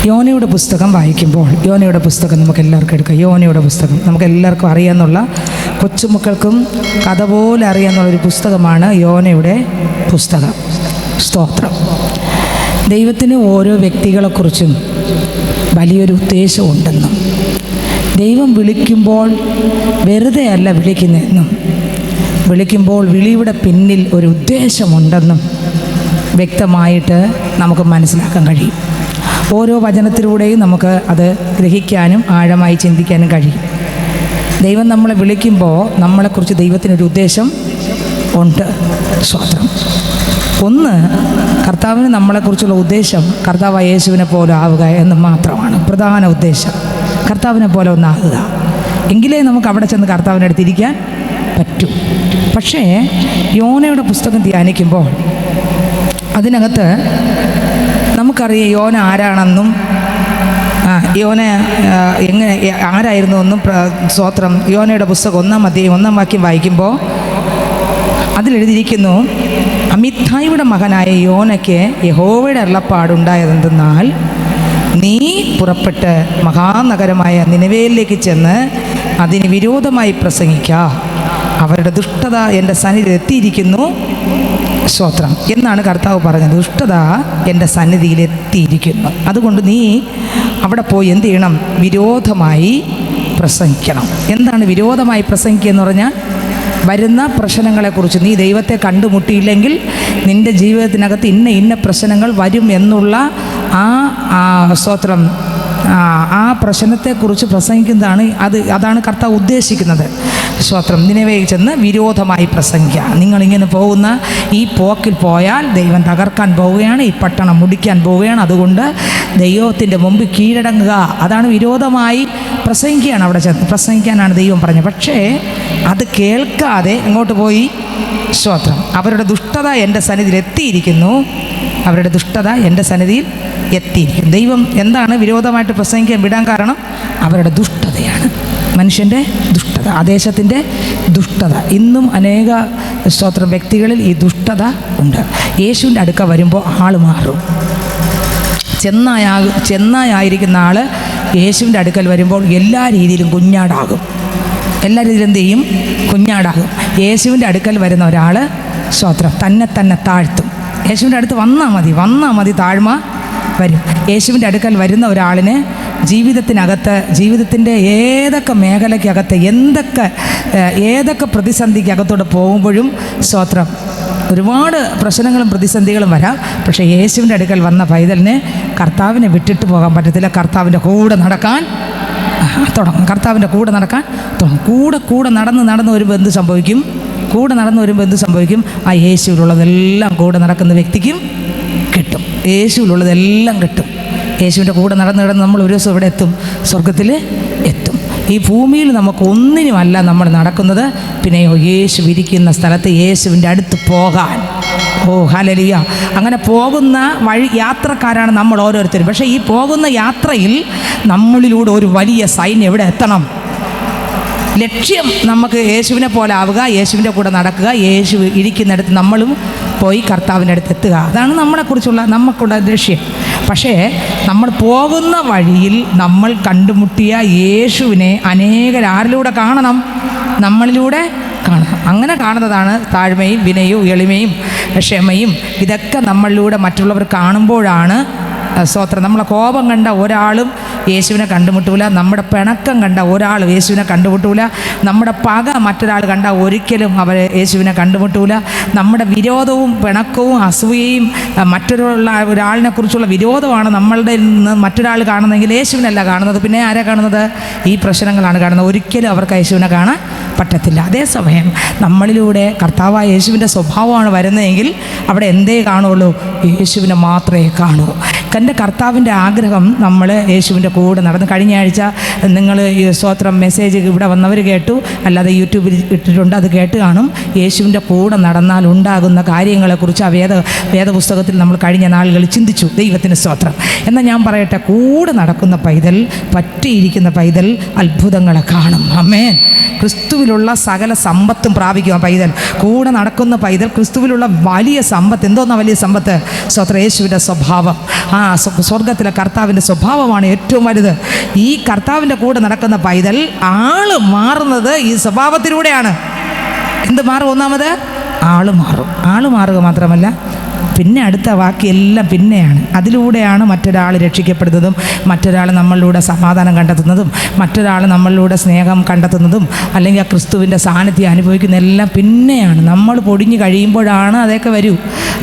യോനയുടെ പുസ്തകം വായിക്കുമ്പോൾ, യോനയുടെ പുസ്തകം നമുക്ക് എല്ലാവർക്കും എടുക്കാം. യോനയുടെ പുസ്തകം നമുക്ക് എല്ലാവർക്കും അറിയാമെന്നുള്ള, കൊച്ചുമക്കൾക്കും കഥ പോലെ അറിയാമെന്നുള്ളൊരു പുസ്തകമാണ് യോനയുടെ പുസ്തകം. സ്തോത്രം. ദൈവത്തിന് ഓരോ വ്യക്തികളെക്കുറിച്ചും വലിയൊരു ഉദ്ദേശമുണ്ടെന്നും, ദൈവം വിളിക്കുമ്പോൾ വെറുതെ അല്ല വിളിക്കുന്നതെന്നും, വിളിക്കുമ്പോൾ വിളിയുടെ പിന്നിൽ ഒരു ഉദ്ദേശമുണ്ടെന്നും വ്യക്തമായിട്ട് നമുക്ക് മനസ്സിലാക്കാൻ കഴിയും. ഓരോ വചനത്തിലൂടെയും നമുക്ക് അത് ഗ്രഹിക്കാനും ആഴമായി ചിന്തിക്കാനും കഴിയും. ദൈവം നമ്മളെ വിളിക്കുമ്പോൾ നമ്മളെക്കുറിച്ച് ദൈവത്തിനൊരു ഉദ്ദേശം ഉണ്ട്. സ്തോത്രം. ഒന്ന്, കർത്താവിന് നമ്മളെക്കുറിച്ചുള്ള ഉദ്ദേശം കർത്താവായ യേശുവിനെ പോലെ ആവുക എന്ന് മാത്രമാണ് പ്രധാന ഉദ്ദേശം. കർത്താവിനെ പോലെ ഒന്നാകുക, എങ്കിലേ നമുക്ക് അവിടെ ചെന്ന് കർത്താവിൻ്റെ അടുത്തിരിക്കാൻ പറ്റൂ. പക്ഷേ യോനയുടെ പുസ്തകം ധ്യാനിക്കുമ്പോൾ അതിനകത്ത് നമുക്കറിയാം യോന ആരാണെന്നും യോന എങ്ങനെ ആരായിരുന്നുവെന്നും. സ്തോത്രം. യോനയുടെ പുസ്തകം 1-ാം അധ്യായം 1-ാം വാക്യം വായിക്കുമ്പോൾ അതിലെഴുതിയിരിക്കുന്നു, അമിത്തായിയുടെ മകനായ യോനയ്ക്ക് യഹോവയുടെ അരുളപ്പാടുണ്ടായതെന്തെന്നാൽ, നീ പുറപ്പെട്ട് മഹാനഗരമായ നിനവേലിലേക്ക് ചെന്ന് അതിന് വിരോധമായി പ്രസംഗിക്കുക. അവരുടെ ദുഷ്ടത എൻ്റെ സന്നിധിയിൽ എത്തിയിരിക്കുന്നു. സ്തോത്രം എന്നാണ് കർത്താവ് പറഞ്ഞത്. ദുഷ്ടത എൻ്റെ സന്നിധിയിൽ എത്തിയിരിക്കുന്നു. അതുകൊണ്ട് നീ അവിടെ പോയി എന്ത് ചെയ്യണം? വിരോധമായി പ്രസംഗിക്കണം. എന്താണ് വിരോധമായി പ്രസംഗിക്കുക എന്ന് പറഞ്ഞാൽ, വരുന്ന പ്രശ്നങ്ങളെക്കുറിച്ച് നീ ദൈവത്തെ കണ്ടുമുട്ടിയില്ലെങ്കിൽ നിൻ്റെ ജീവിതത്തിനകത്ത് ഇന്ന പ്രശ്നങ്ങൾ വരും എന്നുള്ള സ്തോത്രം ആ പ്രശ്നത്തെക്കുറിച്ച് പ്രസംഗിക്കുന്നതാണ്. അതാണ് കർത്താവ് ഉദ്ദേശിക്കുന്നത്. സ്തോത്രം. നിനവേയിൽ ചെന്ന് വിരോധമായി പ്രസംഗിക്കുക. നിങ്ങളിങ്ങനെ പോകുന്ന ഈ പോക്കിൽ പോയാൽ ദൈവം തകർക്കാൻ പോവുകയാണ്, ഈ പട്ടണം മുടിക്കാൻ പോവുകയാണ്. അതുകൊണ്ട് ദൈവത്തിൻ്റെ മുമ്പ് കീഴടങ്ങുക. അതാണ് വിരോധമായി പ്രസംഗിക്കുകയാണ്. അവിടെ ചെന്ന് പ്രസംഗിക്കാനാണ് ദൈവം പറഞ്ഞത്. പക്ഷേ അത് കേൾക്കാതെ എങ്ങോട്ട് പോയി? സ്തോത്രം. അവരുടെ ദുഷ്ടത എൻ്റെ സന്നിധിയിൽ എത്തിയിരിക്കുന്നു. അവരുടെ ദുഷ്ടത എൻ്റെ സന്നിധിയിൽ എത്തിയിരിക്കും. ദൈവം എന്താണ് വിരോധമായിട്ട് പ്രസംഗിക്കാൻ വിടാൻ കാരണം? അവരുടെ ദുഷ്ടതയാണ്. മനുഷ്യൻ്റെ ദുഷ്ടത, ആദേശത്തിൻ്റെ ദുഷ്ടത. ഇന്നും അനേക സ്തോത്രം വ്യക്തികളിൽ ഈ ദുഷ്ടത ഉണ്ട്. യേശുവിൻ്റെ അടുക്ക വരുമ്പോൾ ആൾ മാറും. ചെന്നായായിരിക്കുന്ന ആൾ യേശുവിൻ്റെ അടുക്കൽ വരുമ്പോൾ എല്ലാ രീതിയിലും കുഞ്ഞാടാകും. എല്ലാ രീതിയിലും എന്ത് ചെയ്യും? കുഞ്ഞാടാകും. യേശുവിൻ്റെ അടുക്കൽ വരുന്ന ഒരാൾ സ്തോത്രം തന്നെ താഴ്ത്തും. യേശുവിൻ്റെ അടുത്ത് വന്നാൽ മതി താഴ്മ വരും. യേശുവിൻ്റെ അടുക്കൽ വരുന്ന ഒരാളിന് ജീവിതത്തിൻ്റെ ഏതൊക്കെ മേഖലയ്ക്കകത്ത് ഏതൊക്കെ പ്രതിസന്ധിക്കകത്തോടെ പോകുമ്പോഴും സ്തോത്രം ഒരുപാട് പ്രശ്നങ്ങളും പ്രതിസന്ധികളും വരാം. പക്ഷേ യേശുവിൻ്റെ അടുക്കൽ വന്ന പൈതലിന് കർത്താവിനെ വിട്ടിട്ട് പോകാൻ പറ്റത്തില്ല. കർത്താവിൻ്റെ കൂടെ നടക്കാൻ തുടങ്ങും. കർത്താവിൻ്റെ കൂടെ നടക്കാൻ തുടങ്ങും. കൂടെ നടന്ന് വരുമ്പോൾ എന്ത് സംഭവിക്കും? ആ യേശുവിലുള്ളതെല്ലാം കൂടെ നടക്കുന്ന വ്യക്തിക്കും കിട്ടും. യേശുവിലുള്ളതെല്ലാം കിട്ടും. യേശുവിൻ്റെ കൂടെ നടന്ന് നമ്മൾ ഒരു ദിവസം ഇവിടെ എത്തും, സ്വർഗത്തിൽ എത്തും. ഈ ഭൂമിയിൽ നമുക്ക് ഒന്നിനുമല്ല നമ്മൾ നടക്കുന്നത്, പിന്നെയോ യേശു ഇരിക്കുന്ന സ്ഥലത്ത് യേശുവിൻ്റെ അടുത്ത് പോകാൻ. ഓ ഹല്ലേലൂയ. അങ്ങനെ പോകുന്ന യാത്രക്കാരാണ് നമ്മൾ ഓരോരുത്തരും. പക്ഷേ ഈ പോകുന്ന യാത്രയിൽ നമ്മളിലൂടെ ഒരു വലിയ സൈന്യം എവിടെ എത്തണം? ലക്ഷ്യം നമുക്ക് യേശുവിനെ പോലെ ആവുക, യേശുവിൻ്റെ കൂടെ നടക്കുക, യേശു ഇരിക്കുന്നിടത്ത് നമ്മളും പോയി കർത്താവിൻ്റെ അടുത്ത് എത്തുക. അതാണ് നമുക്കുള്ള ലക്ഷ്യം. പക്ഷേ നമ്മൾ പോകുന്ന വഴിയിൽ നമ്മൾ കണ്ടുമുട്ടിയ യേശുവിനെ അനേകരാരിലൂടെ കാണണം? നമ്മളിലൂടെ കാണണം. അങ്ങനെ കാണുന്നതാണ് താഴ്മയും വിനയവും എളിമയും ക്ഷമയും. ഇതൊക്കെ നമ്മളിലൂടെ മറ്റുള്ളവർ കാണുമ്പോഴാണ് സ്തോത്രം. നമ്മളെ കോപം കണ്ട ഒരാളും യേശുവിനെ കണ്ടുമുട്ടൂല. നമ്മുടെ പിണക്കം കണ്ട ഒരാൾ യേശുവിനെ കണ്ടുമുട്ടൂല. നമ്മുടെ പക മറ്റൊരാൾ കണ്ട ഒരിക്കലും അവർ യേശുവിനെ കണ്ടുമുട്ടൂല. നമ്മുടെ വിരോധവും പിണക്കവും അസൂയയും ഒരാളിനെ കുറിച്ചുള്ള വിരോധമാണ് നമ്മളുടെ നിന്ന് മറ്റൊരാൾ കാണുന്നതെങ്കിൽ യേശുവിനല്ല കാണുന്നത്. പിന്നെ ആരാ കാണുന്നത്? ഈ പ്രശ്നങ്ങളാണ് കാണുന്നത്. ഒരിക്കലും അവർക്ക് യേശുവിനെ കാണാൻ പറ്റത്തില്ല. അതേസമയം നമ്മളിലൂടെ കർത്താവായ യേശുവിൻ്റെ സ്വഭാവമാണ് വരുന്നതെങ്കിൽ അവിടെ എന്തേ കാണുള്ളൂ? യേശുവിനെ മാത്രമേ കാണൂ. എൻ്റെ കർത്താവിൻ്റെ ആഗ്രഹം നമ്മൾ യേശുവിൻ്റെ കൂടെ നടന്ന്. കഴിഞ്ഞ ആഴ്ച നിങ്ങൾ ഈ സ്തോത്രം മെസ്സേജ് ഇവിടെ വന്നവർ കേട്ടു, അല്ലാതെ യൂട്യൂബിൽ ഇട്ടിട്ടുണ്ട്, അത് കേട്ട് കാണും. യേശുവിൻ്റെ കൂടെ നടന്നാൽ ഉണ്ടാകുന്ന കാര്യങ്ങളെക്കുറിച്ച് ആ വേദപുസ്തകത്തിൽ നമ്മൾ കഴിഞ്ഞ നാളുകളിൽ ചിന്തിച്ചു. ദൈവത്തിന് സ്തോത്രം. എന്നാൽ ഞാൻ പറയട്ടെ, കൂടെ നടക്കുന്ന പൈതൽ, പറ്റിയിരിക്കുന്ന പൈതൽ അത്ഭുതങ്ങളെ കാണും. ആമേൻ. ക്രിസ്തുവിലുള്ള സകല സമ്പത്തും പ്രാപിക്കും. ആ പൈതൽ കൂടെ നടക്കുന്ന പൈതൽ ക്രിസ്തുവിലുള്ള വലിയ സമ്പത്ത്. എന്തോന്നാ വലിയ സമ്പത്ത്? സ്തോത്രം, യേശുവിൻ്റെ സ്വഭാവം. ആ സ്വർഗത്തിലെ കർത്താവിൻ്റെ സ്വഭാവമാണ് ഏറ്റവും വലുത്. ഈ കർത്താവിൻ്റെ കൂടെ നടക്കുന്ന പൈതൽ ആള് മാറുന്നത് ഈ സ്വഭാവത്തിലൂടെയാണ്. എന്ത് മാറും? ഒന്നാമത് ആള് മാറും. ആള് മാറുക മാത്രമല്ല, പിന്നെ അടുത്ത ബാക്കിയെല്ലാം പിന്നെയാണ്. അതിലൂടെയാണ് മറ്റൊരാൾ രക്ഷിക്കപ്പെടുന്നതും, മറ്റൊരാൾ നമ്മളിലൂടെ സമാധാനം കണ്ടെത്തുന്നതും, മറ്റൊരാൾ നമ്മളിലൂടെ സ്നേഹം കണ്ടെത്തുന്നതും, അല്ലെങ്കിൽ ആ ക്രിസ്തുവിൻ്റെ സാന്നിധ്യം അനുഭവിക്കുന്നതെല്ലാം പിന്നെയാണ്. നമ്മൾ പൊടിഞ്ഞ് കഴിയുമ്പോഴാണ് അതൊക്കെ വരൂ.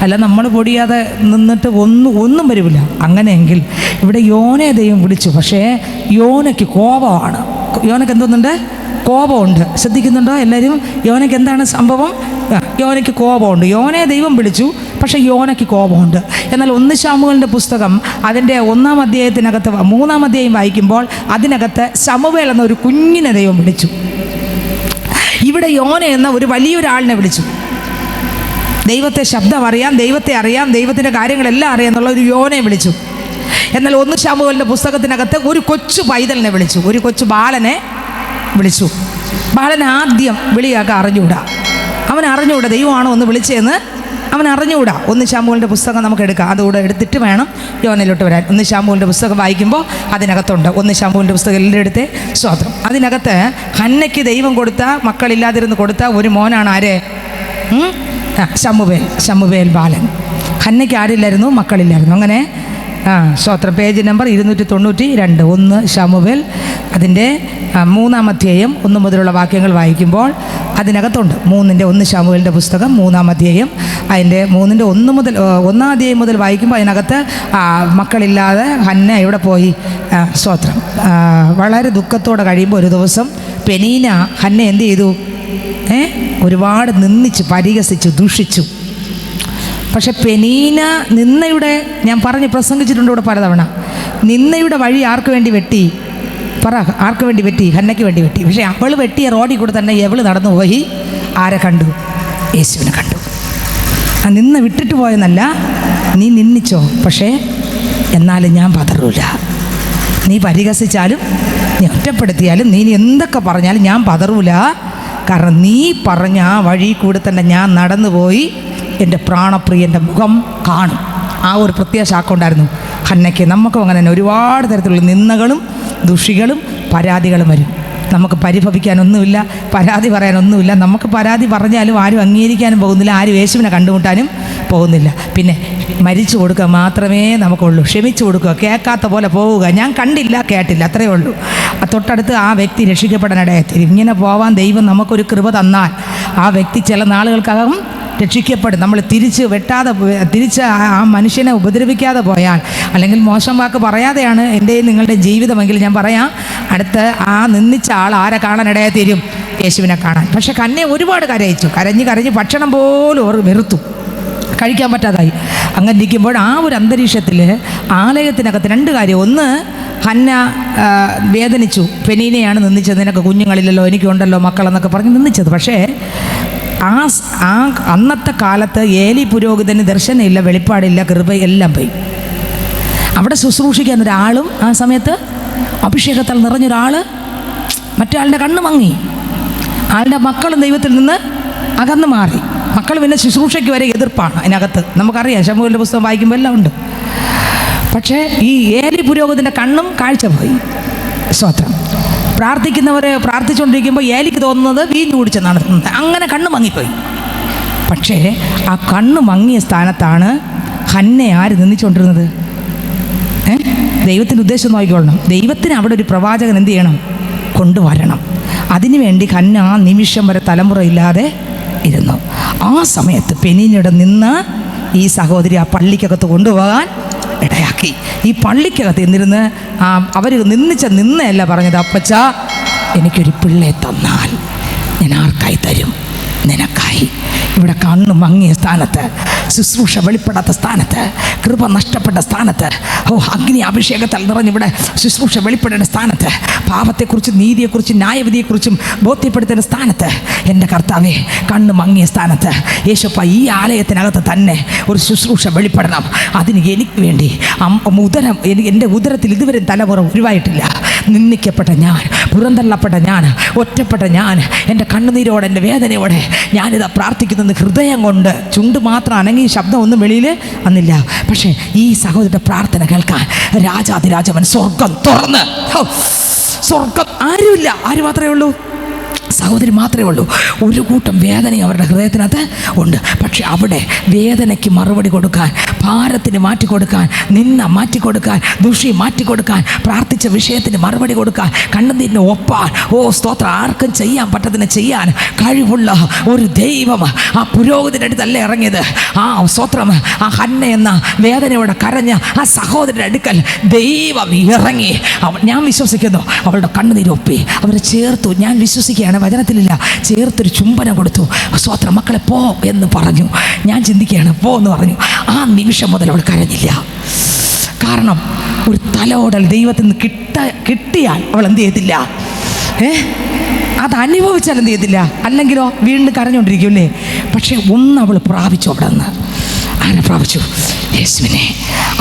അല്ല നമ്മൾ പൊടിയാതെ നിന്നിട്ട് ഒന്നും വരില്ല. അങ്ങനെയെങ്കിൽ ഇവിടെ യോനെ ദൈവം വിളിച്ചു. പക്ഷേ യോനയ്ക്ക് കോപമാണ്. യോനയ്ക്ക് എന്തോന്നുണ്ട്? കോപമുണ്ട്. ശ്രദ്ധിക്കുന്നുണ്ടോ എല്ലാവരും? യോനയ്ക്ക് എന്താണ് സംഭവം? യോനയ്ക്ക് കോപമുണ്ട്. യോനെ ദൈവം വിളിച്ചു, പക്ഷേ യോനയ്ക്ക് കോപമുണ്ട്. എന്നാൽ 1 ശമൂവേലിൻ്റെ പുസ്തകം അതിൻ്റെ 1-ാം അധ്യായത്തിനകത്ത് 3-ാം അധ്യായം വായിക്കുമ്പോൾ അതിനകത്ത് ശമൂവേൽ എന്ന ഒരു കുഞ്ഞിനെ ദൈവം വിളിച്ചു. ഇവിടെ യോന എന്ന ഒരു വലിയൊരാളിനെ വിളിച്ചു. ദൈവത്തെ ശബ്ദം അറിയാം, ദൈവത്തെ അറിയാം, ദൈവത്തിൻ്റെ കാര്യങ്ങളെല്ലാം അറിയാം എന്നുള്ള ഒരു യോനെ വിളിച്ചു. എന്നാൽ 1 ശമൂവേലിൻ്റെ പുസ്തകത്തിനകത്ത് ഒരു കൊച്ചു പൈതലിനെ വിളിച്ചു, ഒരു കൊച്ചു ബാലനെ വിളിച്ചു. ബാലൻ ആദ്യം വിളിയാക്കാൻ അറിഞ്ഞുകൂടാ. അവൻ അറിഞ്ഞുകൂടാ ദൈവമാണോ ഒന്ന് വിളിച്ചതെന്ന് അവൻ അറിഞ്ഞുകൂടാ. 1 ശമൂവേലിൻ്റെ പുസ്തകം നമുക്ക് എടുക്കാം. അതുകൂടെ എടുത്തിട്ട് വേണം യോനയിലോട്ട് വരാൻ. 1 ശമൂവേലിൻ്റെ പുസ്തകം വായിക്കുമ്പോൾ അതിനകത്തുണ്ട്. 1 ശമൂവേലിൻ്റെ പുസ്തകം എല്ലാം എടുത്ത് സ്തോത്രം. അതിനകത്ത് ഹന്നയ്ക്ക് ദൈവം കൊടുത്ത, മക്കളില്ലാതിരുന്ന് കൊടുത്ത ഒരു മോനാണ് ആര്? ശമൂവേൽ ബാലൻ. ഹന്നയ്ക്ക് ആരില്ലായിരുന്നു? മക്കളില്ലായിരുന്നു. അങ്ങനെ സ്തോത്രം. Page number 292. 1 ശമൂവേൽ അതിൻ്റെ 3-ാം അധ്യായം 1 മുതലുള്ള വാക്യങ്ങൾ വായിക്കുമ്പോൾ അതിനകത്തുണ്ട്. 1 ശമൂവേലിൻ്റെ പുസ്തകം 3-ാം അധ്യായം അതിൻ്റെ 1 മുതൽ 1-ാം അധ്യായം മുതൽ വായിക്കുമ്പോൾ അതിനകത്ത് മക്കളില്ലാതെ ഹന്ന എവിടെ പോയി? സ്തോത്രം. വളരെ ദുഃഖത്തോടെ കഴിയുമ്പോൾ ഒരു ദിവസം പെനീന ഹന്ന എന്ത് ചെയ്തു? ഒരുപാട് നിന്ദിച്ചു, പരിഹസിച്ചു, ദൂഷിച്ചു. പക്ഷെ പെനീന നിന്നയുടെ, ഞാൻ പറഞ്ഞ് പ്രസംഗിച്ചിട്ടുണ്ട് ഇവിടെ പലതവണ, നിന്നയുടെ വഴി ആർക്ക് വേണ്ടി വെട്ടി? പറ, ആർക്ക് വേണ്ടി വെട്ടി? ഹന്നയ്ക്ക് വേണ്ടി വെട്ടി. പക്ഷേ അവൾ വെട്ടിയ റോഡിൽ കൂടെ തന്നെ എവൾ നടന്നു പോയി. ആരെ കണ്ടു? യേശുവിനെ കണ്ടു. ആ നിന്ന വിട്ടിട്ട് പോയെന്നല്ല, നീ നിന്ദിച്ചോ, പക്ഷേ എന്നാലും ഞാൻ പതറൂല. നീ പരിഹസിച്ചാലും നീ ഒറ്റപ്പെടുത്തിയാലും നീ എന്തൊക്കെ പറഞ്ഞാലും ഞാൻ പതറൂല. കാരണം നീ പറഞ്ഞ ആ വഴി കൂടെ തന്നെ ഞാൻ നടന്നുപോയി എൻ്റെ പ്രാണപ്രിയൻ്റെ മുഖം കാണും. ആ ഒരു പ്രത്യാശാക്കുണ്ടായിരുന്നു ഹന്നയ്ക്ക്. നമുക്കും അങ്ങനെ തന്നെ ഒരുപാട് തരത്തിലുള്ള നിന്ദകളും ദുഷികളും പരാതികളും വരും. നമുക്ക് പരിഭവിക്കാനൊന്നുമില്ല, പരാതി പറയാനൊന്നുമില്ല. നമുക്ക് പരാതി പറഞ്ഞാലും ആരും അംഗീകരിക്കാനും പോകുന്നില്ല, ആരും യേശുവിനെ കണ്ടുമുട്ടാനും പോകുന്നില്ല. പിന്നെ മരിച്ചു കൊടുക്കുക മാത്രമേ നമുക്കുള്ളൂ. ക്ഷമിച്ചു കൊടുക്കുക, കേൾക്കാത്ത പോലെ പോവുക, ഞാൻ കണ്ടില്ല കേട്ടില്ല, അത്രയേ ഉള്ളൂ. തൊട്ടടുത്ത് ആ വ്യക്തി രക്ഷിക്കപ്പെടാനിടയായി. ഇങ്ങനെ പോവാൻ ദൈവം നമുക്കൊരു കൃപ തന്നാൽ ആ വ്യക്തി ചില നാളുകൾക്കകം രക്ഷിക്കപ്പെടും. നമ്മൾ തിരിച്ച് ആ മനുഷ്യനെ ഉപദ്രവിക്കാതെ പോയാൽ, അല്ലെങ്കിൽ മോശം വാക്ക് പറയാതെയാണ് എൻ്റെയും നിങ്ങളുടെ ജീവിതമെങ്കിൽ ഞാൻ പറയാം, അടുത്ത് ആ നിന്ദിച്ച ആൾ ആരെ കാണാനിടയായി തീരും? യേശുവിനെ കാണാൻ. പക്ഷെ കന്നെ ഒരുപാട് കരയിച്ചു, കരഞ്ഞ് ഭക്ഷണം പോലും അവർ വെറുത്തു, കഴിക്കാൻ പറ്റാതായി. അങ്ങനെ ഇരിക്കുമ്പോൾ ആ ഒരു അന്തരീക്ഷത്തിൽ ആലയത്തിനകത്ത് 2 കാര്യം. ഒന്ന്, ഹന്ന വേദനിച്ചു, പെനീനയാണ് നിന്ദിച്ചത്, നിനക്ക് കുഞ്ഞുങ്ങളില്ലല്ലോ, എനിക്കുണ്ടല്ലോ മക്കളെന്നൊക്കെ പറഞ്ഞ് നിന്ദിച്ചത്. പക്ഷേ ആ അന്നത്തെ കാലത്ത് ഏലി പുരോഹിതന് ദർശനമില്ല, വെളിപ്പാടില്ല, കൃപ എല്ലാം പോയി. അവിടെ ശുശ്രൂഷിക്കാൻ ഒരാളും ആ സമയത്ത് അഭിഷേകത്താൽ നിറഞ്ഞൊരാൾ മറ്റൊരാളുടെ കണ്ണ് മങ്ങി. ആളുടെ മക്കളും ദൈവത്തിൽ നിന്ന് അകന്നു മാറി. മക്കൾ പിന്നെ ശുശ്രൂഷയ്ക്ക് വരെ എതിർപ്പാണ് അതിനകത്ത്. നമുക്കറിയാം, ശമൂവേലിൻ്റെ പുസ്തകം വായിക്കുമ്പോൾ എല്ലാം ഉണ്ട്. പക്ഷേ ഈ ഏലി പുരോഹിതൻ്റെ കണ്ണും കാഴ്ച പോയി. സ്തോത്രം. പ്രാർത്ഥിക്കുന്നവരെ പ്രാർത്ഥിച്ചുകൊണ്ടിരിക്കുമ്പോൾ ഏലിക്ക് തോന്നുന്നത് വീഞ്ഞു കുടിച്ചെന്നാണ് തോന്നുന്നത്. അങ്ങനെ കണ്ണ് മങ്ങിപ്പോയി. പക്ഷേ ആ കണ്ണ് മങ്ങിയ സ്ഥാനത്താണ് ഹന്നെ ആര് നിന്ദിച്ചുകൊണ്ടിരുന്നത്? ദൈവത്തിൻ്റെ ഉദ്ദേശം നോക്കിക്കൊള്ളണം. ദൈവത്തിന് അവിടെ ഒരു പ്രവാചകൻ എന്ത് ചെയ്യണം? കൊണ്ടുവരണം. അതിനുവേണ്ടി ഹന്ന ആ നിമിഷം വരെ തലമുറയില്ലാതെ ഇരുന്നു. ആ സമയത്ത് പെനീനയുടെ നിന്ന് ഈ സഹോദരി ആ പള്ളിക്കകത്ത് കൊണ്ടുപോകാൻ ഇടയാക്കി. ഈ പള്ളിക്കകത്ത് എന്നിരുന്ന് അവർ നിന്നയല്ല പറഞ്ഞത്, അപ്പച്ച എനിക്കൊരു പിള്ളയെ തന്നാൽ ഞാൻ ആർക്കായി തരും? നിനക്കായി. ഇവിടെ കണ്ണ് മങ്ങിയ സ്ഥാനത്ത്, ശുശ്രൂഷ വെളിപ്പെടാത്ത സ്ഥാനത്ത്, കൃപ നഷ്ടപ്പെട്ട സ്ഥാനത്ത്, അഗ്നി അഭിഷേകത്താൽ നിറഞ്ഞിവിടെ ശുശ്രൂഷ വെളിപ്പെടേണ്ട സ്ഥാനത്ത്, പാപത്തെക്കുറിച്ചും നീതിയെക്കുറിച്ചും ന്യായവിധിയെക്കുറിച്ചും ബോധ്യപ്പെടുത്തേണ്ട സ്ഥാനത്ത്, എൻ്റെ കർത്താവേ കണ്ണ് മങ്ങിയ സ്ഥാനത്ത് യേശുപ്പ ഈ ആലയത്തിനകത്ത് തന്നെ ഒരു ശുശ്രൂഷ വെളിപ്പെടണം. അതിന് എനിക്ക് വേണ്ടി എൻ്റെ ഉദരത്തിൽ ഇതുവരെ തലമുറ ഉരുവായിട്ടില്ല. നിന്ദിക്കപ്പെട്ട ഞാൻ, പുറന്തള്ളപ്പെട്ട ഞാൻ, ഒറ്റപ്പെട്ട ഞാൻ, എൻ്റെ കണ്ണുനീരോടെ, എൻ്റെ വേദനയോടെ ഞാനിതാ പ്രാർത്ഥിക്കുന്നത് ഹൃദയം കൊണ്ട്. ചുണ്ട് മാത്രം അനങ്ങി ശബ്ദം ഒന്നും വെളിയിൽ വന്നില്ല. പക്ഷേ ഈ സഹോദരൻ്റെ പ്രാർത്ഥന കേൾക്കാൻ രാജാതിരാജവൻ സ്വർഗം തുറന്ന്, സ്വർഗം ആരുമില്ല, ആര് മാത്രമേ ഉള്ളൂ? സഹോദരി മാത്രമേ ഉള്ളൂ. ഒരു കൂട്ടം വേദന അവരുടെ ഹൃദയത്തിനകത്ത് ഉണ്ട്. പക്ഷെ അവിടെ വേദനയ്ക്ക് മറുപടി കൊടുക്കാൻ, ഭാരത്തിന് മാറ്റിക്കൊടുക്കാൻ, നിന്ന മാറ്റിക്കൊടുക്കാൻ, ദുഷി മാറ്റിക്കൊടുക്കാൻ, പ്രാർത്ഥിച്ച വിഷയത്തിന് മറുപടി കൊടുക്കാൻ, കണ്ണുനീരിന് ഒപ്പാൻ, സ്തോത്രം, ആർക്കും ചെയ്യാൻ പറ്റതിന് ചെയ്യാൻ കഴിവുള്ള ഒരു ദൈവം ആ പുരോഹിതൻ്റെ അടുത്തല്ലേ ഇറങ്ങിയത്. സ്തോത്രം, ആ ഹന്ന എന്ന വേദനയോടെ കരഞ്ഞ ആ സഹോദരൻ്റെ അടുക്കൽ ദൈവം ഇറങ്ങി. ഞാൻ വിശ്വസിക്കുന്നു അവളുടെ കണ്ണുനീരൊപ്പി അവരെ ചേർത്തു. ഞാൻ വിശ്വസിക്കുകയാണ്, വചനത്തിലില്ല, ചേർത്തൊരു ചുംബനം കൊടുത്തു. സ്തോത്രം, മക്കളെ പോ എന്ന് പറഞ്ഞു. ഞാൻ ചിന്തിക്കുകയാണ്, പോ എന്ന് പറഞ്ഞു. ആ നിമിഷം മുതൽ അവൾ കരഞ്ഞില്ല. കാരണം ഒരു തലോടൽ ദൈവത്തിൽ നിന്ന് കിട്ടിയാൽ അവൾ എന്ത് ചെയ്യത്തില്ല? അത് അനുഭവിച്ചാൽ എന്ത് ചെയ്യത്തില്ല? അല്ലെങ്കിലോ വീണ്ടും കരഞ്ഞുകൊണ്ടിരിക്കുമല്ലേ? പക്ഷെ ഒന്ന് അവൾ പ്രാപിച്ചു. അവിടെ നിന്ന് ആരെ പ്രാപിച്ചു? യേശുവിനെ.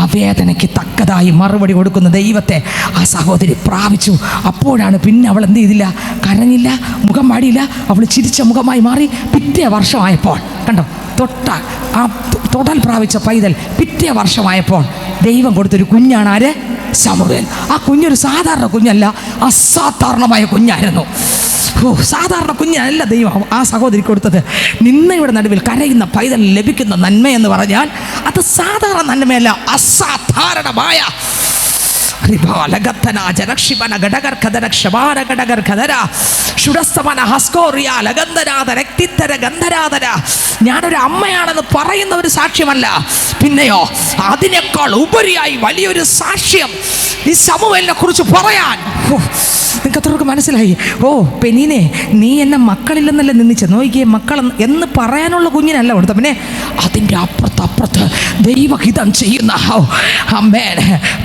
ആ വേദനയ്ക്ക് തക്കതായി മറുപടി കൊടുക്കുന്ന ദൈവത്തെ ആ സഹോദരി പ്രാപിച്ചു. അപ്പോഴാണ് പിന്നെ അവൾ എന്ത് ചെയ്തില്ല? കരഞ്ഞില്ല, മുഖം പാടിയില്ല. അവൾ ചിരിച്ച മുഖമായി മാറി. പിറ്റേ വർഷമായപ്പോൾ കണ്ടോ, തൊടൽ പ്രാപിച്ച പൈതൽ പിറ്റേ വർഷമായപ്പോൾ ദൈവം കൊടുത്തൊരു കുഞ്ഞാണ്. ആര്? ശമൂവേൽ. ആ കുഞ്ഞൊരു സാധാരണ കുഞ്ഞല്ല, അസാധാരണമായ കുഞ്ഞായിരുന്നു. സാധാരണ കുഞ്ഞല്ല ദൈവം ആ സഹോദരി കൊടുത്തത്. നിന്നയുടെ നടുവിൽ കരയുന്ന പൈതൽ ലഭിക്കുന്ന നന്മയെന്ന് പറഞ്ഞാൽ അത് സാധാരണ നന്മയല്ല, അസാധാരണമായ ഞാനൊരു അമ്മയാണെന്ന് പറയുന്ന ഒരു സാക്ഷ്യമല്ല, പിന്നെയോ അതിനേക്കാൾ ഉപരിയായി വലിയൊരു സാക്ഷ്യം ഈ ശമൂവേലിനെ കുറിച്ച് പറയാൻ നിങ്ങൾക്ക് അത്രയ്ക്ക് മനസ്സിലായി. പെനീനെ, നീ എന്നെ മക്കളില്ലെന്നല്ല നിന്നിച്ച് നോക്കിയേ, മക്കൾ എന്ന് പറയാനുള്ള കുഞ്ഞിനല്ല കൊടുത്ത, പിന്നെ അതിൻ്റെ അപ്പുറത്ത് ദൈവഹിതം ചെയ്യുന്ന,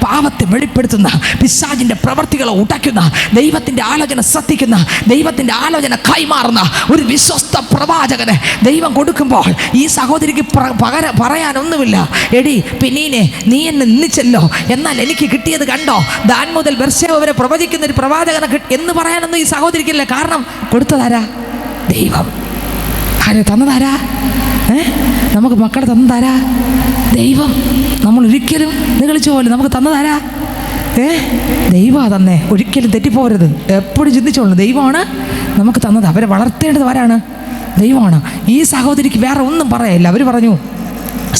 പാവത്തെ വെളിപ്പെടുത്തുന്ന, പിശാചിൻ്റെ പ്രവർത്തികളെ ഉടയ്ക്കുന്ന, ദൈവത്തിൻ്റെ ആലോചന ശ്രദ്ധിക്കുന്ന, ദൈവത്തിൻ്റെ ആലോചന കൈമാറുന്ന ഒരു വിശ്വസ്ത പ്രവാചകനെ ദൈവം കൊടുക്കുമ്പോൾ ഈ സഹോദരിക്ക് പറയാനൊന്നുമില്ല. എടി പെനീനെ, നീ എന്നെ നിന്നിച്ചല്ലോ, എന്നാൽ എനിക്ക് കിട്ടിയത് കണ്ടോ, ദാൻ മുതൽ ബെർശേബ വരെ പ്രവചിക്കുന്ന ഒരു പ്രവാചകനെ എന്ന് പറയാനൊന്നും ഈ സഹോദരിക്കില്ല. കാരണം കൊടുത്തതാരാ? ദൈവം. ആരെ തന്നതാരാ? നമുക്ക് മക്കളെ തന്നതാരാ? ദൈവം. നമ്മൾ ഒരിക്കലും നിഗളിച്ചു പോലും നമുക്ക് തന്നതാരാ? ദൈവമാണ് തന്നെ. ഒരിക്കലും തെറ്റിപ്പോകരുത്, എപ്പോഴും ചിന്തിച്ചോളൂ. ദൈവമാണ് നമുക്ക് തന്നത്. അവരെ വളർത്തേണ്ടത് ആരാണ്? ദൈവമാണ്. ഈ സഹോദരിക്ക് വേറെ ഒന്നും പറയാനില്ല. അവർ പറഞ്ഞു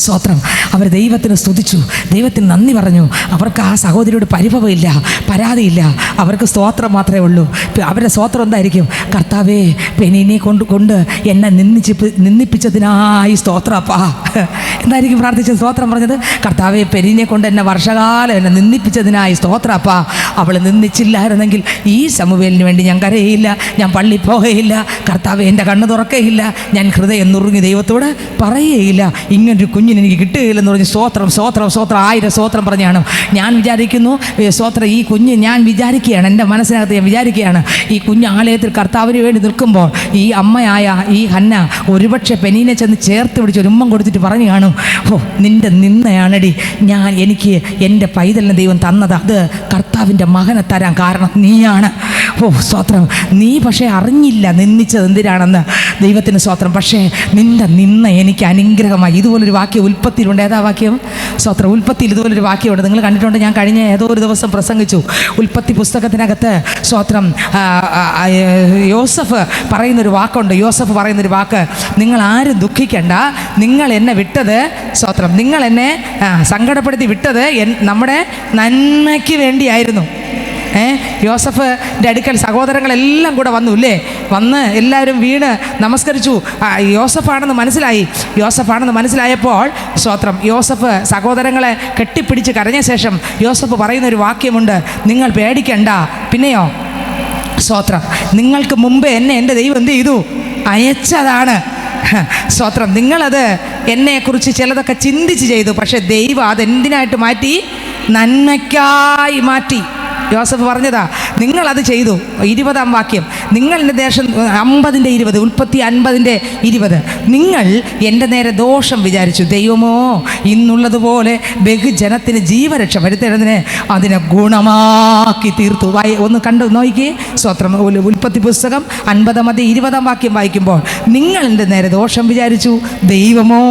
സ്തോത്രം, അവർ ദൈവത്തിന് സ്തുതിച്ചു, ദൈവത്തിന് നന്ദി പറഞ്ഞു. അവർക്ക് ആ സഹോദരിയോട് പരിഭവമില്ല, പരാതിയില്ല. അവർക്ക് സ്തോത്രം മാത്രമേ ഉള്ളൂ. അവരുടെ സ്തോത്രം എന്തായിരിക്കും? കർത്താവേ, പെനീനെ കൊണ്ട് എന്നെ നിന്ദിപ്പിച്ചതിനായി സ്തോത്രപ്പാ. എന്തായിരിക്കും പ്രാർത്ഥിച്ചത്? സ്തോത്രം പറഞ്ഞത്? കർത്താവേ, പെനീനെ കൊണ്ട് എന്നെ വർഷകാലം എന്നെ നിന്ദിപ്പിച്ചതിനായി സ്തോത്രപ്പാ. അവൾ നിന്ദിച്ചില്ലായിരുന്നെങ്കിൽ ഈ ശമൂവേലിന് വേണ്ടി ഞാൻ കരയില്ല, ഞാൻ പള്ളി പോകയില്ല, കർത്താവേ എൻ്റെ കണ്ണ് തുറക്കുകയില്ല, ഞാൻ ഹൃദയം നുറുങ്ങി ദൈവത്തോട് പറയുകയില്ല, ഇങ്ങനൊരു കുഞ്ഞിന് എനിക്ക് കിട്ടുകയില്ലെന്ന് പറഞ്ഞ് സ്തോത്രം 1000 സ്തോത്രം പറഞ്ഞാണ്. ഞാൻ വിചാരിക്കുന്നു സ്തോത്രം, ഈ കുഞ്ഞ് ഞാൻ വിചാരിക്കുകയാണ്, എൻ്റെ മനസ്സിനകത്ത് ഞാൻ വിചാരിക്കുകയാണ്, ഈ കുഞ്ഞ് ആലയത്തിൽ കർത്താവിന് വേണ്ടി നിൽക്കുമ്പോൾ ഈ അമ്മയായ ഈ ഹന്ന ഒരുപക്ഷെ പെനീനെ ചെന്ന് ചേർത്ത് പിടിച്ച് ഒരു ഉമ്മം കൊടുത്തിട്ട് പറഞ്ഞു കാണും, നിൻ്റെ നിന്നയാണടി എനിക്ക് എൻ്റെ പൈതലിന് ദൈവം തന്നത്, അത് കർത്താവിൻ്റെ മകനെ തരാൻ കാരണം നീയാണ്. സ്തോത്രം. നീ പക്ഷേ അറിഞ്ഞില്ല നിന്ദിച്ചത് എന്തിനാണെന്ന്. ദൈവത്തിന് സ്തോത്രം. പക്ഷേ നിൻ്റെ നിന്ന എനിക്ക് അനുഗ്രഹമായി. ഇതുപോലൊരു വാക്യം ഉൽപ്പത്തിയിലുണ്ട്. ഏതാ വാക്യം? സ്തോത്രം. ഉൽപ്പത്തിയിൽ ഇതുപോലൊരു വാക്യമുണ്ട്. നിങ്ങൾ കണ്ടിട്ടുണ്ട്. ഞാൻ കഴിഞ്ഞ ഏതോ ഒരു ദിവസം പ്രസംഗിച്ചു. ഉൽപ്പത്തി പുസ്തകത്തിനകത്ത് സ്തോത്രം യോസഫ് പറയുന്നൊരു വാക്കുണ്ട്. യോസഫ് പറയുന്നൊരു വാക്ക്, നിങ്ങൾ ആരും ദുഃഖിക്കണ്ട, നിങ്ങൾ എന്നെ വിട്ടത് സ്തോത്രം, നിങ്ങൾ എന്നെ സങ്കടപ്പെടുത്തി വിട്ടത് നമ്മുടെ നന്മയ്ക്ക് വേണ്ടിയായിരുന്നു. യോസഫിൻ്റെ അടുക്കൽ സഹോദരങ്ങളെല്ലാം കൂടെ വന്നു അല്ലേ? വന്ന് എല്ലാവരും വീണ് നമസ്കരിച്ചു. യോസഫാണെന്ന് മനസ്സിലായപ്പോൾ സ്തോത്രം, യോസഫ് സഹോദരങ്ങളെ കെട്ടിപ്പിടിച്ച് കരഞ്ഞ ശേഷം യോസഫ് പറയുന്നൊരു വാക്യമുണ്ട്, നിങ്ങൾ പേടിക്കണ്ട. പിന്നെയോ സ്തോത്രം, നിങ്ങൾക്ക് മുമ്പേ എന്നെ എൻ്റെ ദൈവം എന്ത് ചെയ്തു? അയച്ചതാണ്. സ്തോത്രം. നിങ്ങളത് എന്നെക്കുറിച്ച് ചിലതൊക്കെ ചിന്തിച്ച് ചെയ്തു, പക്ഷെ ദൈവം അതെന്തിനായിട്ട് മാറ്റി? നന്മയ്ക്കായി മാറ്റി. യോസഫ് പറഞ്ഞതാ, നിങ്ങളത് ചെയ്തു. 20-ാം വാക്യം, നിങ്ങൾ എൻ്റെ ദേശം 50-20, ഉൽപ്പത്തി 50-20, നിങ്ങൾ എൻ്റെ നേരെ ദോഷം വിചാരിച്ചു. ദൈവമോ ഇന്നുള്ളതുപോലെ ബഹുജനത്തിന് ജീവരക്ഷ വരുത്തേണ്ടതിന് അതിനെ ഗുണമാക്കി തീർത്തു. ഒന്ന് കണ്ടു നോക്കിയേ. സ്തോത്രം. ഉൽപ്പത്തി പുസ്തകം 50-20 വാക്യം വായിക്കുമ്പോൾ, നിങ്ങൾ എൻ്റെ നേരെ ദോഷം വിചാരിച്ചു, ദൈവമോ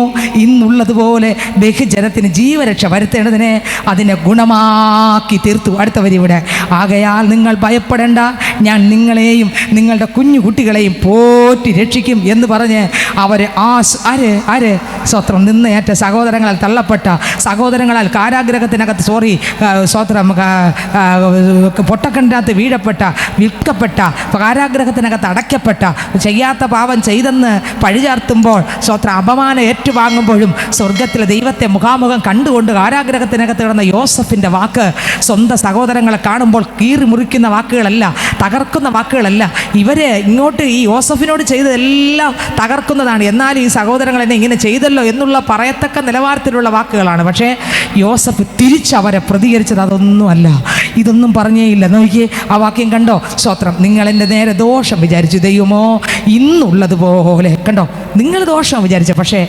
ഇന്നുള്ളതുപോലെ ബഹുജനത്തിന് ജീവരക്ഷ വരുത്തേണ്ടതിന് അതിനെ ഗുണമാക്കി തീർത്തു. അടുത്ത വരി ഇവിടെ, ആകയാൽ നിങ്ങൾ ഭയപ്പെടേണ്ട, ഞാൻ നിങ്ങളെയും നിങ്ങളുടെ കുഞ്ഞു കുട്ടികളെയും പോറ്റി രക്ഷിക്കും എന്ന് പറഞ്ഞ് അവർ സ്വത്രം നിന്നേറ്റ സഹോദരങ്ങളാൽ തള്ളപ്പെട്ട, സഹോദരങ്ങളാൽ കാരാഗ്രഹത്തിനകത്ത് സ്വത്രം പൊട്ടക്കണ്ടിനകത്ത് വീഴപ്പെട്ട, വിൽക്കപ്പെട്ട, കാരാഗ്രഹത്തിനകത്ത് അടയ്ക്കപ്പെട്ട, ചെയ്യാത്ത പാപം ചെയ്തെന്ന് പഴിചാർത്തുമ്പോൾ, സ്വത്രം അപമാനം ഏറ്റുവാങ്ങുമ്പോഴും സ്വർഗത്തിലെ ദൈവത്തെ മുഖാമുഖം കണ്ടുകൊണ്ട് കാരാഗ്രഹത്തിനകത്ത് കിടന്ന യോസഫിൻ്റെ വാക്ക് സ്വന്തം സഹോദരങ്ങളെ കാണുമ്പോൾ കീറി മുറിക്കുന്ന വാക്കുകളല്ല, തകർക്കുന്ന വാക്കുകളല്ല. ഇവരെ ഇങ്ങോട്ട് ഈ യോസഫിനോട് ചെയ്തതെല്ലാം തകർക്കുന്നതാണ്. എന്നാൽ ഈ സഹോദരങ്ങൾ എന്നെ ഇങ്ങനെ ചെയ്തല്ലോ എന്നുള്ള പറയത്തക്ക നിലവാരത്തിലുള്ള വാക്കുകളാണ്. പക്ഷേ യോസഫ് തിരിച്ചവരെ പ്രതികരിച്ചത് അതൊന്നുമല്ല, ഇതൊന്നും പറഞ്ഞേയില്ല. നോക്കിയേ ആ വാക്യം കണ്ടോ. സ്തോത്രം. നിങ്ങൾ എൻ്റെ നേരെ ദോഷം വിചാരിച്ചു, ദൈവമോ ഇന്നുള്ളതുപോലെ. കണ്ടോ, നിങ്ങൾ ദോഷം വിചാരിച്ച, പക്ഷേ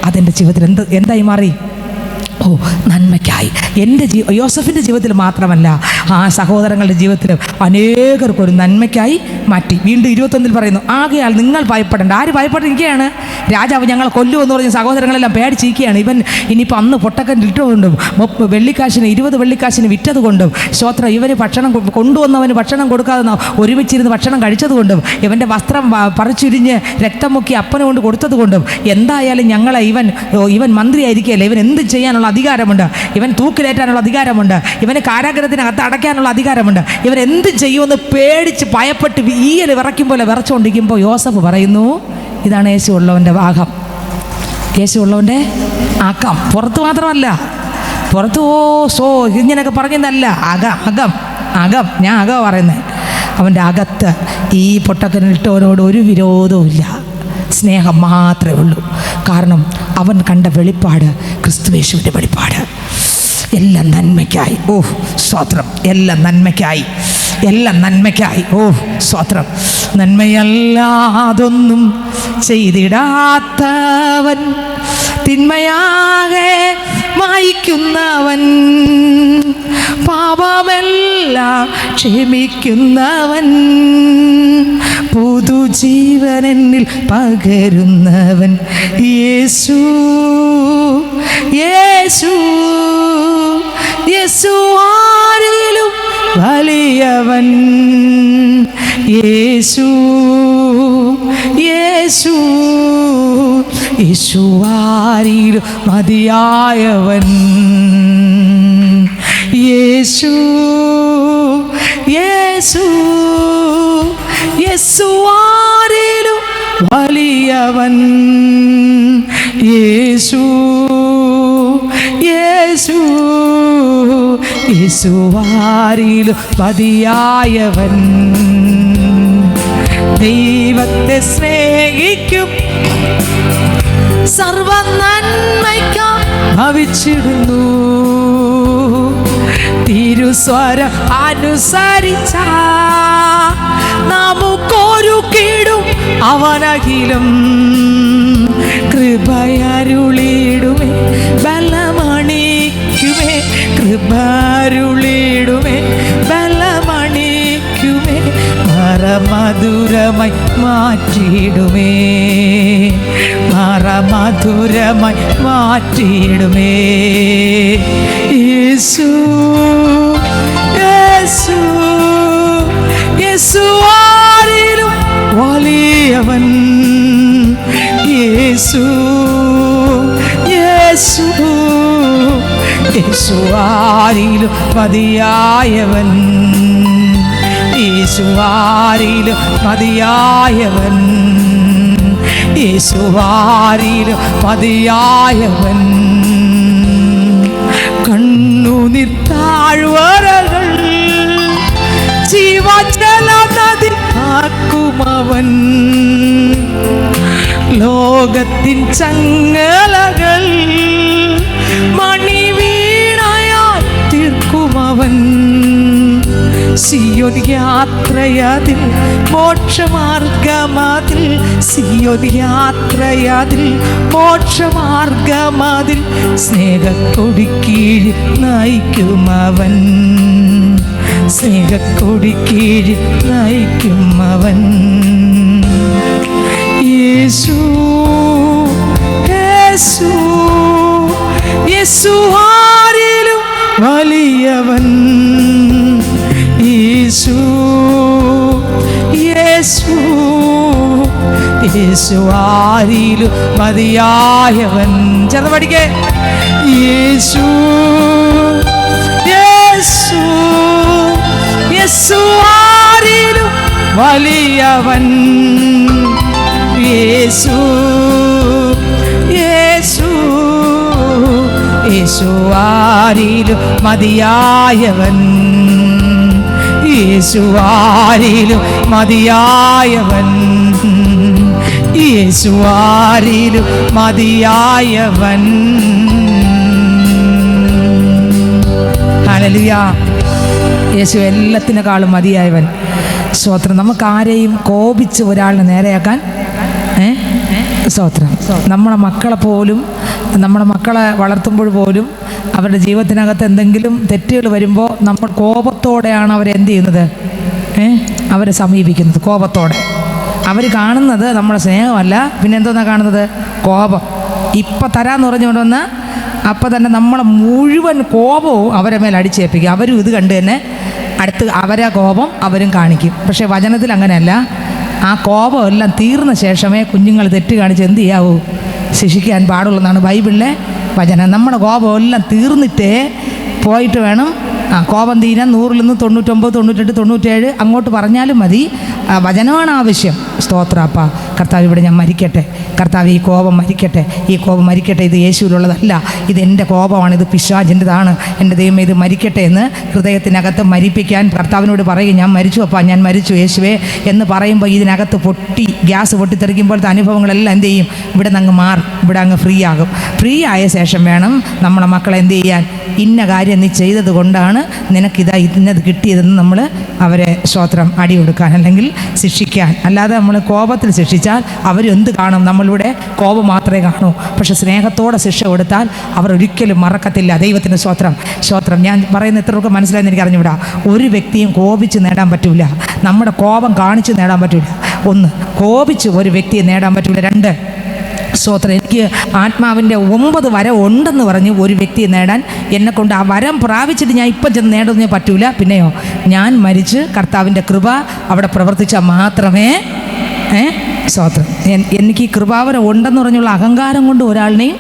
അതെൻ്റെ ജീവിതത്തിൽ എന്തായി മാറി? നന്മയ്ക്കായി. എൻ്റെ യോസഫിൻ്റെ ജീവിതത്തിൽ മാത്രമല്ല, ആ സഹോദരങ്ങളുടെ ജീവിതത്തിൽ അനേകർക്കൊരു നന്മയ്ക്കായി മാറ്റി. വീണ്ടും 21 പറയുന്നു, ആകയാൽ നിങ്ങൾ ഭയപ്പെടേണ്ട. ആര് ഭയപ്പെട്ടിരിക്കുകയാണ്? രാജാവ് ഞങ്ങളെ കൊല്ലുമെന്ന് പറഞ്ഞ് സഹോദരങ്ങളെല്ലാം പേടിച്ചിരിക്കുകയാണ്. ഇവൻ ഇനിയിപ്പോൾ അന്ന് പൊട്ടക്കൻ ഇട്ടുകൊണ്ടും 20 വെള്ളിക്കാശിന് വിറ്റതുകൊണ്ടും, സ്തോത്രം, ഇവന് ഭക്ഷണം കൊണ്ടുവന്നവന് ഭക്ഷണം കൊടുക്കാതെ ഒരുമിച്ചിരുന്ന് ഭക്ഷണം കഴിച്ചതുകൊണ്ടും, ഇവൻ്റെ വസ്ത്രം പറിച്ചുരിഞ്ഞ് രക്തം മുക്കി അപ്പന് കൊണ്ട് കൊടുത്തതുകൊണ്ടും, എന്തായാലും ഞങ്ങളെ ഇവൻ മന്ത്രിയായിരിക്കുകയല്ലേ, ഇവൻ എന്ത് ചെയ്യാനുള്ള അധികാരമുണ്ട്, ഇവൻ തൂക്കിലേറ്റാനുള്ള അധികാരമുണ്ട്, ഇവന് കാരാഗ്രഹത്തിനകത്ത് അടയ്ക്കാനുള്ള അധികാരമുണ്ട്, ഇവൻ എന്ത് ചെയ്യുമെന്ന് പേടിച്ച് ഭയപ്പെട്ട് ഈയൽ വിറയ്ക്കും പോലെ വിറച്ചുകൊണ്ടിരിക്കുമ്പോൾ യോസഫ് പറയുന്നു, ഇതാണ് യേശു ഉള്ളവൻ്റെ ആകം, യേശു ഉള്ളവൻ്റെ ആക്കം. പുറത്ത് മാത്രമല്ല, പുറത്ത് ഇങ്ങനെയൊക്കെ പറഞ്ഞതല്ല, അകം ഞാൻ അകം പറയുന്നത്. അവൻ്റെ അകത്ത് ഈ പൊട്ടക്കനിട്ടവരോട് ഒരു വിരോധവും ഇല്ല, സ്നേഹം മാത്രമേ ഉള്ളൂ. കാരണം അവൻ കണ്ട വെളിപ്പാട് ക്രിസ്തുയേശുവിൻ്റെ വെളിപ്പാട്. എല്ലാം നന്മയ്ക്കായി. സ്തോത്രം. എല്ലാം നന്മയ്ക്കായി. സ്തോത്രം. നന്മയല്ലാതൊന്നും ചെയ്തിടാത്തവൻ, തിന്മയാകെ മായിക്കുന്നവൻ, പാപമെല്ലാം ക്ഷമിക്കുന്നവൻ, പുതുജീവനെന്നിൽ പകരുന്നവൻ, യേശു യേശു യേശു ആരിലും വലിയവൻ, യേശു യേശു യേശു ആരിലും മതിയായവൻ, യേശു യേശു യേശു ആരിലും വലിയവൻ, യേശു യേശു യേശു ആരിലും മതിയായവൻ. ദൈവത്തെ സ്നേഹിക്കും, സർവ നന്മയ്ക്കായി ഭവിച്ചിടുന്നു, തിരുസ്വരം അനുസരിച്ച നമുക്കൊരു കീടും അവനകിലും, കൃപയരുളിടുമേ ബലമണിക്കുമേ, കൃപയരുളിടുമേ ബലമണിക്കുമേ, മറമധുരമായി മാറ്റിയിടുമേ, മറമധുരമായി മാറ്റിയിടുമേ, യേശു യേശു യേശു ആരിലും വലിയവൻ, യേശു യേശു യേശു ആരിലും മതിയായവൻ, യേശു ആരിലും മതിയായവൻ, യേശു ആരിലും മതിയായവൻ. കണ്ണുനീർ താഴ്വരകൾ ജീവജല നദി ആക്കുമവൻ, ലോകത്തിൻ ചങ്ങലകൾ മണിവീണയാൽ തീർക്കുമവൻ, സിയോൻ യാത്രയതിൽ മോക്ഷമാർഗമതിൽ, സിയോൻ യാത്രയതിൽ മോക്ഷമാർഗമതിൽ, സ്നേഹക്കൊടിക്കീഴിൽ നയിക്കുമവൻ, സ്നേഹക്കൊടിക്കീഴിൽ നയിക്കുമവൻ. യേശു യേശു യേശു ആരിലും വലിയവൻ, യേശു യേശു യേശു ആരിലും മതിയായവൻ. ചേർന്ന് പഠിക്കേ. യേശു യേശു യേശു ആരിലും വലിയവൻ, യേശു യേശു യേശു ആരിലും മതിയായവൻ, യേശു ആരിലും മതിയായവൻ, യേശു ആരിലും മതിയായവൻ. ഹല്ലേലൂയ. യേശു എല്ലാത്തിനേക്കാളും മതിയായവൻ. സ്തോത്രം. നമുക്കാരെയും കോപിച്ച് ഒരാളിനെ നേരെയാക്കാൻ സ്തോത്രം. നമ്മളെ മക്കളെ പോലും, നമ്മുടെ മക്കളെ വളർത്തുമ്പോൾ പോലും അവരുടെ ജീവിതത്തിനകത്ത് എന്തെങ്കിലും തെറ്റുകൾ വരുമ്പോൾ നമ്മൾ കോപത്തോടെയാണ് അവരെന്ത് ചെയ്യുന്നത്, അവരെ സമീപിക്കുന്നത്. കോപത്തോടെ അവർ കാണുന്നത് നമ്മളെ സ്നേഹമല്ല, പിന്നെ എന്തോന്നാണ് കാണുന്നത്, കോപം. ഇപ്പം തരാമെന്ന് പറഞ്ഞുകൊണ്ട് വന്ന് അപ്പം തന്നെ നമ്മളെ മുഴുവൻ കോപവും അവരെ മേൽ അടിച്ചേൽപ്പിക്കും. അവരും ഇത് കണ്ട് തന്നെ അടുത്ത് അവരെ കോപം അവരും കാണിക്കും. പക്ഷേ വചനത്തിൽ അങ്ങനെയല്ല. ആ കോപമെല്ലാം തീർന്ന ശേഷമേ കുഞ്ഞുങ്ങൾ തെറ്റ് കാണിച്ച് എന്ത് ചെയ്യാവൂ, ശിക്ഷിക്കാൻ പാടുള്ളതാണ് ബൈബിളിലെ വചനം. നമ്മുടെ കോപമെല്ലാം തീർന്നിട്ടേ പോയിട്ട് വേണം. കോപം തീരാൻ 100-ൽ നിന്ന് 99, 98, 97 അങ്ങോട്ട് പറഞ്ഞാലും മതി. വചനമാണ് ആവശ്യം. സ്തോത്രപ്പ. കർത്താവ്, ഇവിടെ ഞാൻ മരിക്കട്ടെ, കർത്താവ് ഈ കോപം മരിക്കട്ടെ, ഈ കോപം മരിക്കട്ടെ, ഇത് യേശുവിലുള്ളതല്ല, ഇത് എൻ്റെ കോപമാണ്, ഇത് പിശാചിൻ്റെതാണ്, എൻ്റെ ദൈവമേ ഇത് മരിക്കട്ടെ എന്ന് ഹൃദയത്തിനകത്ത് മരിപ്പിക്കാൻ കർത്താവിനോട് പറയും. ഞാൻ മരിച്ചു അപ്പാ, ഞാൻ മരിച്ചു യേശുവേ എന്ന് പറയുമ്പോൾ ഇതിനകത്ത് ഗ്യാസ് പൊട്ടിത്തെറിക്കുമ്പോഴത്തെ അനുഭവങ്ങളെല്ലാം എന്ത് ചെയ്യും, ഇവിടെ നിന്ന് അങ്ങ് മാറും, ഇവിടെ അങ്ങ് ഫ്രീ ആകും. ഫ്രീ ആയ ശേഷം വേണം നമ്മളെ മക്കളെ എന്ത് ചെയ്യാൻ, ഇന്ന കാര്യം നീ ചെയ്തത് കൊണ്ടാണ് നിനക്കിതാ ഇന്നത് കിട്ടിയതെന്ന് നമ്മൾ അവരെ സ്തോത്രം അടി കൊടുക്കാൻ അല്ലെങ്കിൽ ശിക്ഷിക്കാൻ. അല്ലാതെ നമ്മൾ കോപത്തിൽ ശിക്ഷിച്ചാൽ അവരെന്ത് കാണും, നമ്മളിവിടെ കോപം മാത്രമേ കാണൂ. പക്ഷെ സ്നേഹത്തോടെ ശിക്ഷ കൊടുത്താൽ അവർ ഒരിക്കലും മറക്കത്തില്ല. ദൈവത്തിന് സ്തോത്രം. ഞാൻ പറയുന്ന എത്രയൊക്കെ മനസ്സിലായെന്ന് എനിക്ക് അറിഞ്ഞുവിടാ. ഒരു വ്യക്തിയും കോപിച്ച് നേടാൻ പറ്റില്ല, നമ്മുടെ കോപം കാണിച്ച് നേടാൻ പറ്റില്ല. 1, കോപിച്ച് ഒരു വ്യക്തിയെ നേടാൻ പറ്റില്ല. 2, സ്തോത്രം, എനിക്ക് ആത്മാവിൻ്റെ 9 വരം ഉണ്ടെന്ന് പറഞ്ഞ് ഒരു വ്യക്തിയെ നേടാൻ എന്നെക്കൊണ്ട് ആ വരം പ്രാപിച്ചിട്ട് ഞാൻ ഇപ്പം ചെന്ന് നേടുന്നേ പറ്റൂല. പിന്നെയോ ഞാൻ മരിച്ച് കർത്താവിൻ്റെ കൃപ അവിടെ പ്രവർത്തിച്ചാൽ മാത്രമേ സ്തോത്രം എനിക്ക് ഈ കൃപാവരം ഉണ്ടെന്ന് പറഞ്ഞുള്ള അഹങ്കാരം കൊണ്ട് ഒരാളിനെയും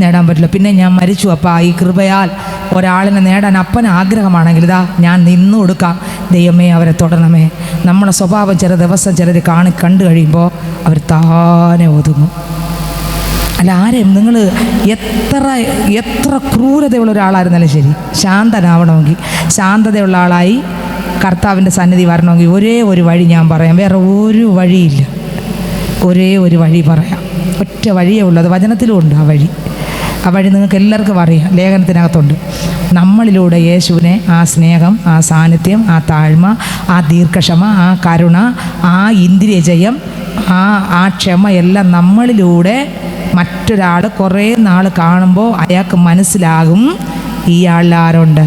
നേടാൻ പറ്റില്ല. പിന്നെ ഞാൻ മരിച്ചു അപ്പം ഈ കൃപയാൽ ഒരാളിനെ നേടാൻ അപ്പന് ആഗ്രഹമാണെങ്കിൽ ഇതാ ഞാൻ നിന്നു കൊടുക്കാം, ദൈവമേ അവരെ തുടരണമേ. നമ്മളെ സ്വഭാവം ചില ദിവസം ചിലർ കണ്ടു കഴിയുമ്പോൾ അവർ താനെ ഒതുങ്ങും. അല്ല, ആരെയും നിങ്ങൾ എത്ര ക്രൂരതയുള്ള ഒരാളായിരുന്നാലും ശരി, ശാന്തനാവണമെങ്കിൽ, ശാന്തതയുള്ള ആളായി കർത്താവിൻ്റെ സന്നിധി വരണമെങ്കിൽ ഒരേ ഒരു വഴി ഞാൻ പറയാം, വേറെ ഒരു വഴിയില്ല. ഒരേ ഒരു വഴി പറയാം, ഒറ്റ വഴിയേ ഉള്ളത്. വചനത്തിലും ഉണ്ട് ആ വഴി. ആ വഴി നിങ്ങൾക്ക് എല്ലാവർക്കും അറിയാം, ലേഖനത്തിനകത്തുണ്ട്. നമ്മളിലൂടെ യേശുവിനെ, ആ സ്നേഹം, ആ സാന്നിധ്യം, ആ താഴ്മ, ആ ദീർഘക്ഷമ, ആ കരുണ, ആ ഇന്ദ്രിയ ജയം, ആ ക്ഷമയെല്ലാം നമ്മളിലൂടെ മറ്റൊരാൾ കുറേ നാൾ കാണുമ്പോൾ അയാൾക്ക് മനസ്സിലാകും ഇയാളിൽ ആരുണ്ട്.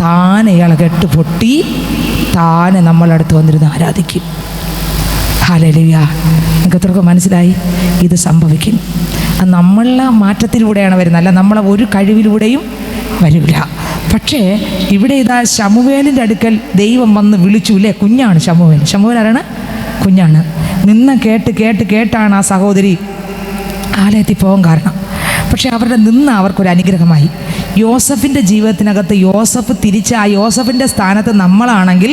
താനെ ഇയാളെ കെട്ട് പൊട്ടി താനെ നമ്മളടുത്ത് വന്നിരുന്ന് ആരാധിക്കും. ഹല്ലേലൂയ. നിങ്ങൾക്ക് എത്രയൊക്കെ മനസ്സിലായി? ഇത് സംഭവിക്കും. അത് നമ്മളുടെ മാറ്റത്തിലൂടെയാണ് വരുന്നത്, അല്ല നമ്മളെ ഒരു കഴിവിലൂടെയും വരില്ല. പക്ഷേ ഇവിടെ ഇതാ ശമൂവേലിൻ്റെ അടുക്കൽ ദൈവം വന്ന് വിളിച്ചു ഇല്ലേ. കുഞ്ഞാണ് ശമൂവേൽ. ശമൂവേൽ ആരാണ്? കുഞ്ഞാണ്. നിന്ന് കേട്ടാണ് ആ സഹോദരി ആലയത്തിൽ പോകാൻ കാരണം. പക്ഷേ അവരുടെ നിന്ന് അവർക്കൊരു അനുഗ്രഹമായി. യോസഫിൻ്റെ ജീവിതത്തിനകത്ത് യോസഫ് തിരിച്ച് ആ യോസഫിൻ്റെ സ്ഥാനത്ത് നമ്മളാണെങ്കിൽ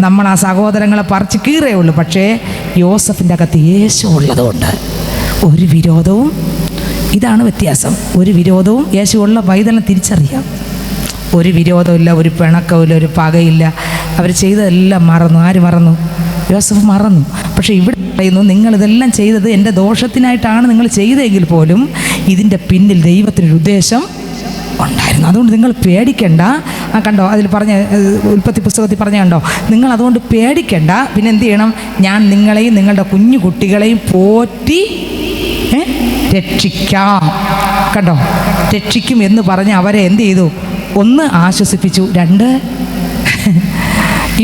നമ്മൾ ആ സഹോദരങ്ങളെ പറിച്ച് കീറേ ഉള്ളൂ. പക്ഷേ യോസഫിൻ്റെ അകത്ത് യേശു ഉള്ളതുകൊണ്ട് ഒരു വിരോധവും, ഇതാണ് വ്യത്യാസം, ഒരു വിരോധവും യേശു ഉള്ള പൈതലിനെ തിരിച്ചറിയാം. ഒരു വിരോധമില്ല, ഒരു പിണക്കമില്ല, ഒരു പകയില്ല. അവർ ചെയ്തതെല്ലാം മറന്നു. ആര് മറന്നു? യോസഫ് മറന്നു. പക്ഷേ ഇവിടെ പറയുന്നു, നിങ്ങളിതെല്ലാം ചെയ്തത് എൻ്റെ ദോഷത്തിനായിട്ടാണ് നിങ്ങൾ ചെയ്തതെങ്കിൽ പോലും ഇതിൻ്റെ പിന്നിൽ ദൈവത്തിനൊരു ഉദ്ദേശം ഉണ്ടായിരുന്നു. അതുകൊണ്ട് നിങ്ങൾ പേടിക്കേണ്ട. കണ്ടോ, അതിൽ പറഞ്ഞ ഉൽപ്പത്തി പുസ്തകത്തിൽ പറഞ്ഞ കണ്ടോ, നിങ്ങൾ അതുകൊണ്ട് പേടിക്കണ്ട, പിന്നെ എന്ത് ചെയ്യണം, ഞാൻ നിങ്ങളെയും നിങ്ങളുടെ കുഞ്ഞു കുട്ടികളെയും പോറ്റി രക്ഷിക്കാം. കണ്ടോ, രക്ഷിക്കും എന്ന് പറഞ്ഞ് അവരെ എന്ത് ചെയ്തു? ഒന്ന് ആശ്വസിപ്പിച്ചു, രണ്ട്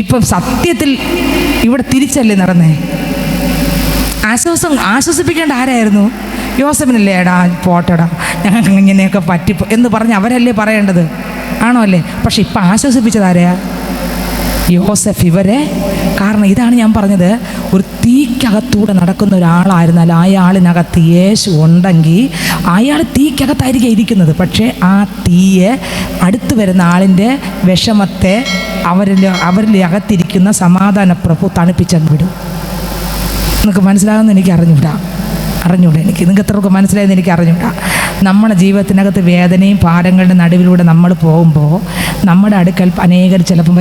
ഇപ്പം സത്യത്തിൽ ഇവിടെ തിരിച്ചല്ലേ നടന്നേ. ആശ്വസിപ്പിക്കേണ്ട ആരായിരുന്നു? യോസഫിനല്ലേ? എടാ പോട്ടടാ, ഞങ്ങൾക്ക് ഇങ്ങനെയൊക്കെ പറ്റിപ്പോ എന്ന് പറഞ്ഞ് അവരല്ലേ പറയേണ്ടത്, ആണോ അല്ലേ? പക്ഷെ ഇപ്പം ആശ്വസിപ്പിച്ചതാരെയാ? യോസഫ് ഇവരെ. കാരണം ഇതാണ് ഞാൻ പറഞ്ഞത്, ഒരു തീക്കകത്തൂടെ നടക്കുന്ന ഒരാളായിരുന്നാൽ അയാളിനകത്ത് യേശു ഉണ്ടെങ്കിൽ അയാൾ തീക്കകത്തായിരിക്കും ഇരിക്കുന്നത്. പക്ഷേ ആ തീയെ അടുത്ത് വരുന്ന ആളിൻ്റെ വിഷമത്തെ അവരിൽ അകത്തിരിക്കുന്ന സമാധാന പ്രഭു തണുപ്പിച്ചങ്ങ് വിടും. നിങ്ങൾക്ക് മനസ്സിലാകുമെന്ന് എനിക്ക് അറിഞ്ഞൂടാ എനിക്ക്. നിങ്ങൾക്ക് എത്രയൊക്കെ മനസ്സിലായെന്ന് എനിക്ക് അറിഞ്ഞൂടാ. നമ്മുടെ ജീവിതത്തിനകത്ത് വേദനയും ഭാരങ്ങളുടെ നടുവിലൂടെ നമ്മൾ പോകുമ്പോൾ നമ്മുടെ അടുക്കൽ അനേകർ ചിലപ്പം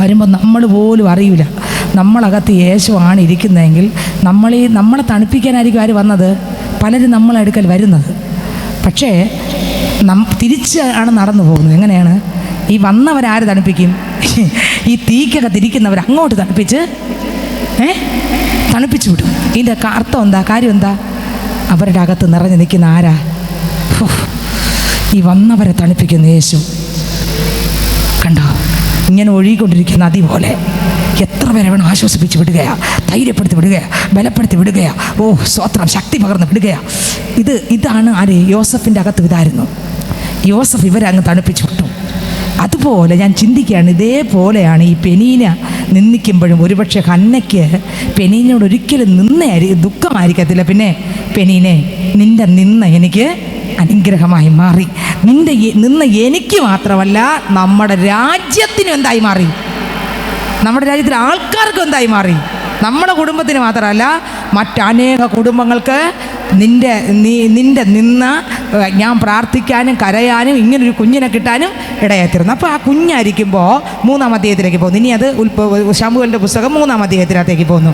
വരുമ്പോൾ നമ്മൾ പോലും അറിയില്ല നമ്മളകത്ത് യേശുവാണ് ഇരിക്കുന്നതെങ്കിൽ നമ്മളെ തണുപ്പിക്കാനായിരിക്കും ആര് വന്നത്? പലരും നമ്മളെ അടുക്കൽ വരുന്നത്. പക്ഷേ തിരിച്ച് ആണ് നടന്നു പോകുന്നത്. എങ്ങനെയാണ്? ഈ വന്നവരാര് തണുപ്പിക്കും? ഈ തീക്കകത്തിരിക്കുന്നവർ അങ്ങോട്ട് തണുപ്പിച്ച് വിടും. ഇതിൻ്റെ അർത്ഥം എന്താ? കാര്യം എന്താ? അവരുടെ അകത്ത് നിറഞ്ഞു നിൽക്കുന്ന ആരാ? ഈ വന്നവരെ തണുപ്പിക്കുന്ന യേശു. കണ്ടോ, ഇങ്ങനെ ഒഴുകിക്കൊണ്ടിരിക്കുന്ന നദി പോലെ എത്ര പേരെ വേണം ആശ്വസിപ്പിച്ച് വിടുകയാ, ധൈര്യപ്പെടുത്തി വിടുകയാ, ബലപ്പെടുത്തി വിടുകയാ. ഓ സ്തോത്രം, ശക്തി പകർന്ന് വിടുകയാ. ഇതാണ് ആര്? യോസഫിൻ്റെ അകത്ത് ഇതായിരുന്നു. യോസഫ് ഇവരെ അങ്ങ് തണുപ്പിച്ചു വിട്ടു. അതുപോലെ ഞാൻ ചിന്തിക്കുകയാണ്, ഇതേപോലെയാണ് ഈ പെനീന നിന്ദിക്കുമ്പോഴും ഒരുപക്ഷെ ഹന്നയ്ക്ക് പെനീനോട് ഒരിക്കലും ദുഃഖമായിരിക്കത്തില്ല. പിന്നെ പെനീനെ, നിൻ്റെ നിന്ന എനിക്ക് അനുഗ്രഹമായി മാറി. നിന്ന് എനിക്ക് മാത്രമല്ല നമ്മുടെ രാജ്യത്തിനും എന്തായി മാറി? നമ്മുടെ രാജ്യത്തിലെ ആൾക്കാർക്കും എന്തായി മാറി? നമ്മുടെ കുടുംബത്തിന് മാത്രമല്ല മറ്റനേക കുടുംബങ്ങൾക്ക് നിൻ്റെ നിന്ന് ഞാൻ പ്രാർത്ഥിക്കാനും കരയാനും ഇങ്ങനൊരു കുഞ്ഞിനെ കിട്ടാനും ഇടയായിത്തീർന്നു. അപ്പോൾ ആ കുഞ്ഞായിരിക്കുമ്പോൾ 3-ാം അധ്യായത്തിലേക്ക് പോകുന്നു. ഇനി അത് ശമൂവേലിൻ്റെ പുസ്തകം 3-ാം അധ്യായത്തിനകത്തേക്ക് പോകുന്നു.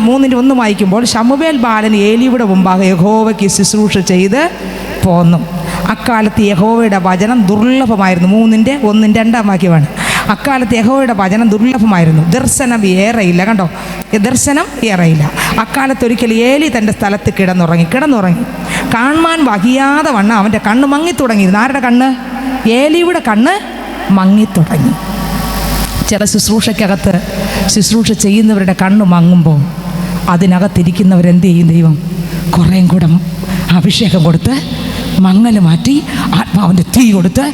3:1 വായിക്കുമ്പോൾ ശമൂവേൽ ബാലൻ ഏലിയുടെ മുമ്പാകെ യഹോവയ്ക്ക് ശുശ്രൂഷ ചെയ്ത് പോന്നു. അക്കാലത്ത് യഹോവയുടെ വചനം ദുർലഭമായിരുന്നു. 3:1 വാക്യമാണ്. അക്കാലത്ത് യഹോവയുടെ വചനം ദുർലഭമായിരുന്നു, ദർശനം ഏറെയില്ല. കണ്ടോ, ദർശനം ഏറെയില്ല. അക്കാലത്ത് ഒരിക്കൽ ഏലി തൻ്റെ സ്ഥലത്ത് കിടന്നുറങ്ങി. കാണുവാൻ വഹിയാതെ വണ്ണം അവൻ്റെ കണ്ണ് മങ്ങിത്തുടങ്ങിയിരുന്നു. ആരുടെ കണ്ണ്? ഏലിയുടെ കണ്ണ് മങ്ങിത്തുടങ്ങി. ചില ശുശ്രൂഷയ്ക്കകത്ത് ശുശ്രൂഷ ചെയ്യുന്നവരുടെ കണ്ണ് മങ്ങുമ്പോൾ അതിനകത്തിരിക്കുന്നവരെന്ത് ചെയ്യും? ദൈവം കുറേയും കൂടെ അഭിഷേകം കൊടുത്ത് മങ്ങൽ മാറ്റി ആത്മാവിൻ്റെ തീ കൊടുത്ത്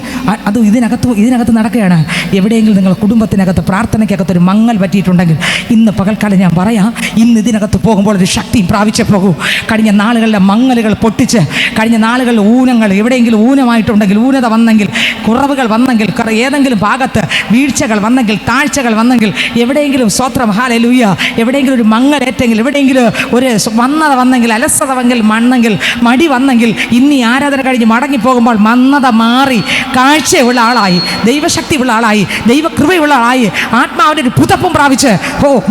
അത് ഇതിനകത്ത് നടക്കുകയാണ്. എവിടെയെങ്കിലും നിങ്ങളുടെ കുടുംബത്തിനകത്ത് പ്രാർത്ഥനയ്ക്കകത്തൊരു മങ്ങൽ പറ്റിയിട്ടുണ്ടെങ്കിൽ ഇന്ന് പകൽക്കാലം ഞാൻ പറയാം, ഇന്ന് ഇതിനകത്ത് പോകുമ്പോൾ ഒരു ശക്തി പ്രാപിച്ചേ പോകൂ. കഴിഞ്ഞ നാളുകളിലെ മങ്ങലുകൾ പൊട്ടിച്ച്, കഴിഞ്ഞ നാളുകളിലെ ഊനങ്ങൾ എവിടെയെങ്കിലും ഊനമായിട്ടുണ്ടെങ്കിൽ, ഊനത വന്നെങ്കിൽ, കുറവുകൾ വന്നെങ്കിൽ, ഏതെങ്കിലും ഭാഗത്ത് വീഴ്ചകൾ വന്നെങ്കിൽ, താഴ്ചകൾ വന്നെങ്കിൽ, എവിടെയെങ്കിലും സ്തോത്രം ഹല്ലേലൂയ, എവിടെയെങ്കിലും ഒരു മങ്ങലേറ്റെങ്കിൽ, എവിടെയെങ്കിലും ഒരു വന്നത വന്നെങ്കിൽ, അലസത വന്നെങ്കിൽ, മടി വന്നെങ്കിൽ, ഇന്ന് ഈ ആരാധന കഴിഞ്ഞ് മടങ്ങിപ്പോകുമ്പോൾ മന്നത മാറി കാഴ്ചയുള്ള ആളായി, ദൈവശക്തിയുള്ള ആളായി, ദൈവകൃപയുള്ള ആളായി, ആത്മാവിൻ്റെ ഒരു പുതപ്പും പ്രാപിച്ച്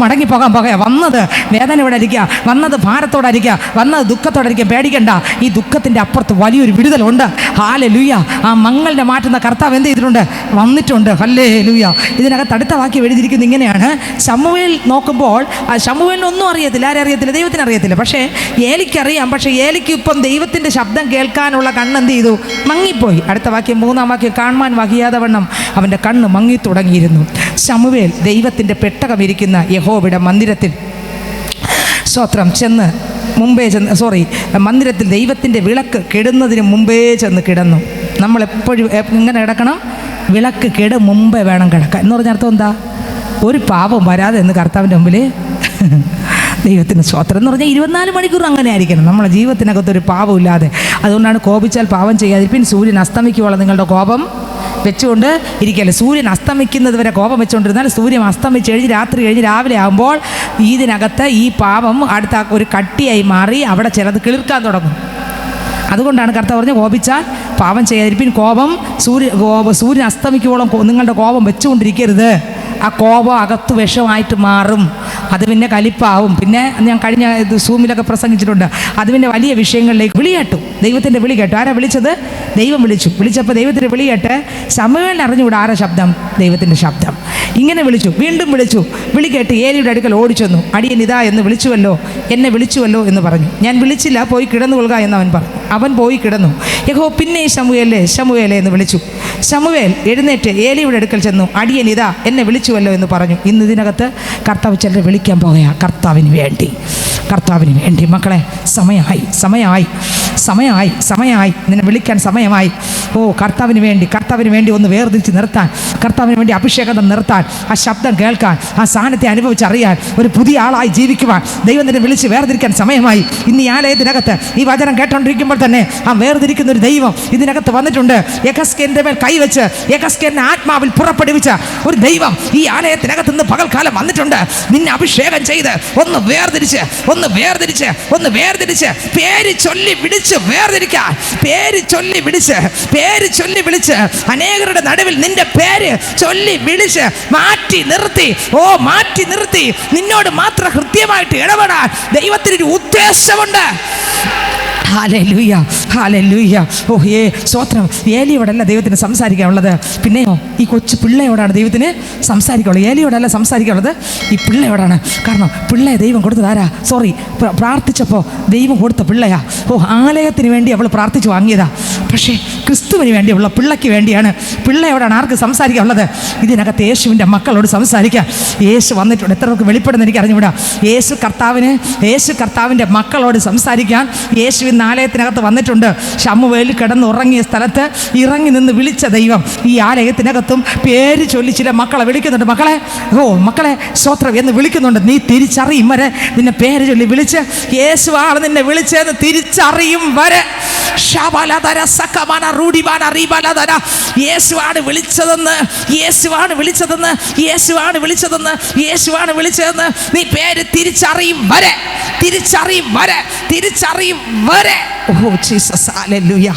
മടങ്ങിപ്പോകാൻ പോകുക. വന്നത് വേദനയോടെ ഇരിക്കുക, വന്നത് ഭാരത്തോടായിരിക്കുക, വന്നത് ദുഃഖത്തോടായിരിക്കുക. പേടിക്കണ്ട, ഈ ദുഃഖത്തിൻ്റെ അപ്പുറത്ത് വലിയൊരു വിടുതലുണ്ട്. ഹല്ലേലൂയ. ആ മങ്ങളുടെ മാറ്റുന്ന കർത്താവ് എന്ത് ചെയ്തിട്ടുണ്ട്? വന്നിട്ടുണ്ട്. ഹല്ലേലൂയ. ഇതിനകത്ത് അടുത്ത വാക്യം എഴുതിയിരിക്കുന്നത് ഇങ്ങനെയാണ്. ശമൂവേൽ നോക്കുമ്പോൾ ശമൂവേലിനൊന്നും അറിയത്തില്ല. ആരറിയത്തില്ല? ദൈവത്തിന് അറിയത്തില്ല. പക്ഷേ ഏലിക്കറിയാം. പക്ഷേ ഏലിക്ക് ഇപ്പം ദൈവത്തിൻ്റെ ശബ്ദം കേൾക്കാനുള്ള കണ്ണെന്ത് ചെയ്തു? മങ്ങിപ്പോയി. അടുത്ത വാക്യം 3-ാം വാക്യം, കാണുവാൻ വഹിയാതെ വണ്ണം അവൻ്റെ കണ്ണ് മങ്ങി തുടങ്ങിയിരുന്നു. ശമൂവേൽ ദൈവത്തിൻ്റെ പെട്ടകം ഇരിക്കുന്ന യഹോവയുടെ മന്ദിരത്തിൽ മന്ദിരത്തിൽ ദൈവത്തിൻ്റെ വിളക്ക് കെടുന്നതിന് മുമ്പേ ചെന്ന് കിടന്നു. നമ്മളെപ്പോഴും ഇങ്ങനെ കിടക്കണം, വിളക്ക് മുമ്പേ വേണം കിടക്കാൻ. എന്ന് പറഞ്ഞ അർത്ഥം എന്താ? ഒരു പാപം വരാതെ എന്ന് കർത്താവിൻ്റെ മുമ്പിൽ ദൈവത്തിന് സ്തോത്രം എന്ന് പറഞ്ഞാൽ 24 മണിക്കൂർ അങ്ങനെ ആയിരിക്കണം നമ്മളെ ജീവിതത്തിനകത്തൊരു പാപമില്ലാതെ. അതുകൊണ്ടാണ് കോപിച്ചാൽ പാപം ചെയ്യാതിരിപ്പിൻ, സൂര്യൻ അസ്തമിക്കുവോളം നിങ്ങളുടെ കോപം വെച്ചുകൊണ്ട് ഇരിക്കല്ലേ. സൂര്യൻ അസ്തമിക്കുന്നത് വരെ കോപം വെച്ചുകൊണ്ടിരുന്നാൽ സൂര്യൻ അസ്തമിച്ച് കഴിഞ്ഞ് രാത്രി കഴിഞ്ഞ് രാവിലെ ആകുമ്പോൾ ഇതിനകത്ത് ഈ പാപം അടുത്ത ഒരു കട്ടിയായി മാറി അവിടെ ചിലത് കിളിർക്കാൻ തുടങ്ങും. അതുകൊണ്ടാണ് കർത്താവ് പറഞ്ഞ് കോപിച്ചാൽ പാപം ചെയ്യാതിരിപ്പിൻ. സൂര്യൻ അസ്തമിക്കുവോളം നിങ്ങളുടെ കോപം വെച്ചുകൊണ്ടിരിക്കരുത്. ആ കോപം അകത്ത് വിഷമായിട്ട് മാറും. അത് പിന്നെ കലിപ്പാവും. പിന്നെ ഞാൻ കഴിഞ്ഞ സൂമിലൊക്കെ പ്രസംഗിച്ചിട്ടുണ്ട്. അത് പിന്നെ വലിയ വിഷയങ്ങളിലേക്ക് വിളി കേട്ടു. ദൈവത്തിൻ്റെ വിളി കേട്ടു. ആരാ വിളിച്ചത്? ദൈവം വിളിച്ചപ്പോൾ ദൈവത്തിൻ്റെ വിളി കേട്ട് ശമൂവേലിന് അറിഞ്ഞുകൂടാ ആരാ ശബ്ദം? ദൈവത്തിൻ്റെ ശബ്ദം. ഇങ്ങനെ വിളിച്ചു, വീണ്ടും വിളിച്ചു. വിളി കേട്ട് ഏലിയുടെ അടുക്കൽ ഓടിച്ചെന്നു. അടിയൻ ഇതാ എന്ന് വിളിച്ചുവല്ലോ, എന്നെ വിളിച്ചുവല്ലോ എന്ന് പറഞ്ഞു. ഞാൻ വിളിച്ചില്ല, പോയി കിടന്നു കൊള്ളുക എന്ന് അവൻ പറഞ്ഞു. അവൻ പോയി കിടന്നു. യഹോവ പിന്നെ ശമൂവേലേ ശമൂവേലേ എന്ന് വിളിച്ചു. ശമൂവേൽ എഴുന്നേറ്റ് ഏലിയുടെ അടുക്കൽ ചെന്നു. അടിയൻ ഇതാ എന്നെ വിളിച്ചുവല്ലോ എന്ന് പറഞ്ഞു. ഇന്ന് ഇതിനകത്ത് കർത്താവ് ചിലരെ വിളിക്കാൻ പോകുക. കർത്താവിന് വേണ്ടി മക്കളെ, സമയമായി നിന്നെ വിളിക്കാൻ സമയമായി. കർത്താവിന് വേണ്ടി ഒന്ന് വേർതിരിച്ച് നിർത്താൻ, കർത്താവിന് വേണ്ടി അഭിഷേകം നിർത്താൻ, ആ ശബ്ദം കേൾക്കാൻ, ആ സാന്നിധ്യം അനുഭവിച്ചറിയാൻ, ഒരു പുതിയ ആളായി ജീവിക്കുവാൻ ദൈവം നിന്നെ വിളിച്ച് വേർതിരിക്കാൻ സമയമായി. ഇന്ന് ഈ ആലയത്തിനകത്ത് ഈ വചനം കേട്ടോണ്ടിരിക്കുമ്പോൾ തന്നെ ആ വേർതിരിക്കുന്ന ഒരു ദൈവം ഇതിനകത്ത് വന്നിട്ടുണ്ട്. യഹസ്കേലിന്റെ മേൽ കൈവച്ച് യഹസ്കേലിനെ ആത്മാവിൽ പുറപ്പെടുവിച്ച ഒരു ദൈവം ഈ ആലയത്തിനകത്ത് നിന്ന് പകൽക്കാലം വന്നിട്ടുണ്ട്. നിന്നെ അഭിഷേകം ചെയ്ത് ഒന്ന് വേർതിരിച്ച് പേര് ചൊല്ലി വിളിച്ച് വേർതിരിക്കാൻ, പേര് ചൊല്ലി വിളിച്ച് അനേകരുടെ നടുവിൽ നിന്റെ പേര് ചൊല്ലി വിളിച്ച് മാറ്റി നിർത്തി നിന്നോട് മാത്രം കൃത്യമായിട്ട് ഇടപെടാൻ ദൈവത്തിനൊരു ഉദ്ദേശമുണ്ട്. ഹല്ലേലൂയ. സ്തോത്രം. ഏലിയോടല്ല ദൈവത്തിന് സംസാരിക്കാനുള്ളത്, പിന്നെയോ ഈ കൊച്ചു പിള്ളയോടാണ് ദൈവത്തിന് സംസാരിക്കാനുള്ളത്. ഏലിയോടല്ല സംസാരിക്കാനുള്ളത്, ഈ പിള്ളയോടാണ്. കാരണം പിള്ളയെ ദൈവം കൊടുത്തത് ആരാ? പ്രാർത്ഥിച്ചപ്പോൾ ദൈവം കൊടുത്ത പിള്ളയാ. ആലയത്തിന് വേണ്ടി അവൾ പ്രാർത്ഥിച്ചു വാങ്ങിയതാ. പക്ഷേ ക്രിസ്തുവിന് വേണ്ടിയുള്ള പിള്ളയ്ക്ക് വേണ്ടിയാണ്. പിള്ളയോടാണ് ആർക്ക് സംസാരിക്കാനുള്ളത്? ഇതിനകത്ത് യേശുവിൻ്റെ മക്കളോട് സംസാരിക്കാം. യേശു വന്നിട്ടുണ്ട്. എത്ര പേർക്ക് വെളിപ്പെടുന്ന എനിക്ക് അറിഞ്ഞുകൂടാ. യേശു കർത്താവിൻ്റെ മക്കളോട് സംസാരിക്കാൻ യേശു ഇന്ന് ആലയത്തിനകത്ത് വന്നിട്ടുണ്ട്. ശമൂവേൽ കിടന്നുറങ്ങിയ സ്ഥലത്ത് ഇറങ്ങി നിന്ന് വിളിച്ച ദൈവം ഈ ആലയത്തിനകത്തും പേര് ചൊല്ലി ചില മക്കളെ വിളിക്കുന്നുണ്ട്. മക്കളെ സ്തോത്രം എന്ന് വിളിക്കുന്നുണ്ട്. നീ തിരിച്ചറിയും വരെ നിന്നെ പേര് ചൊല്ലി വിളിച്ച് യേശുവാണ് നിന്നെ വിളിച്ചതെന്ന് തിരിച്ചറിയും വരെ യേശുവാണ് വിളിച്ചതെന്ന് നീ പേര് തിരിച്ചറിയും വരെ. ജീസസ്. ഹല്ലേലൂയ.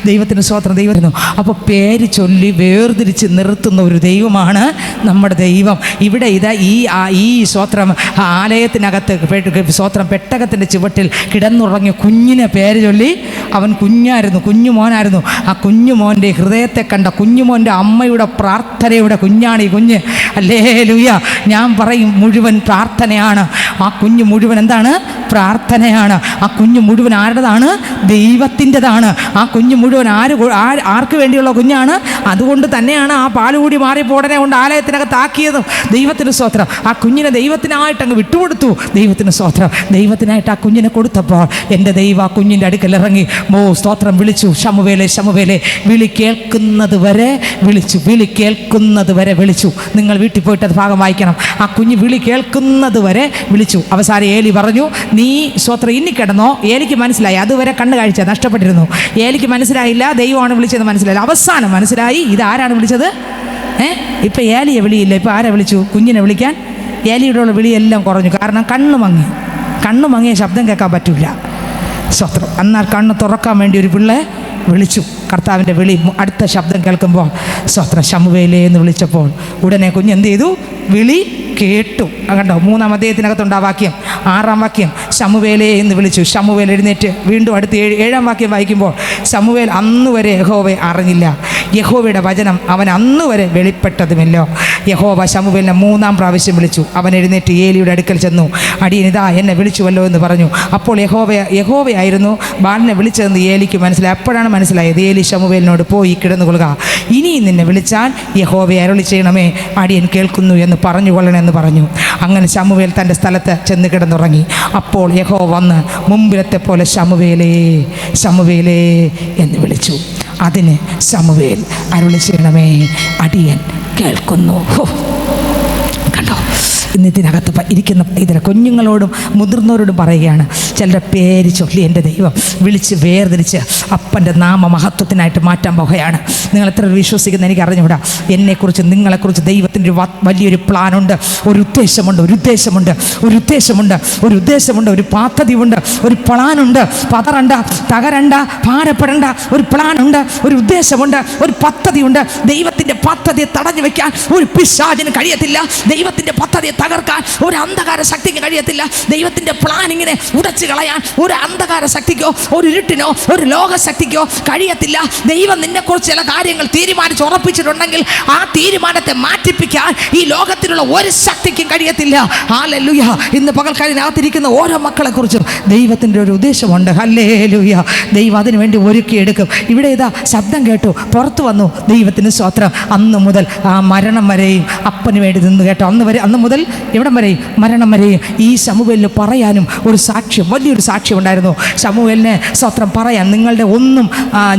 ദൈവത്തിന് സ്തോത്രം. ദൈവത്തിന് അപ്പോൾ പേര് ചൊല്ലി വേർതിരിച്ച് നിർത്തുന്ന ഒരു ദൈവമാണ് നമ്മുടെ ദൈവം. ഇവിടെ ഇതാ ഈ സ്തോത്രം ആലയത്തിനകത്ത് സ്തോത്രം പെട്ടകത്തിൻ്റെ ചുവട്ടിൽ കിടന്നുറങ്ങിയ കുഞ്ഞിനെ പേര് ചൊല്ലി. അവൻ കുഞ്ഞുമോനായിരുന്നു. ആ കുഞ്ഞുമോൻ്റെ ഹൃദയത്തെ കണ്ട കുഞ്ഞുമോൻ്റെ അമ്മയുടെ പ്രാർത്ഥനയുടെ കുഞ്ഞാണ് ഈ കുഞ്ഞ്. ഹല്ലേലൂയ. ഞാൻ പറയും മുഴുവൻ പ്രാർത്ഥനയാണ്. ആ കുഞ്ഞ് മുഴുവൻ എന്താണ്? പ്രാർത്ഥനയാണ്. ആ കുഞ്ഞ് മുഴുവൻ ആരുടേതാണ്? ദൈവത്തിൻ്റെതാണ്. ആ കുഞ്ഞ് മുഴുവൻ ആർക്ക് വേണ്ടിയുള്ള കുഞ്ഞാണ്? അതുകൊണ്ട് തന്നെയാണ് ആ പാലുകൂടി മാറിയപ്പോൾ ഉടനെ കൊണ്ട് ആലയത്തിനകത്താക്കിയതും. ദൈവത്തിന് സ്തോത്രം. ആ കുഞ്ഞിനെ ദൈവത്തിനായിട്ട് അങ്ങ് വിട്ടുകൊടുത്തു. ദൈവത്തിന് സ്തോത്രം. ദൈവത്തിനായിട്ട് ആ കുഞ്ഞിനെ കൊടുത്തപ്പോൾ എൻ്റെ ദൈവം ആ കുഞ്ഞിൻ്റെ അടുക്കൽ ഇറങ്ങി സ്തോത്രം വിളിച്ചു. ശമൂവേലേ വിളി കേൾക്കുന്നത് വരെ വിളിച്ചു. നിങ്ങൾ വീട്ടിൽ പോയിട്ട് അത് ഭാഗം വായിക്കണം. ആ കുഞ്ഞ് വിളി കേൾക്കുന്നത് വരെ വിളിച്ചു. അവസാനം ഏലി പറഞ്ഞു, നീ സ്തോത്രം ഇനി കിടന്നോ. ഏലിക്ക് മനസ്സിലായി. അതുവരെ കണ്ണ് കാഴ്ച നഷ്ടപ്പെട്ടിരുന്നു. ഏലിക്ക് മനസ്സിലായില്ല ദൈവമാണ് വിളിച്ചത് മനസ്സിലായില്ല. അവസാനം മനസ്സിലായി ഇതാരാണ് വിളിച്ചത്. ഇപ്പം ഏലിയെ വിളിയില്ല. ഇപ്പം ആരെ വിളിച്ചു? കുഞ്ഞിനെ വിളിക്കാൻ. ഏലിയുടെ വിളിയെല്ലാം കുറഞ്ഞു. കാരണം കണ്ണ് മങ്ങിയ ശബ്ദം കേൾക്കാൻ പറ്റില്ല. സ്തോത്രം. എന്നാൽ കണ്ണ് തുറക്കാൻ വേണ്ടി ഒരു പിള്ളയെ വിളിച്ചു. കർത്താവിൻ്റെ വിളി അടുത്ത ശബ്ദം കേൾക്കുമ്പോൾ സ്തോത്രം ശമൂവേലേ എന്ന് വിളിച്ചപ്പോൾ ഉടനെ കുഞ്ഞ് എന്ത് ചെയ്തു? വിളി കേട്ടു. കണ്ടോ? 3-ാം അധ്യായത്തിനകത്തുണ്ട് ആ വാക്യം. 6-ാം വാക്യം ശമൂവേലേ എന്ന് വിളിച്ചു. ശമൂവേൽ എഴുന്നേറ്റ് വീണ്ടും അടുത്ത് 7-ാം വാക്യം വായിക്കുമ്പോൾ ശമൂവേൽ അന്നുവരെ യഹോവയെ അറിഞ്ഞില്ല, യഹോവയുടെ വചനം അവൻ അന്നുവരെ വെളിപ്പെട്ടതുമില്ല. യഹോവ ശമൂവേലിനെ 3-ാം പ്രാവശ്യം വിളിച്ചു. അവൻ എഴുന്നേറ്റ് ഏലിയുടെ അടുക്കൽ ചെന്നു. അടിയനിതാ എന്നെ വിളിച്ചുവല്ലോ എന്ന് പറഞ്ഞു. അപ്പോൾ യഹോവയായിരുന്നു ബാലനെ വിളിച്ചതെന്ന് ഏലിക്ക് മനസ്സിലായി. അപ്പോഴാണ് മനസ്സിലായത്. ഏലി ശമൂവേലിനോട് പോയി കിടന്നുകൊള്ളുക, ഇനിയും നിന്നെ വിളിച്ചാൽ യഹോവയെ അരുളി ചെയ്യണമേ, അടിയൻ കേൾക്കുന്നു എന്ന് പറഞ്ഞുകൊള്ളണമെന്ന് പറഞ്ഞു. അങ്ങനെ ശമൂവേൽ തൻ്റെ സ്ഥലത്ത് ചെന്ന് കിടന്നുറങ്ങി. അപ്പോൾ യഹോവ വന്ന് മുമ്പിലത്തെ പോലെ ശമൂവേലേ എന്ന് വിളിച്ചു. അതിന് ശമൂവേൽ അരുളി ചെയ്യണമേ, അടിയൻ കേൾക്കുന്നു. കണ്ടോ? ഇന്ന് ഇതിനകത്ത് ഇരിക്കുന്ന ഇതിലെ കുഞ്ഞുങ്ങളോടും മുതിർന്നവരോടും പറയുകയാണ്, ചിലരുടെ പേര് ചൊല്ലി എൻ്റെ ദൈവം വിളിച്ച് വേർതിരിച്ച് അപ്പൻ്റെ നാമമഹത്വത്തിനായിട്ട് മാറ്റാൻ പോകുകയാണ്. നിങ്ങൾ എത്ര വിശ്വസിക്കുന്ന എനിക്ക് അറിഞ്ഞുകൂടാ. എന്നെക്കുറിച്ച് നിങ്ങളെക്കുറിച്ച് ദൈവത്തിൻ്റെ ഒരു വലിയൊരു പ്ലാനുണ്ട്, ഒരു ഉദ്ദേശമുണ്ട്, ഒരു ഉദ്ദേശമുണ്ട്, ഒരു ഉദ്ദേശമുണ്ട്, ഒരു ഉദ്ദേശമുണ്ട്, ഒരു പദ്ധതിയുണ്ട്, ഒരു പ്ലാനുണ്ട്. പതറണ്ട, തകരണ്ട, ഭാരപ്പെടേണ്ട. ഒരു പ്ലാനുണ്ട്, ഒരു ഉദ്ദേശമുണ്ട്, ഒരു പദ്ധതിയുണ്ട്. ദൈവത്തിൻ്റെ പദ്ധതിയെ തടഞ്ഞു വെക്കാൻ ഒരു പിശാചിന് കഴിയത്തില്ല. ദൈവത്തിൻ്റെ പദ്ധതിയെ തകർക്കാൻ ഒരു അന്ധകാര ശക്തിക്ക് കഴിയത്തില്ല. ദൈവത്തിൻ്റെ പ്ലാനിങ്ങിനെ ഉടച്ചു കളയാൻ ഒരു അന്ധകാര ശക്തിക്കോ ഒരു ഇരുട്ടിനോ ഒരു ലോകശക്തിക്കോ കഴിയത്തില്ല. ദൈവം നിന്നെക്കുറിച്ച് ചില കാര്യങ്ങൾ തീരുമാനിച്ച് ഉറപ്പിച്ചിട്ടുണ്ടെങ്കിൽ ആ തീരുമാനത്തെ മാറ്റിപ്പിക്കാൻ ഈ ലോകത്തിലുള്ള ഒരു ശക്തിക്കും കഴിയത്തില്ല. ഹല്ലേലൂയ. ഇന്ന് പകൽക്കാലിനകത്തിരിക്കുന്ന ഓരോ മക്കളെക്കുറിച്ചും ദൈവത്തിൻ്റെ ഒരു ഉദ്ദേശമുണ്ട്. ഹല്ലേലൂയ. ദൈവം അതിനു വേണ്ടി ഒരുക്കിയെടുക്കും. ഇവിടെ ഇതാ ശബ്ദം കേട്ടു, പുറത്തു വന്നു. ദൈവത്തിന് സ്തോത്രം. അന്ന് മുതൽ ആ മരണം വരെയും അപ്പന് വേണ്ടി നിന്ന് കേട്ടോ. അന്ന് മുതൽ എവിടം വരെയും? മരണം വരെയും. ഈ ശമൂവേലിന് പറയാനും ഒരു സാക്ഷ്യം, വലിയൊരു സാക്ഷ്യം ഉണ്ടായിരുന്നു. ശമൂവേലിനെ സ്തോത്രം പറയാൻ, നിങ്ങളുടെ ഒന്നും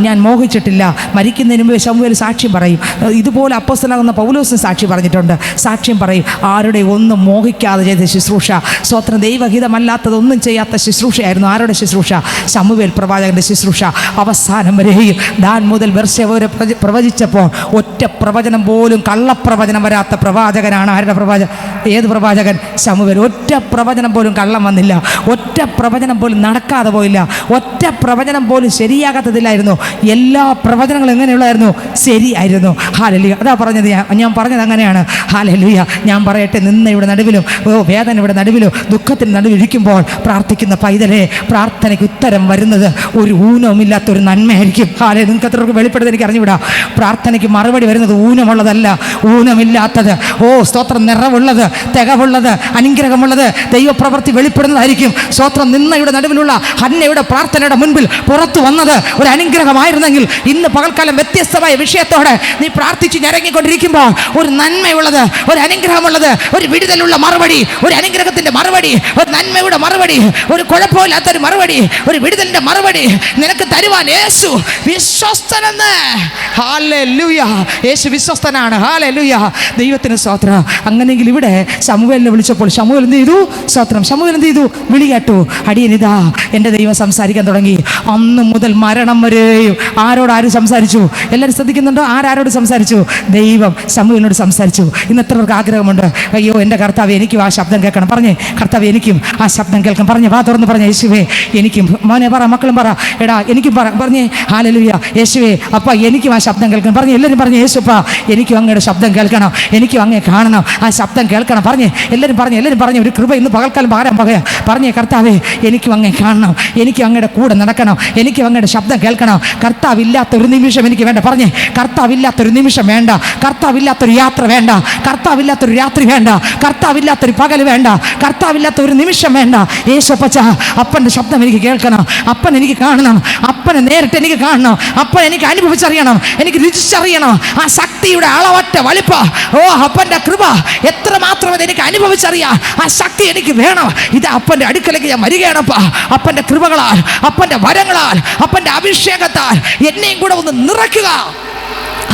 ഞാൻ മോഹിച്ചിട്ടില്ല. മരിക്കുന്നതിന് മുമ്പ് ശമൂവേൽ സാക്ഷ്യം പറയും. ഇതുപോലെ അപ്പോസ്തലനാകുന്ന പൗലോസും സാക്ഷി പറഞ്ഞിട്ടുണ്ട്. സാക്ഷ്യം പറയും, ആരുടെ ഒന്നും മോഹിക്കാതെ ചെയ്ത ശുശ്രൂഷ. സ്തോത്രം. ദൈവഹിതമല്ലാത്തതൊന്നും ചെയ്യാത്ത ശുശ്രൂഷയായിരുന്നു ആരുടെ ശുശ്രൂഷ? ശമൂവേൽ പ്രവാചകന്റെ ശുശ്രൂഷ. അവസാനം വരെയും ദാൻ മുതൽ ബേർശേബ വരെ പ്രവചിച്ചപ്പോൾ ഒറ്റ പ്രവചനം പോലും കള്ളപ്രവചനം വരാത്ത പ്രവാചകനാണ് ആരുടെ പ്രവാചകൻ? ഏത് പ്രവാചകൻ? ശമൂവേൽ. ഒറ്റ പ്രവചനം പോലും കള്ളം വന്നില്ല. ഒറ്റ പ്രവചനം പോലും നടക്കാതെ പോയില്ല. ഒറ്റ പ്രവചനം പോലും ശരിയാകാത്തതില്ലായിരുന്നു. എല്ലാ പ്രവചനങ്ങളും എങ്ങനെയുള്ളതായിരുന്നു? ശരിയായിരുന്നു. ഹല്ലേലൂയ. അതാ പറഞ്ഞത്, ഞാൻ പറഞ്ഞത് അങ്ങനെയാണ്. ഹല്ലേലൂയ. ഞാൻ പറയട്ടെ, നിന്നയുടെ നടുവിലും വേദനയുടെ നടുവിലും ദുഃഖത്തിന് നടുവിലിരിക്കുമ്പോൾ പ്രാർത്ഥിക്കുന്ന പൈതലേ, പ്രാർത്ഥനയ്ക്ക് ഉത്തരം വരുന്നത് ഒരു ഊനവുമില്ലാത്തൊരു നന്മയായിരിക്കും. ഹല്ലേലൂയ. നിങ്ങൾക്ക് എത്രയൊക്കെ വെളിപ്പെടുത്തി എനിക്ക് അറിഞ്ഞുവിടാം. പ്രാർത്ഥനയ്ക്ക് മറുപടി വരുന്നത് ഊനമുള്ളതല്ല, ഊനമില്ലാത്തത്. സ്തോത്രം. നിറവുള്ളത്, തികവുള്ളത്, അനുഗ്രഹമുള്ളത്, ദൈവപ്രവൃത്തി വെളിപ്പെടുന്നതായിരിക്കും. സ്തോത്രം. നിന്നയുടെ നടുവിലുള്ള ഹന്നയുടെ പ്രാർത്ഥനയുടെ മുൻപിൽ പുറത്തു വന്നത് ഒരു അനുഗ്രഹമായിരുന്നെങ്കിൽ ഇന്ന് പകൽക്കാലം വ്യത്യസ്തമായ വിഷയത്തോടെ നീ പ്രാർത്ഥിച്ച് ഞരങ്ങിക്കൊണ്ടിരിക്കുമ്പോൾ ഒരു നന്മയുള്ളത്, ഒരു അനുഗ്രഹമുള്ളത്, ഒരു വിടുതലുള്ള മറുപടി, ഒരു അനുഗ്രഹത്തിന്റെ മറുപടി, ഒരു നന്മയുടെ മറുപടി, ഒരു കുഴപ്പമില്ലാത്തൊരു മറുപടി, ഒരു വിടുതലിന്റെ മറുപടി നിനക്ക് തരുവാൻ യേശു വിശ്വസ്തനെന്ന്. ഹല്ലേലൂയ. യേശു വിശ്വസ്തനാണ്. ഹല്ലേലൂയ. ദൈവത്തിന് സ്തോത്രം. അങ്ങനെയെങ്കിൽ ഇവിടെ ശമൂവേലിനെ വിളിച്ചപ്പോൾ ശമൂവേൽ എന്ത് ചെയ്തു? സ്തോത്രം. ശമൂവേൽ എന്ത് ചെയ്തു? വിളി കേട്ടു. അടിയനിതാ എൻ്റെ ദൈവം സംസാരിക്കാൻ തുടങ്ങി. അന്ന് മുതൽ മരണം വരെയും ആരോടാരും സംസാരിച്ചു? എല്ലാവരും ശ്രദ്ധിക്കുന്നുണ്ടോ? ആരോട് സംസാരിച്ചു? ദൈവം ശമൂവേലിനോട് സംസാരിച്ചു. ഇന്ന് എത്ര പേർക്ക് ആഗ്രഹമുണ്ട്, അയ്യോ എൻ്റെ കർത്താവ് എനിക്കും ആ ശബ്ദം കേൾക്കണം. പറഞ്ഞേ, കർത്താവ് എനിക്കും ആ ശബ്ദം കേൾക്കണം. പറഞ്ഞേ, വാ തുറന്ന് പറഞ്ഞേ, യേശുവേ എനിക്കും. മോനെ പറ, മക്കളും പറ, എടാ എനിക്കും പറ. പറഞ്ഞേ, ഹല്ലേലൂയ. യേശുവേ അപ്പ എനിക്കും ആ ശബ്ദം കേൾക്കണം. പറഞ്ഞേ, എല്ലാവരും പറഞ്ഞേ, യേശുപ്പ എനിക്കും അങ്ങയുടെ ശബ്ദം കേൾക്കണം, എനിക്കും അങ്ങേ കാണണം, ആ ശബ്ദം കേൾക്കണം. പറഞ്ഞേ, എല്ലാവരും പറഞ്ഞേ, എല്ലാവരും പറഞ്ഞേ. ഒരു കൃപ ഇന്ന് പകൽക്കാലം പകരാൻ പകയാ. പറഞ്ഞേ, കർത്താവേ എനിക്കും അങ്ങേ കാണണം, എനിക്കും അങ്ങയുടെ കൂടെ നടക്കണം, എനിക്കും അങ്ങയുടെ ശബ്ദം കേൾക്കണം. കർത്താവില്ലാത്തൊരു നിമിഷം എനിക്ക് വേണ്ട. പറഞ്ഞേ, കർത്താവില്ലാത്തൊരു നിമിഷം വേണ്ട, കർത്താവില്ലാത്തൊരു യാത്ര വേണ്ട, കർത്താവില്ലാത്തൊരു രാത്രി വേണ്ട, കർത്താവില്ലാത്തൊരു പകൽ വേണ്ട, കർത്താവില്ലാത്തൊരു നിമിഷം വേണ്ട. യേശുപ്പച്ച, അപ്പൻ്റെ ശബ്ദം എനിക്ക് കേൾക്കണം, അപ്പൻ എനിക്ക് കാണണം, അപ്പനെ നേരിട്ട് എനിക്ക് കാണണം, അപ്പൻ എനിക്ക് അനുഭവിച്ചറിയണം, എനിക്ക് രുചിച്ചറിയണം. ആ ശക്തിയുടെ അളവറ്റ വലിപ്പ, അപ്പൻ്റെ കൃപ എത്രമാത്രം എനിക്ക് അനുഭവിച്ചറിയാം. ആ ശക്തി എനിക്ക് വേണം. ഇത് അപ്പൻ്റെ അടുക്കലേക്ക് ഞാൻ വരികയാണപ്പാ. അപ്പൻ്റെ കൃപകളാൽ, അപ്പൻ്റെ വരങ്ങളാൽ, അപ്പൻ്റെ അഭിഷേകത്താൽ എന്നെയും കൂടെ ഒന്ന് നിറയ്ക്കുക.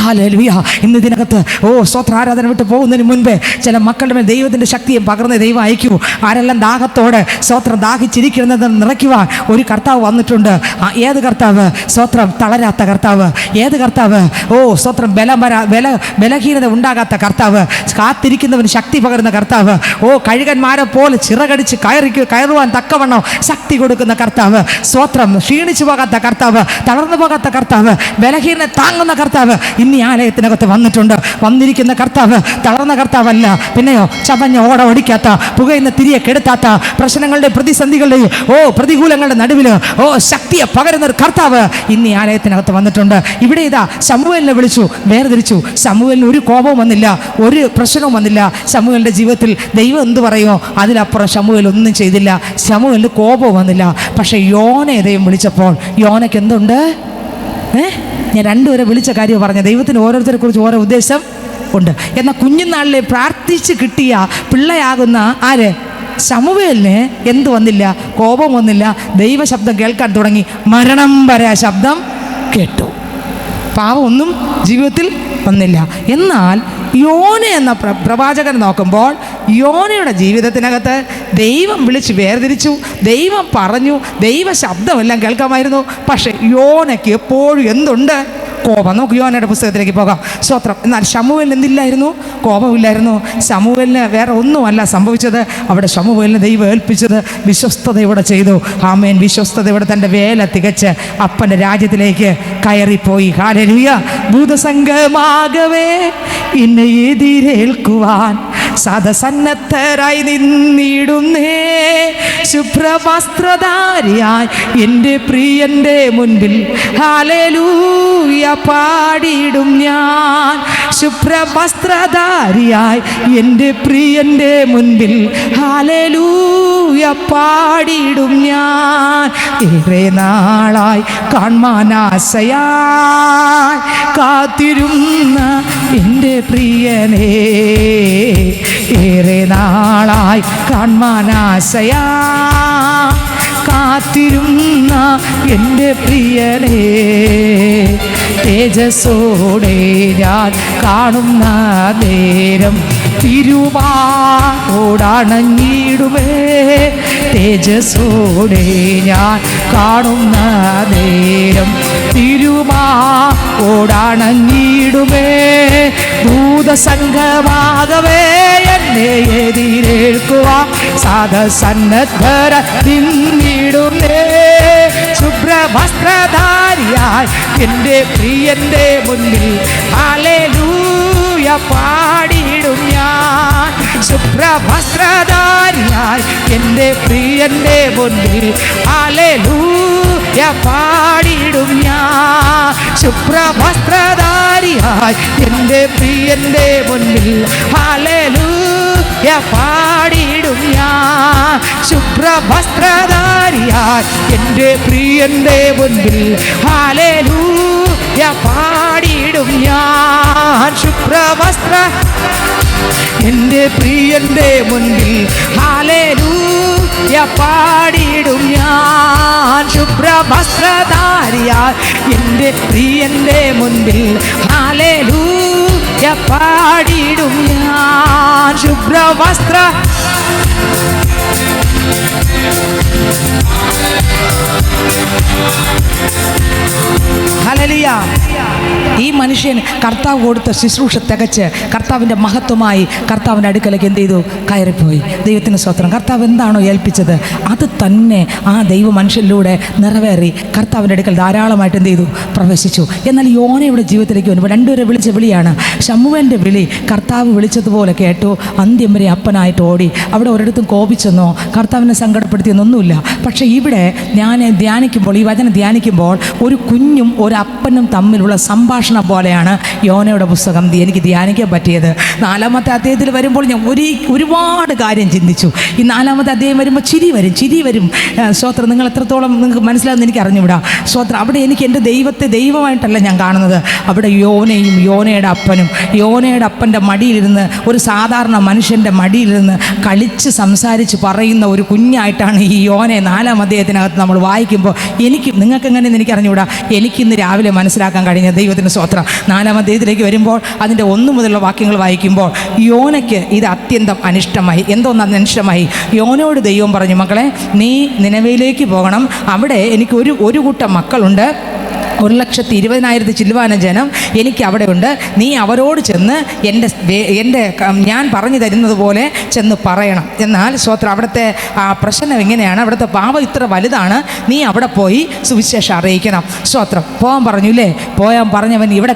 ഹല്ലേലൂയ. ഇന്ന് ഇതിനകത്ത് സ്തോത്ര ആരാധന വിട്ട് പോകുന്നതിന് മുൻപേ ചില മക്കളുടെ മേൽ ദൈവത്തിൻ്റെ ശക്തിയെ പകർന്ന് ദൈവം അയക്കൂ. ആരെല്ലാം ദാഹത്തോടെ സ്തോത്രം ദാഹിച്ചിരിക്കുന്നത് നിറയ്ക്കുവാൻ ഒരു കർത്താവ് വന്നിട്ടുണ്ട്. ഏത് കർത്താവ്? സ്തോത്രം. തളരാത്ത കർത്താവ്. ഏത് കർത്താവ്? സ്തോത്രം. ബലഹീനത ഉണ്ടാകാത്ത കർത്താവ്. കാത്തിരിക്കുന്നവന് ശക്തി പകരുന്ന കർത്താവ്. കഴുകന്മാരെ പോലെ ചിറകടിച്ച് കയറുവാൻ തക്കവണ്ണം ശക്തി കൊടുക്കുന്ന കർത്താവ്. സ്തോത്രം. ക്ഷീണിച്ചു പോകാത്ത കർത്താവ്, തളർന്നു പോകാത്ത കർത്താവ്, ബലഹീനത താങ്ങുന്ന കർത്താവ് ഇന്ന് ആലയത്തിനകത്ത് വന്നിട്ടുണ്ട്. വന്നിരിക്കുന്ന കർത്താവ് തളർന്ന കർത്താവല്ല, പിന്നെയോ ചവഞ്ഞ ഓട ഓടിക്കാത്ത, പുകയുന്ന തിരിയെ കെടുത്താത്ത, പ്രശ്നങ്ങളുടെ പ്രതിസന്ധികളുടെയും പ്രതികൂലങ്ങളുടെ നടുവിൽ ശക്തിയെ പകരുന്ന ഒരു കർത്താവ് ഇന്ന് ആലയത്തിനകത്ത് വന്നിട്ടുണ്ട്. ഇവിടെ ഇതാ ശമൂവേലിനെ വിളിച്ചു, വേർതിരിച്ചു. ശമൂവേലിന് ഒരു കോപവും വന്നില്ല, ഒരു പ്രശ്നവും വന്നില്ല. ശമൂവേലിൻ്റെ ജീവിതത്തിൽ ദൈവം എന്ത് പറയുമോ അതിലപ്പുറം ശമൂവേൽ ഒന്നും ചെയ്തില്ല. ശമൂവേലിന് കോപവും വന്നില്ല. പക്ഷേ യോനയെ ദൈവം വിളിച്ചപ്പോൾ യോനയ്ക്ക് എന്തുണ്ട്? ഞാൻ രണ്ടുപേരെ വിളിച്ച കാര്യം പറഞ്ഞ ദൈവത്തിന് ഓരോരുത്തരെ കുറിച്ച് ഓരോ ഉദ്ദേശം ഉണ്ട്. എന്നാൽ കുഞ്ഞുനാളിലെ പ്രാർത്ഥിച്ച് കിട്ടിയ പിള്ളയാകുന്ന ആര്? ശമൂവേലിന് എന്ത് വന്നില്ല? കോപം വന്നില്ല. ദൈവശബ്ദം കേൾക്കാൻ തുടങ്ങി. മരണം വരെ ആ ശബ്ദം കേട്ടു. പാവമൊന്നും ജീവിതത്തിൽ വന്നില്ല. എന്നാൽ യോന എന്ന പ്രവാചകൻ നോക്കുമ്പോൾ യോനയുടെ ജീവിതത്തിനകത്ത് ദൈവം വിളിച്ച് വേർതിരിച്ചു, ദൈവം പറഞ്ഞു, ദൈവ ശബ്ദമെല്ലാം കേൾക്കാമായിരുന്നു. പക്ഷേ യോനയ്ക്ക് എപ്പോഴും എന്തുണ്ട്? കോപം. നമുക്ക് യോനയുടെ പുസ്തകത്തിലേക്ക് പോകാം. സ്തോത്രം. എന്നാൽ ശമൂവേലിന് എന്തില്ലായിരുന്നു? കോപമില്ലായിരുന്നു. ശമൂവേലിന് വേറെ ഒന്നുമല്ല സംഭവിച്ചത്. അവിടെ ശമൂവേലിനെ ദൈവം ഏൽപ്പിച്ചത് വിശ്വസ്തതയോടെ ചെയ്തു. ആമേൻ. വിശ്വസ്തതയോടെ തൻ്റെ വേല തികച്ച് അപ്പൻ്റെ രാജ്യത്തിലേക്ക് കയറിപ്പോയി. ഹല്ലേലൂയ. ഭൂതസംഘമാകവേ എന്നെ എതിരേൽക്കുവാൻ സദസന്നദ്ധരായി നിന്നിടുന്നേ, ശുഭ്രവസ്ത്രധാരിയായി എൻ്റെ പ്രിയൻ്റെ മുൻപിൽ ഹല്ലേലൂയ പാടിയിടും ഞാൻ. ശുഭ്രവസ്ത്രധാരിയായി എൻ്റെ പ്രിയൻ്റെ മുൻപിൽ ഹല്ലേലൂയ പാടിയിടും ഞാൻ. ഏറെ നാളായി കാൺമാനാശയായി കാത്തിരുന്ന എൻ്റെ പ്രിയനേ, ഏറെ നാളായി കാൺമാനാശയാ കാത്തിരുന്ന എൻ്റെ പ്രിയനേ, തേജസ്സോടെ ഞാൻ കാണുന്ന നേരം തിരുവാടണഞ്ഞിടുമേ. തേജസ്സോടെ ഞാൻ കാണുന്ന നേരം തിരുവാടണഞ്ഞിടുമേ. ഭൂതസംഘമാകവേ എന്നെ എതിരേൽക്കുവാൻ സദസന്നദ്ധര നിന്നിടുന്നേ. ശുഭ്രവസ്ത്രധാരിയായി എൻ്റെ പ്രിയൻ്റെ മുന്നിൽ ഹല്ലേലൂയ പാടിയിടും ഞാൻ. ശുഭ്രവസ്ത്രധാരിയായി എൻ്റെ പ്രിയൻ്റെ മുന്നിൽ ഹല്ലേലൂയ പാടിയിടും ഞാൻ. ശുഭ്രവസ്ത്രധാരിയായി എൻ്റെ പ്രിയൻ്റെ മുന്നിൽ ഹല്ലേലൂയ പാടിയിടും ഞാൻ. ശുഭ്രവസ്ത്രധാരിയായി എൻ്റെ പ്രിയൻ്റെ മുൻപിൽ ഹല്ലേലൂയ പാടിയിടും ഞാൻ. ശുഭ്രവസ്ത്ര എൻ്റെ പ്രിയൻ്റെ മുൻപിൽ ഹല്ലേലൂയ പാടിയിടും ഞാൻ. ശുഭ്രവസ്ത്രധാരിയായി എൻ്റെ പ്രിയൻ്റെ മുൻപിൽ ഹല്ലേലൂയ പാടിയിടും ഞാൻ. ശുഭ്രവസ്ത്ര ഹല്ലേലൂയ. ഈ മനുഷ്യൻ കർത്താവ് കൊടുത്ത ശുശ്രൂഷ തികച്ച് കർത്താവിൻ്റെ മഹത്വമായി കർത്താവിൻ്റെ അടുക്കലേക്ക് എന്ത് ചെയ്തു? കയറിപ്പോയി. ദൈവത്തിന് സ്തോത്രം. കർത്താവ് എന്താണോ ഏൽപ്പിച്ചത് അത് തന്നെ ആ ദൈവ മനുഷ്യനിലൂടെ നിറവേറി കർത്താവിൻ്റെ അടുക്കൽ ധാരാളമായിട്ട് എന്ത് ചെയ്തു? പ്രവേശിച്ചു. എന്നാൽ യോനയുടെ ജീവിതത്തിലേക്ക് വരുമ്പോൾ രണ്ടുപേരെ വിളിച്ച വിളിയാണ്. ശമൂവേലിൻ്റെ വിളി കർത്താവ് വിളിച്ചതുപോലെ കേട്ടു. അന്ത്യം വരെ അപ്പനായിട്ട് ഓടി. അവിടെ ഒരിടത്തും കോപിച്ചെന്നോ കർത്താവിനെ സങ്കടപ്പെടുത്തിയെന്നൊന്നുമില്ല. പക്ഷേ ഇവിടെ ഞാൻ ധ്യാനിക്കുമ്പോൾ, ഈ വചനം ധ്യാനിക്കുമ്പോൾ, ഒരു കുഞ്ഞും ഒരു അപ്പനും തമ്മിലുള്ള സംഭാഷണം പോലെയാണ് യോനയുടെ പുസ്തകം എനിക്ക് ധ്യാനിക്കാൻ പറ്റിയത്. 4-ാമത്തെ അധ്യായത്തിൽ വരുമ്പോൾ ഞാൻ ഒരുപാട് കാര്യം ചിന്തിച്ചു. ഈ 4-ാമത്തെ അധ്യായം വരുമ്പോൾ ചിരി വരും. സ്തോത്രം. നിങ്ങൾ എത്രത്തോളം നിങ്ങൾക്ക് മനസ്സിലാകുന്ന എനിക്ക് അറിഞ്ഞുവിടാ. സ്തോത്രം. അവിടെ എനിക്ക് എൻ്റെ ദൈവത്തെ ദൈവമായിട്ടല്ല ഞാൻ കാണുന്നത്. അവിടെ യോനയും യോനയുടെ അപ്പനും, യോനയുടെ അപ്പൻ്റെ മടിയിലിരുന്ന്, ഒരു സാധാരണ മനുഷ്യൻ്റെ മടിയിലിരുന്ന് കളിച്ച് സംസാരിച്ച് പറയുന്ന ഒരു കുഞ്ഞായിട്ടാണ് ഈ യോനെ 4-ാം അധ്യായത്തിനകത്ത് നമ്മൾ വായിക്കുമ്പോൾ നിങ്ങൾക്ക് എങ്ങനെയെന്ന് എനിക്ക് അറിഞ്ഞുകൂടാ. എനിക്കിന്ന് രാവിലെ മനസ്സിലാക്കാൻ കഴിഞ്ഞ ദൈവത്തിന് സ്തോത്രം. 4-ാം അധ്യായത്തിലേക്ക് വരുമ്പോൾ അതിൻ്റെ 1 മുതലുള്ള വാക്യങ്ങൾ വായിക്കുമ്പോൾ യോനയ്ക്ക് ഇത് അത്യന്തം അനിഷ്ടമായി. എന്തോന്ന് അനിഷ്ടമായി? യോനയോട് ദൈവം പറഞ്ഞു, മക്കളെ നീ നിനവയിലേക്ക് പോകണം. അവിടെ എനിക്ക് ഒരു കൂട്ടം മക്കളുണ്ട്, 1,20,000 ചില്ലുവാന ജനം എനിക്ക് അവിടെ ഉണ്ട്. നീ അവരോട് ചെന്ന് എൻ്റെ ഞാൻ പറഞ്ഞു തരുന്നത് പോലെ ചെന്ന് പറയണം. എന്നാൽ സ്തോത്രം, അവിടുത്തെ പ്രശ്നം എങ്ങനെയാണ്? അവിടുത്തെ പാപം ഇത്ര വലുതാണ്. നീ അവിടെ പോയി സുവിശേഷം അറിയിക്കണം. സ്തോത്രം. പോകാൻ പറഞ്ഞില്ലേ? പോയാൻ പറഞ്ഞവൻ എവിടെ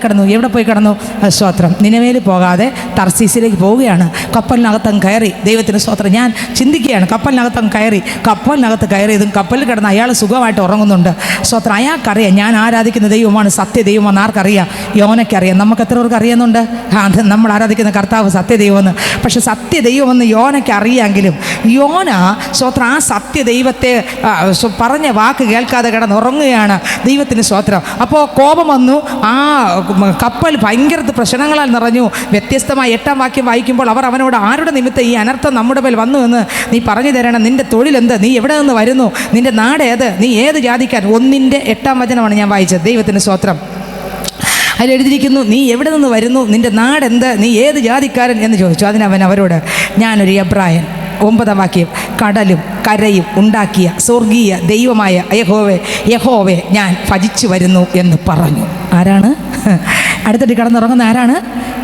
പോയി കിടന്നു? സ്തോത്രം. നിനവേൽ പോകാതെ തർസീസിലേക്ക് പോവുകയാണ്. കപ്പലിനകത്തങ്ങ് കയറി. ദൈവത്തിന് സ്തോത്രം. ഞാൻ ചിന്തിക്കുകയാണ്, കപ്പലിനകത്ത് കയറിയതും കപ്പലിൽ കിടന്ന് അയാൾ സുഖമായിട്ട് ഉറങ്ങുന്നുണ്ട്. സ്തോത്രം. അയാൾക്കറിയാം ഞാൻ ആരാധിക്കുന്ന ദൈവമാണ് സത്യദൈവമെന്ന്. ആർക്കറിയാം? യോനയ്ക്കറിയാം. നമുക്ക് എത്ര പേർക്ക് അറിയുന്നുണ്ട്? അത് നമ്മൾ ആരാധിക്കുന്ന കർത്താവ് സത്യദൈവമെന്ന്. പക്ഷെ സത്യദൈവമെന്ന് യോനയ്ക്ക് അറിയാമെങ്കിലും യോന സ്തോത്രം ആ സത്യദൈവത്തെ പറഞ്ഞ വാക്ക് കേൾക്കാതെ കിടന്നുറങ്ങുകയാണ്. ദൈവത്തിന് സ്തോത്രം. അപ്പോൾ കോപം വന്നു. ആ കപ്പൽ ഭയങ്കര പ്രശ്നങ്ങളാൽ നിറഞ്ഞു. വ്യത്യസ്തമായ 8-ാം വാക്യം വായിക്കുമ്പോൾ അവർ അവനോട്, ആരുടെ നിമിത്തം ഈ അനർത്ഥം നമ്മുടെ മേൽ വന്നു എന്ന് നീ പറഞ്ഞു തരണം. നിൻ്റെ തൊഴിലെന്ത്? നീ എവിടെ നിന്ന് വരുന്നു? നിൻ്റെ നാട് ഏത്? നീ ഏത് ജാതിക്കാൻ? 1-ന്റെ 8-ാം വചനമാണ് ഞാൻ വായിച്ചത്. ദൈവത്തിന് സ്തോത്രം. അതിലെഴുതിയിരിക്കുന്നു, നീ എവിടെ നിന്ന് വരുന്നു, നിൻ്റെ നാടെന്ത്, നീ ഏത് ജാതിക്കാരൻ എന്ന് ചോദിച്ചു. അതിനവൻ അവരോട്, ഞാനൊരു എബ്രായൻ. 9-ാം വാക്യം, കടലും കരയും ഉണ്ടാക്കിയ സ്വർഗീയ ദൈവമായ യഹോവയെ ഞാൻ ഭജിച്ചു വരുന്നു എന്ന് പറഞ്ഞു. ആരാണ്? അടുത്തിട്ട് കിടന്നുറങ്ങുന്ന ആരാണ്?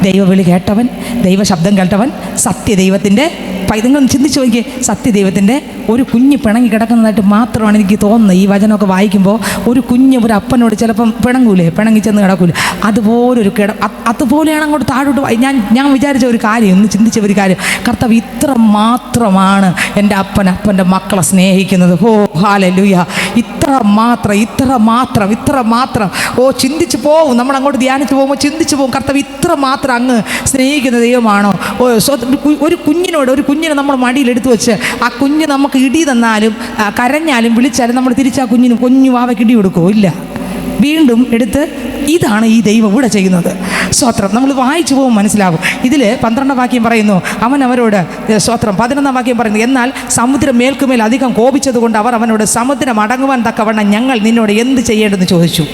ദൈവവിളി കേട്ടവൻ, ദൈവശബ്ദം കേട്ടവൻ, സത്യദൈവത്തിൻ്റെ നിങ്ങൾ ചിന്തിച്ച് നോക്കിയേ. സത്യദൈവത്തിൻ്റെ ഒരു കുഞ്ഞ് പിണങ്ങി കിടക്കുന്നതായിട്ട് മാത്രമാണ് എനിക്ക് തോന്നുന്നത്. ഈ വചനമൊക്കെ വായിക്കുമ്പോൾ ഒരു കുഞ്ഞ് ഒരു അപ്പനോട് ചിലപ്പം പിണങ്ങൂലേ, പിണങ്ങി ചെന്ന് കിടക്കൂലേ, അതുപോലൊരു അതുപോലെയാണ് അങ്ങോട്ട് താഴോട്ട്. ഞാൻ വിചാരിച്ച ഒരു കാര്യം, ഒന്ന് ചിന്തിച്ച ഒരു കാര്യം, കർത്താവ് ഇത്ര മാത്രമാണ് എൻ്റെ അപ്പൻ്റെ മക്കളെ സ്നേഹിക്കുന്നത്. ഓ ഹല്ലേലൂയ! ഇത്ര മാത്രം. ഓ, ചിന്തിച്ച് പോവും, നമ്മളങ്ങോട്ട് ധ്യാനിച്ച് പോകുമ്പോൾ ചിന്തിച്ച് പോകും, കർത്താവ് ഇത്ര മാത്രം അങ്ങ് സ്നേഹിക്കുന്ന ദൈവമാണോ? ഓ, ഒരു കുഞ്ഞിനെ നമ്മൾ മടിയിലെടുത്ത് വെച്ച് ആ കുഞ്ഞ് നമുക്ക് ഇടി തന്നാലും കരഞ്ഞാലും വിളിച്ചാലും നമ്മൾ തിരിച്ച് ആ കുഞ്ഞു വാവയ്ക്ക് ഇടി കൊടുക്കുമോ? ഇല്ല. വീണ്ടും എടുത്ത്, ഇതാണ് ഈ ദൈവം ഇവിടെ ചെയ്യുന്നത്. സ്തോത്രം. നമ്മൾ വായിച്ചു പോകുമ്പോൾ മനസ്സിലാവും. ഇതിൽ 12-ാം വാക്യം പറയുന്നു, അവൻ അവരോട് സ്തോത്രം. 11-ാം വാക്യം പറയുന്നു, എന്നാൽ സമുദ്രം മേൽക്കുമേൽ അധികം കോപിച്ചതുകൊണ്ട് അവർ അവനോട്, സമുദ്രം അടങ്ങുവാൻ തക്കവണ്ണം ഞങ്ങൾ നിന്നോട് എന്ത് ചെയ്യേണ്ടെന്ന് ചോദിച്ചു.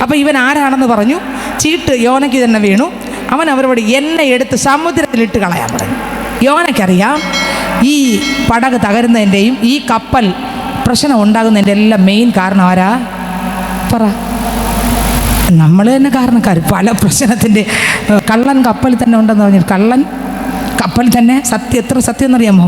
അപ്പോൾ ഇവൻ ആരാണെന്ന് പറഞ്ഞു. ചീട്ട് യോനയ്ക്ക് തന്നെ വീണു. അവൻ അവരോട്, എന്നെ എടുത്ത് സമുദ്രത്തിലിട്ട് കളയാൻ പറഞ്ഞു. യോനയ്ക്കറിയാം ഈ പടക് തകരുന്നതിൻ്റെയും ഈ കപ്പൽ പ്രശ്നം ഉണ്ടാകുന്നതിൻ്റെ എല്ലാം മെയിൻ കാരണം ആരാ? പറ. നമ്മൾ തന്നെ കാരണക്കാർ. പല പ്രശ്നത്തിൻ്റെ കള്ളൻ കപ്പലിൽ തന്നെ ഉണ്ടെന്ന് പറഞ്ഞു. കള്ളൻ കപ്പലിൽ തന്നെ എത്ര സത്യം എന്നറിയാമോ?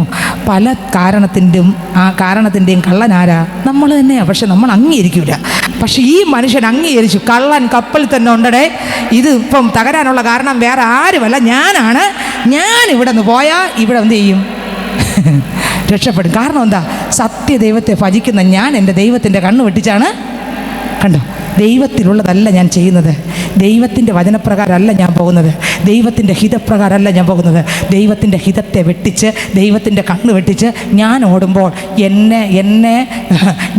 പല കാരണത്തിൻ്റെയും കള്ളൻ ആരാ? നമ്മൾ തന്നെയാണ്. പക്ഷെ നമ്മൾ അംഗീകരിക്കില്ല. പക്ഷെ ഈ മനുഷ്യൻ അംഗീകരിച്ചു, കള്ളൻ കപ്പലിൽ തന്നെ ഉണ്ടടേ, ഇത് ഇപ്പം തകരാനുള്ള കാരണം വേറെ ആരുമല്ല, ഞാനാണ്. ഞാൻ ഇവിടെ നിന്ന് പോയാൽ ഇവിടെ എന്ത് ചെയ്യും? രക്ഷപ്പെടും. കാരണം എന്താ? സത്യദൈവത്തെ ഭജിക്കുന്ന ഞാൻ എൻ്റെ ദൈവത്തിൻ്റെ കണ്ണ് വെട്ടിച്ചാണ്. കണ്ടോ? ദൈവത്തിലുള്ളതല്ല ഞാൻ ചെയ്യുന്നത്, ദൈവത്തിൻ്റെ വചനപ്രകാരമല്ല ഞാൻ പോകുന്നത്, ദൈവത്തിൻ്റെ ഹിതപ്രകാരമല്ല ഞാൻ പോകുന്നത്. ദൈവത്തിൻ്റെ ഹിതത്തെ വെട്ടിച്ച്, ദൈവത്തിൻ്റെ കണ്ണ് വെട്ടിച്ച് ഞാൻ ഓടുമ്പോൾ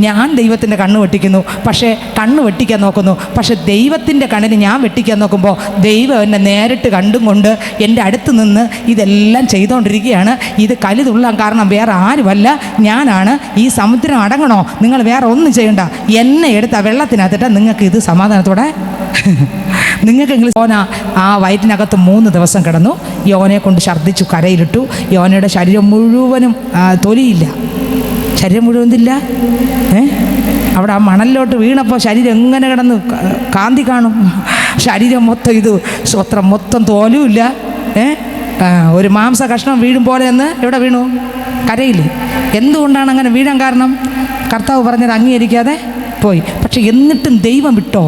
ഞാൻ ദൈവത്തിൻ്റെ കണ്ണ് വെട്ടിക്കുന്നു. പക്ഷേ കണ്ണ് വെട്ടിക്കാൻ നോക്കുന്നു. പക്ഷേ ദൈവത്തിൻ്റെ കണ്ണിന് ഞാൻ വെട്ടിക്കാൻ നോക്കുമ്പോൾ ദൈവം എന്നെ നേരിട്ട് കണ്ടും കൊണ്ട് എൻ്റെ അടുത്ത് നിന്ന് ഇതെല്ലാം ചെയ്തുകൊണ്ടിരിക്കുകയാണ്. ഇത് കലിതുള്ളാൻ കാരണം വേറെ ആരുമല്ല, ഞാനാണ്. ഈ സമുദ്രം അടങ്ങണോ? നിങ്ങൾ വേറെ ഒന്നും ചെയ്യണ്ട, എന്നെ എടുത്ത വെള്ളത്തിനകത്തിട്ട് നിങ്ങൾക്ക് ഇത് സമാധാനത്തോടെ നിങ്ങൾക്കെങ്കിലും. യോന ആ വയറ്റിനകത്ത് 3 ദിവസം കിടന്നു. യോനയെ കൊണ്ട് ഛർദ്ദിച്ചു, കരയിലിട്ടു. യോനയുടെ ശരീരം മുഴുവനും തൊലിയില്ല, ശരീരം മുഴുവൻ ഇല്ല. അവിടെ ആ മണലിലോട്ട് വീണപ്പോൾ ശരീരം എങ്ങനെ കിടന്ന് കാന്തി കാണും. ശരീരം മൊത്തം സ്വത്രം മൊത്തം തോലുമില്ല. ഒരു മാംസ കഷ്ണം വീഴും പോലെ എന്ന് എവിടെ വീണു? കരയിൽ. എന്തുകൊണ്ടാണ് അങ്ങനെ വീഴാൻ കാരണം? കർത്താവ് പറഞ്ഞത് അംഗീകരിക്കാതെ പോയി. പക്ഷെ എന്നിട്ടും ദൈവം വിട്ടോ?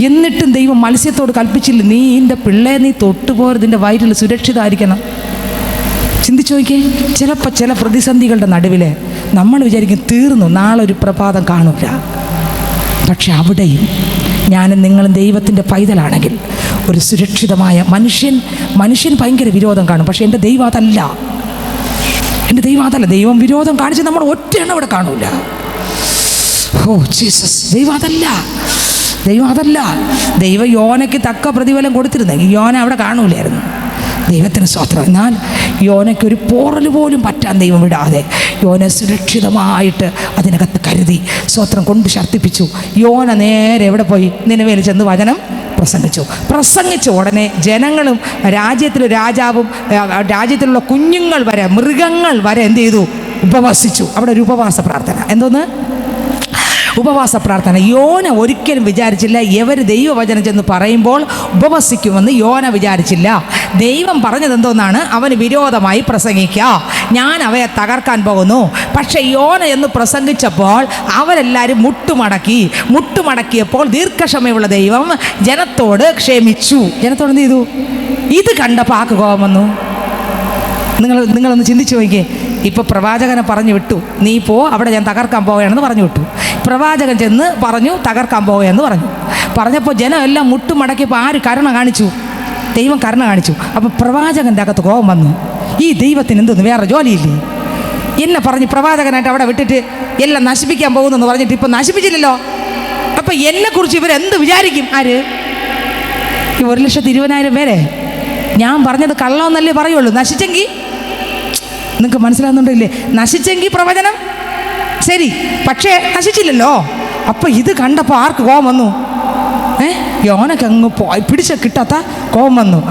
എന്നിട്ടും ദൈവം മത്സ്യത്തോട് കൽപ്പിച്ചില്ല, നീ എൻ്റെ പിള്ളയെ നീ തൊട്ടുപോരുത്, ഇതിൻ്റെ വയറ്റിൽ സുരക്ഷിതമായിരിക്കണം. ചിന്തിച്ചു നോക്കിയേ. ചിലപ്പോൾ ചില പ്രതിസന്ധികളുടെ നടുവിൽ നമ്മൾ വിചാരിക്കും തീർന്നു, നാളെ ഒരു പ്രഭാതം കാണില്ല. പക്ഷെ അവിടെയും ഞാനും നിങ്ങളും ദൈവത്തിൻ്റെ പൈതലാണെങ്കിൽ ഒരു സുരക്ഷിതമായ മനുഷ്യൻ ഭയങ്കര വിരോധം കാണും. പക്ഷെ എൻ്റെ ദൈവം അതല്ല. ദൈവം വിരോധം കാണിച്ച് നമ്മൾ ഒറ്റയെണ്ണം അവിടെ കാണൂല. Oh Jesus! ദൈവം അതല്ല. ദൈവം യോനയ്ക്ക് തക്ക പ്രതിഫലം കൊടുത്തിരുന്നെങ്കിൽ യോന അവിടെ കാണൂലായിരുന്നു. ദൈവത്തിന് സ്തോത്രം. എന്നാൽ യോനയ്ക്കൊരു പോറൽ പോലും പറ്റാൻ ദൈവം വിടാതെ യോനെ സുരക്ഷിതമായിട്ട് അതിനകത്ത് കരുതി സ്തോത്രം കൊണ്ട് ശർദ്ദിപ്പിച്ചു. യോന നേരെ എവിടെ പോയി? നിനവേൽ ചെന്ന് വചനം പ്രസംഗിച്ച ഉടനെ ജനങ്ങളും രാജ്യത്തിലെ രാജാവും രാജ്യത്തിലുള്ള കുഞ്ഞുങ്ങൾ വരെ മൃഗങ്ങൾ വരെ എന്ത് ചെയ്തു? ഉപവസിച്ചു. അവിടെ ഒരു ഉപവാസ പ്രാർത്ഥന. എന്തോന്ന്? ഉപവാസ പ്രാർത്ഥന. യോന ഒരിക്കലും വിചാരിച്ചില്ല ഇവർ ദൈവവചനം ചെന്ന് പറയുമ്പോൾ ഉപവസിക്കുമെന്ന്. യോന വിചാരിച്ചില്ല. ദൈവം പറഞ്ഞത് എന്തോന്നാണ്? അവന് വിരോധമായി പ്രസംഗിക്കുക, ഞാൻ അവയെ തകർക്കാൻ പോകുന്നു. പക്ഷെ യോന എന്ന് പ്രസംഗിച്ചപ്പോൾ അവരെല്ലാവരും മുട്ടുമടക്കിയപ്പോൾ ദീർഘക്ഷമയുള്ള ദൈവം ജനത്തോട് ക്ഷമിച്ചു. ജനത്തോട് എന്ത് ചെയ്തു? ഇത് കണ്ടപ്പോൾ ആക്ക് കോപം വന്നു. നിങ്ങളൊന്ന് ചിന്തിച്ചു നോക്കിയേ. ഇപ്പോൾ പ്രവാചകനെ പറഞ്ഞു വിട്ടു, നീ പോ, അവിടെ ഞാൻ തകർക്കാൻ പോവുകയാണെന്ന് പറഞ്ഞു വിട്ടു. പ്രവാചകൻ ചെന്ന് പറഞ്ഞു തകർക്കാൻ പോവുകയെന്ന് പറഞ്ഞപ്പോൾ ജനം എല്ലാം മുട്ടുമടക്കിയപ്പോൾ ആര് കരുണ കാണിച്ചു? ദൈവം കരുണ കാണിച്ചു. അപ്പോൾ പ്രവാചകൻ്റെ അകത്ത് കോപം വന്നു. ഈ ദൈവത്തിന് എന്തെന്ന് വേറെ ജോലിയില്ലേ? എന്നെ പറഞ്ഞ് പ്രവാചകനായിട്ട് അവിടെ വിട്ടിട്ട് എല്ലാം നശിപ്പിക്കാൻ പോകുന്നെന്ന് പറഞ്ഞിട്ട് ഇപ്പോൾ നശിപ്പിച്ചില്ലല്ലോ. അപ്പോൾ എന്നെക്കുറിച്ച് ഇവരെന്ത് വിചാരിക്കും? ആര്? ഈ 1,20,000 പേരെ ഞാൻ പറഞ്ഞത് കള്ളമെന്നല്ലേ പറയുള്ളൂ. നശിച്ചെങ്കിൽ നിങ്ങൾക്ക് മനസ്സിലാകുന്നുണ്ടല്ലേ? നശിച്ചെങ്കിൽ പ്രവചനം ശരി, പക്ഷേ നശിച്ചില്ലല്ലോ. അപ്പം ഇത് കണ്ടപ്പോൾ ആർക്ക് കോപം വന്നു? യോനയ്ക്ക് അങ്ങ് പിടിച്ച കിട്ടാത്ത കോപം വന്നു.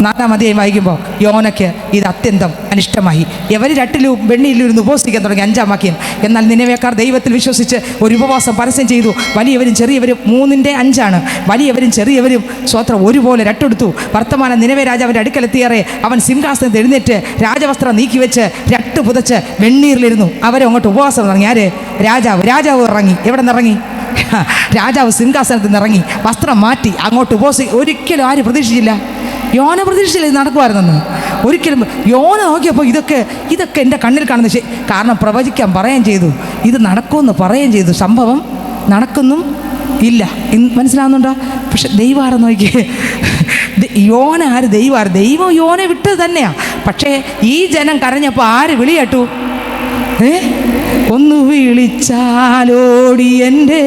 4-ാം അധ്യായം വായിക്കുമ്പോൾ യോനയ്ക്ക് ഇത് അത്യന്തം അനിഷ്ടമായി. എവർ രട്ടിലും വെണ്ണിയിലും ഇരുന്ന് ഉപവസിക്കാൻ തുടങ്ങി. 5-ാം വാക്യം. എന്നാൽ നിനവേക്കാർ ദൈവത്തിൽ വിശ്വസിച്ച് ഒരു ഉപവാസം പരസ്യം ചെയ്തു. വലിയവരും ചെറിയവരും 3:5 വലിയവരും ചെറിയവരും സ്വത്രം ഒരുപോലെ രട്ടെടുത്തു. വർത്തമാനം നിനവേ രാജാവിൻ്റെ അടുക്കലെത്തിയേറെ അവൻ സിംഹാസനത്തിൽ എഴുന്നേറ്റ് രാജവസ്ത്രം നീക്കിവെച്ച് രട്ട് പുതച്ച് വെണ്ണീറിലിരുന്നു. അവരെ അങ്ങോട്ട് ഉപവാസം തുടങ്ങി. ആര്? രാജാവ് ഇറങ്ങി. എവിടെ നിന്നിറങ്ങി? രാജാവ് സിംഹാസനത്തിൽ നിന്നിറങ്ങി വസ്ത്രം മാറ്റി അങ്ങോട്ട് ഒരിക്കലും ആരും പ്രതീക്ഷിച്ചില്ല. യോന പ്രതീക്ഷിച്ചില്ല ഇത് നടക്കുമായിരുന്നെന്ന്. ഒരിക്കലും യോന നോക്കിയപ്പോൾ ഇതൊക്കെ എൻ്റെ കണ്ണിൽ കാണുന്നത് കാരണം പ്രവചിക്കാൻ പറയുകയും ചെയ്തു, ഇത് നടക്കുമെന്ന് പറയുകയും ചെയ്തു. സംഭവം നടക്കുന്നും ഇല്ല. മനസ്സിലാവുന്നുണ്ടോ? പക്ഷെ ദൈവം നോക്കിയേ, യോന ആര്? ദൈവം യോനെ വിട്ടത് തന്നെയാണ്. പക്ഷേ ഈ ജനം കരഞ്ഞപ്പോൾ ആര് വിളി കേട്ടു? ഒന്ന് വിളിച്ചാലോടി എൻ്റെ,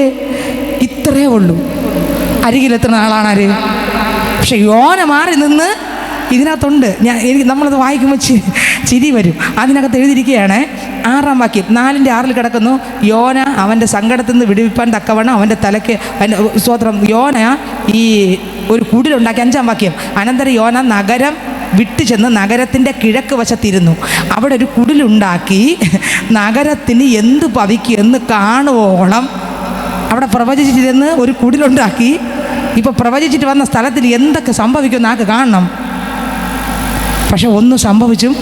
ഇത്രയേ ഉള്ളൂ. അരികിലെത്തുന്ന ആളാണ് ആര്? പക്ഷെ യോന മാറി നിന്ന് ഇതിനകത്തുണ്ട്. നമ്മളത് വായിക്കുമ്പോൾ ചിരി വരും. അതിനകത്ത് എഴുതിയിരിക്കുകയാണ് 6-ാം വാക്യം 4:6 കിടക്കുന്നു. യോന അവൻ്റെ സങ്കടത്തിൽ നിന്ന് വിടുവിപ്പാൻ തക്കവണ്ണം അവൻ്റെ തലയ്ക്ക് സ്തോത്രം യോന ഈ ഒരു കുടിലുണ്ടാക്കി. 5-ാം വാക്യം. അനന്തരം യോന നഗരം വിട്ടു ചെന്ന് നഗരത്തിൻ്റെ കിഴക്ക് വശത്തിരുന്നു. അവിടെ ഒരു കുടിലുണ്ടാക്കി നഗരത്തിന് എന്ത് ഭവിക്കുമെന്ന് കാണുവോളം അവിടെ പ്രവചിച്ചിരുന്ന് ഒരു കുടിലുണ്ടാക്കി. ഇപ്പോൾ പ്രവചിച്ചിട്ട് വന്ന സ്ഥലത്തിൽ എന്തൊക്കെ സംഭവിക്കുമെന്ന് ആൾക്ക് കാണണം. പക്ഷെ ഒന്നും സംഭവിച്ചും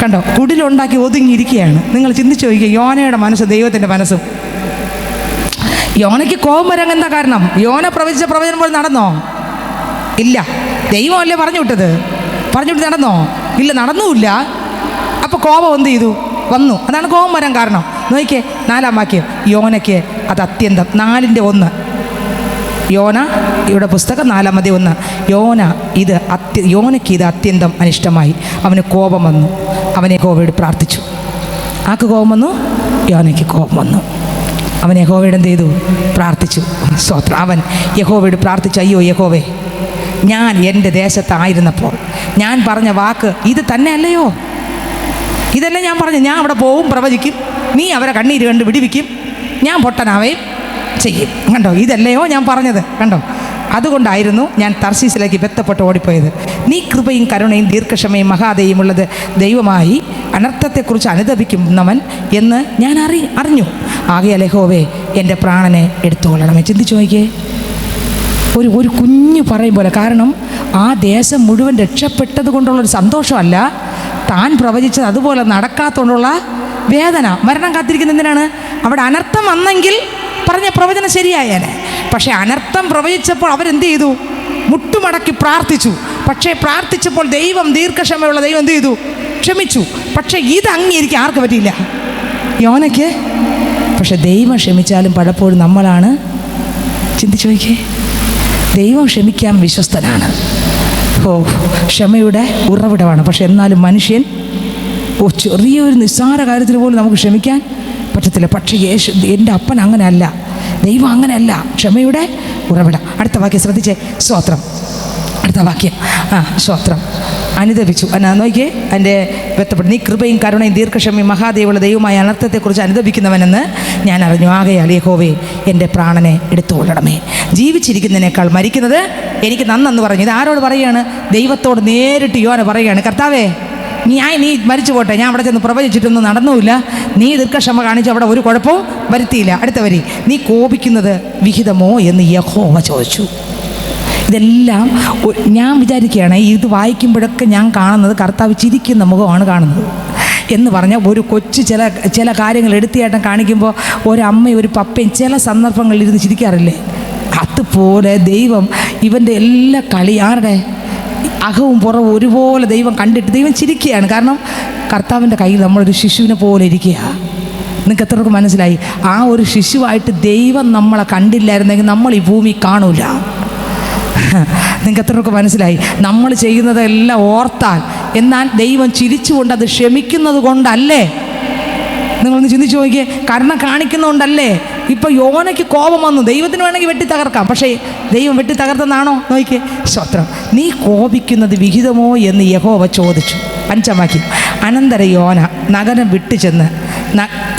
കണ്ടോ? കുടിലുണ്ടാക്കി ഒതുങ്ങിയിരിക്കുകയാണ്. നിങ്ങൾ ചിന്തിച്ചു നോക്കിക്കുക യോനയുടെ മനസ്സ് ദൈവത്തിൻ്റെ മനസ്സും. യോനയ്ക്ക് കോപം വരാൻ എന്താ കാരണം? യോന പ്രവചിച്ച പ്രവചനം പോലെ നടന്നോ? ഇല്ല. ദൈവമല്ലേ പറഞ്ഞു വിട്ടത്? നടന്നോ? ഇല്ല, നടന്നുമില്ല. അപ്പോൾ കോപം എന്ത് ചെയ്തു? വന്നു. അതാണ് കോപം വരാൻ കാരണം. നോക്കിക്കേ 4-ാം വാക്യം. യോനയ്ക്ക് അത് അത്യന്തം 4:1 യോന ഇവിടെ പുസ്തകം 4-ാം അധ്യായം 1 യോനയ്ക്ക് ഇത് അത്യന്തം അനിഷ്ടമായി. അവന് കോപം വന്നു. അവൻ യഹോവയോട് പ്രാർത്ഥിച്ചു. ആർക്ക് കോപം വന്നു? യോനയ്ക്ക് കോപം വന്നു. അവൻ യഹോവയോട് എന്ത് ചെയ്തു? പ്രാർത്ഥിച്ചു. സ്തോത്രം. അവൻ യഹോവയോട് പ്രാർത്ഥിച്ചു, അയ്യോ യഹോവേ, ഞാൻ എൻ്റെ ദേശത്തായിരുന്നപ്പോൾ ഞാൻ പറഞ്ഞ വാക്ക് ഇത് തന്നെ അല്ലയോ? ഇതല്ലേ ഞാൻ പറഞ്ഞു? ഞാൻ അവിടെ പോവും, പ്രവചിക്കും, നീ അവരെ കണ്ണീര് കണ്ട് വിടിവിക്കും, ഞാൻ പൊട്ടനാവേയും ചെയ്യും. കണ്ടോ? ഇതല്ലയോ ഞാൻ പറഞ്ഞത്? കണ്ടോ? അതുകൊണ്ടായിരുന്നു ഞാൻ തർശീസിലേക്ക് ബന്ധപ്പെട്ട് ഓടിപ്പോയത്. നീ കൃപയും കരുണയും ദീർഘക്ഷമയും മഹാദയുമുള്ളത് ദൈവമായി അനർത്ഥത്തെക്കുറിച്ച് അനുതപിക്കുന്നവൻ എന്ന് ഞാൻ അറിഞ്ഞു. ആകയാൽ യഹോവേ എൻ്റെ പ്രാണനെ എടുത്തുകൊള്ളണമേ. ചിന്തിച്ചു നോക്കിയേ, ഒരു കുഞ്ഞു പറയും പോലെ. കാരണം ആ ദേശം മുഴുവൻ രക്ഷപ്പെട്ടത് കൊണ്ടുള്ളൊരു സന്തോഷമല്ല, താൻ പ്രവചിച്ചത് അതുപോലെ നടക്കാത്തതുകൊണ്ടുള്ള വേദന. മരണം കാത്തിരിക്കുന്ന എന്തിനാണ്? അവിടെ അനർത്ഥം വന്നെങ്കിൽ പറഞ്ഞ പ്രവചനം ശരിയായേനെ. പക്ഷേ അനർത്ഥം പ്രവചിച്ചപ്പോൾ അവരെന്ത് ചെയ്തു? മുട്ടുമടക്കി പ്രാർത്ഥിച്ചു. പക്ഷേ പ്രാർത്ഥിച്ചപ്പോൾ ദൈവം, ദീർഘക്ഷമയുള്ള ദൈവം എന്ത് ചെയ്തു? ക്ഷമിച്ചു. പക്ഷേ ഇത് അംഗീകരിക്കാൻ ആർക്ക് പറ്റിയില്ല? യോനയ്ക്ക്. പക്ഷെ ദൈവം ക്ഷമിച്ചാലും പലപ്പോഴും നമ്മളാണ്. ചിന്തിച്ചു നോക്കിയേ, ദൈവം ക്ഷമിക്കാൻ വിശ്വസ്തനാണ്. ക്ഷമയുടെ ഉറവിടമാണ്. പക്ഷെ എന്നാലും മനുഷ്യൻ ചെറിയൊരു നിസ്സാര കാര്യത്തിന് പോലും നമുക്ക് ക്ഷമിക്കാൻ പറ്റത്തില്ല. പക്ഷേ എൻ്റെ അപ്പൻ അങ്ങനെയല്ല, ദൈവം അങ്ങനെയല്ല, ക്ഷമയുടെ ഉറവിടം. അടുത്ത വാക്യം ശ്രദ്ധിച്ചേ. സ്തോത്രം. അടുത്ത വാക്യം. സ്തോത്രം. അനുദപിച്ചു. നോക്കിയേ, എൻ്റെ ബന്ധപ്പെട്ട് നീ കൃപയും കരുണയും ദീർഘക്ഷമയും മഹാദേവുള്ള ദൈവമായ അനർത്ഥത്തെക്കുറിച്ച് അനുദപിക്കുന്നവനെന്ന് ഞാൻ അറിഞ്ഞു. ആകയാൽ യഹോവേ എൻ്റെ പ്രാണനെ എടുത്തുകൊള്ളണമേ. ജീവിച്ചിരിക്കുന്നതിനേക്കാൾ മരിക്കുന്നത് എനിക്ക് നന്നെന്ന് പറഞ്ഞു. ഇത് ആരോട് പറയുകയാണ്? ദൈവത്തോട് നേരിട്ട് യോന പറയുകയാണ്, കർത്താവേ നീ മരിച്ചു പോട്ടെ, ഞാൻ അവിടെ ചെന്ന് പ്രവചിച്ചിട്ടൊന്നും നടന്നുമില്ല, നീ ദീർഘക്ഷമ കാണിച്ച് അവിടെ ഒരു കുഴപ്പവും വരുത്തിയില്ല. അടുത്ത വരി, നീ കോപിക്കുന്നത് വിഹിതമോ എന്ന് യഹോവ ചോദിച്ചു. ഇതെല്ലാം ഞാൻ വിചാരിക്കുകയാണ്, ഇത് വായിക്കുമ്പോഴൊക്കെ ഞാൻ കാണുന്നത് കർത്താവ് ചിരിക്കുന്ന മുഖമാണ് കാണുന്നത്. എന്ന് പറഞ്ഞാൽ ഒരു കൊച്ചു ചില കാര്യങ്ങൾ എടുത്തിയായിട്ടും കാണിക്കുമ്പോൾ ഒരമ്മ ഒരു പപ്പയും ചില സന്ദർഭങ്ങളിൽ ഇരുന്ന് ചിരിക്കാറില്ലേ? അതുപോലെ ദൈവം ഇവൻ്റെ എല്ലാ ആരുടെ അകവും പുറവും ഒരുപോലെ ദൈവം കണ്ടിട്ട് ദൈവം ചിരിക്കുകയാണ്. കാരണം കർത്താവിൻ്റെ കയ്യിൽ നമ്മളൊരു ശിശുവിനെ പോലെ ഇരിക്കുക. നിങ്ങൾക്ക് എത്രയൊക്കെ മനസ്സിലായി? ആ ഒരു ശിശുവായിട്ട് ദൈവം നമ്മളെ കണ്ടില്ലായിരുന്നെങ്കിൽ നമ്മൾ ഈ ഭൂമി കാണൂല. നിങ്ങൾക്ക് എത്രയൊക്കെ മനസ്സിലായി? നമ്മൾ ചെയ്യുന്നതെല്ലാം ഓർത്താൽ, എന്നാൽ ദൈവം ചിരിച്ചുകൊണ്ട് അത് ക്ഷമിക്കുന്നത് കൊണ്ടല്ലേ? നിങ്ങളൊന്ന് ചിന്തിച്ചു നോക്കിയേ. കരുണ കാണിക്കുന്നതുകൊണ്ടല്ലേ? ഇപ്പോൾ യോനയ്ക്ക് കോപം വന്നു, ദൈവത്തിന് വേണമെങ്കിൽ വെട്ടി തകർക്കാം, പക്ഷേ ദൈവം വെട്ടി തകർത്തെന്നാണോ? നോക്കിയേ. സ്തോത്രം. നീ കോപിക്കുന്നത് വിഹിതമോ എന്ന് യഹോവ ചോദിച്ചു. 5-ാം വാക്യം. അനന്തര യോന നഗരം വിട്ടു ചെന്ന്